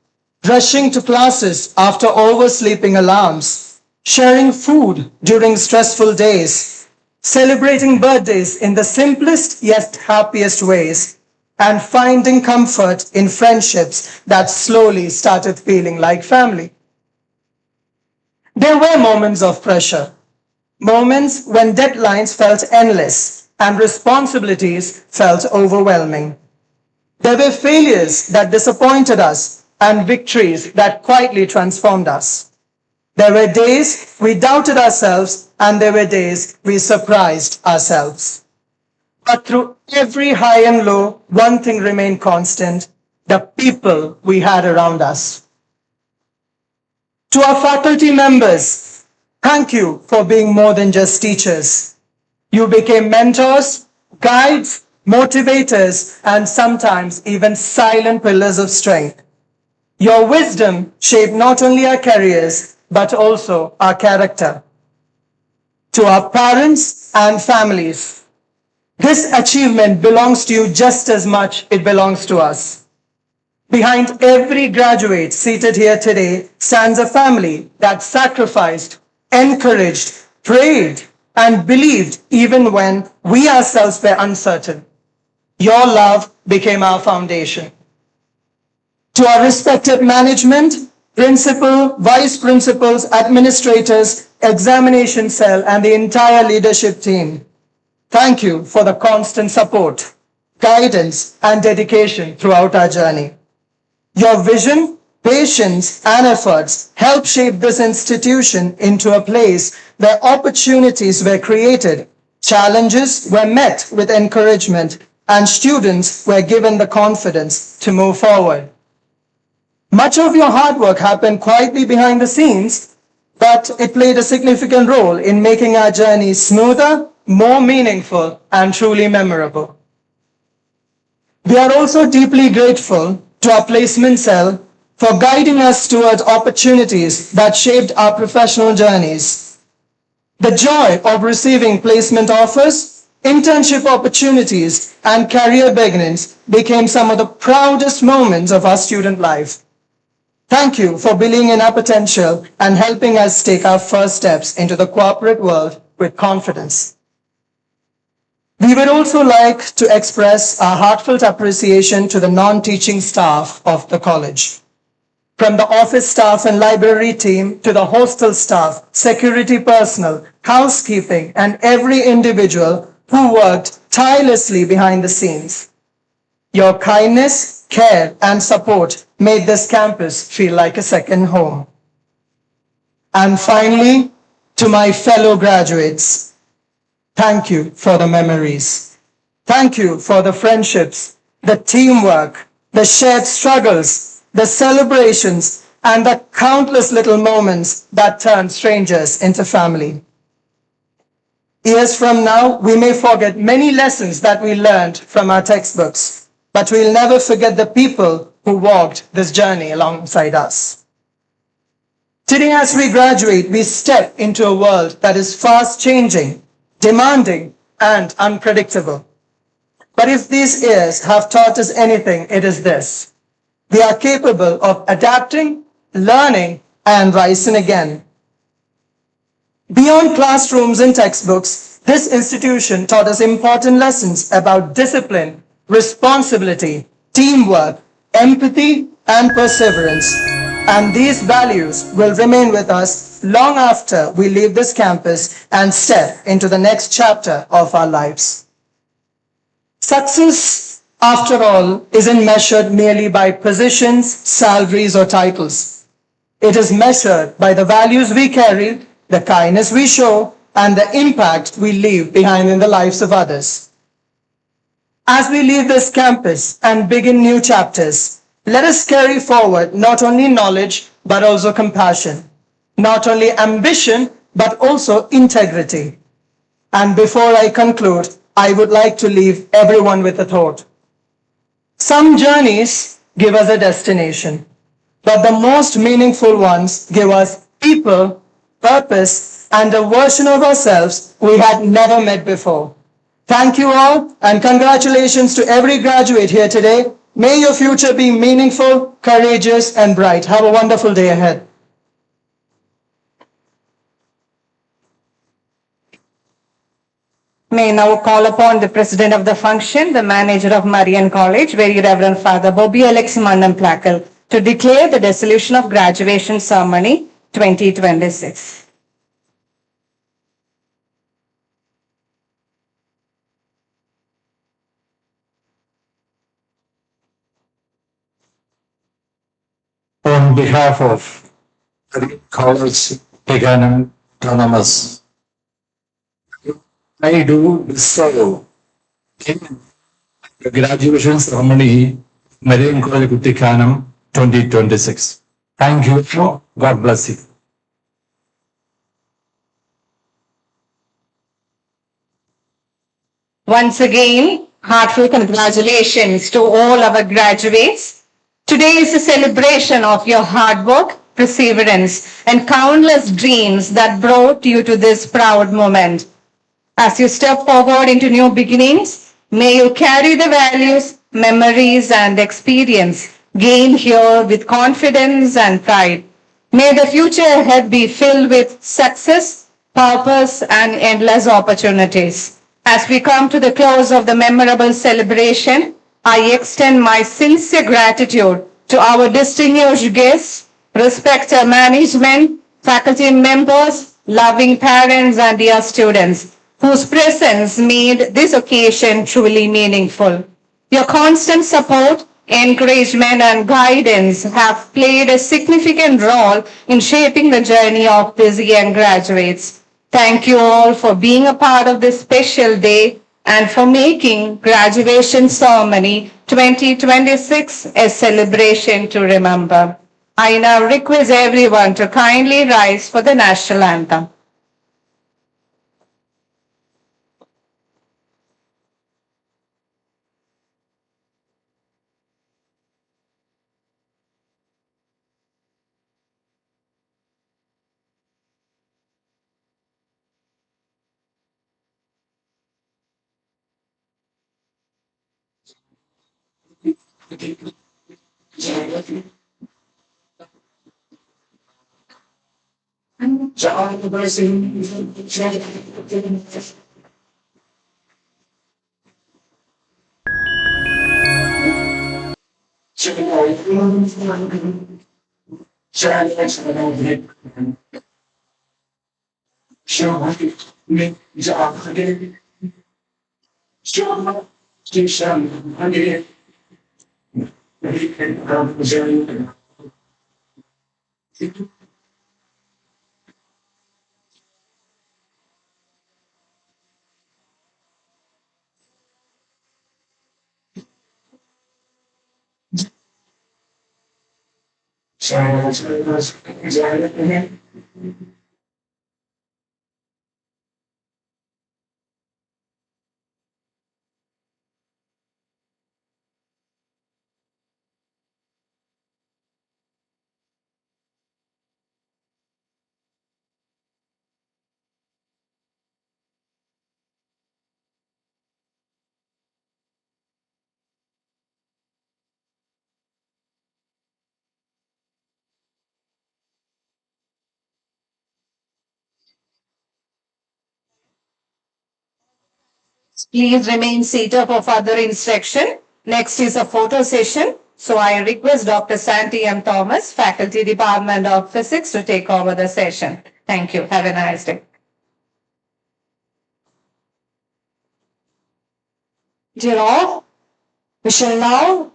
rushing to classes after oversleeping alarms, sharing food during stressful days, celebrating birthdays in the simplest yet happiest ways, and finding comfort in friendships that slowly started feeling like family. There were moments of pressure, moments when deadlines felt endless and responsibilities felt overwhelming. There were failures that disappointed us and victories that quietly transformed us. There were days we doubted ourselves and there were days we surprised ourselves. But through every high and low, one thing remained constant: the people we had around us. To our faculty members, thank you for being more than just teachers. You became mentors, guides, motivators, and sometimes even silent pillars of strength. Your wisdom shaped not only our careers, but also our character. To our parents and families, this achievement belongs to you just as much it belongs to us. Behind every graduate seated here today stands a family that sacrificed, encouraged, prayed, and believed even when we ourselves were uncertain. Your love became our foundation. To our respected management, principal, vice principals, administrators, examination cell, and the entire leadership team, thank you for the constant support, guidance, and dedication throughout our journey. Your vision, patience, and efforts help shape this institution into a place where opportunities were created, challenges were met with encouragement, and students were given the confidence to move forward. Much of your hard work happened quietly behind the scenes, but it played a significant role in making our journey smoother, more meaningful, and truly memorable. We are also deeply grateful to our placement cell for guiding us towards opportunities that shaped our professional journeys. The joy of receiving placement offers, internship opportunities, and career beginnings became some of the proudest moments of our student life. Thank you for believing in our potential and helping us take our first steps into the corporate world with confidence. We would also like to express our heartfelt appreciation to the non-teaching staff of the college. From the office staff and library team to the hostel staff, security personnel, housekeeping, and every individual who worked tirelessly behind the scenes. Your kindness, care, and support made this campus feel like a second home. And finally, to my fellow graduates, thank you for the memories. Thank you for the friendships, the teamwork, the shared struggles, the celebrations, and the countless little moments that turn strangers into family. Years from now, we may forget many lessons that we learned from our textbooks, but we'll never forget the people who walked this journey alongside us. Today, as we graduate, we step into a world that is fast changing, demanding, and unpredictable. But if these years have taught us anything, it is this: we are capable of adapting, learning, and rising again. Beyond classrooms and textbooks, this institution taught us important lessons about discipline, responsibility, teamwork, empathy, and perseverance. And these values will remain with us long after we leave this campus and step into the next chapter of our lives. Success, after all, isn't measured merely by positions, salaries, or titles. It is measured by the values we carry, the kindness we show, and the impact we leave behind in the lives of others. As we leave this campus and begin new chapters, let us carry forward not only knowledge, but also compassion, not only ambition, but also integrity. And before I conclude, I would like to leave everyone with a thought. Some journeys give us a destination, but the most meaningful ones give us people, purpose, and a version of ourselves we had never met before. Thank you all, and congratulations to every graduate here today. May your future be meaningful, courageous, and bright. Have a wonderful day ahead. May I now call upon the president of the function, the manager of Marian College, Very Reverend Father Bobby Aleximandam Plackle, to declare the dissolution of graduation ceremony 2026. On behalf of the College Kuttikkanam Autonomous, I do dissolve the graduation ceremony, Marian College Kuttikkanam 2026. Thank you. God bless you. Once again, heartfelt congratulations to all our graduates. Today is a celebration of your hard work, perseverance, and countless dreams that brought you to this proud moment. As you step forward into new beginnings, may you carry the values, memories, and experience gained here with confidence and pride. May the future ahead be filled with success, purpose, and endless opportunities. As we come to the close of the memorable celebration, I extend my sincere gratitude to our distinguished guests, respected management, faculty members, loving parents, and dear students, whose presence made this occasion truly meaningful. Your constant support, encouragement, and guidance have played a significant role in shaping the journey of these young graduates. Thank you all for being a part of this special day and for making graduation ceremony 2026 a celebration to remember. I now request everyone to kindly rise for the national anthem. Please remain seated for further instruction. Next is a photo session. So I request Dr. Santi M. Thomas, Faculty Department of Physics, to take over the session. Thank you. Have a nice day. Dear all, we shall now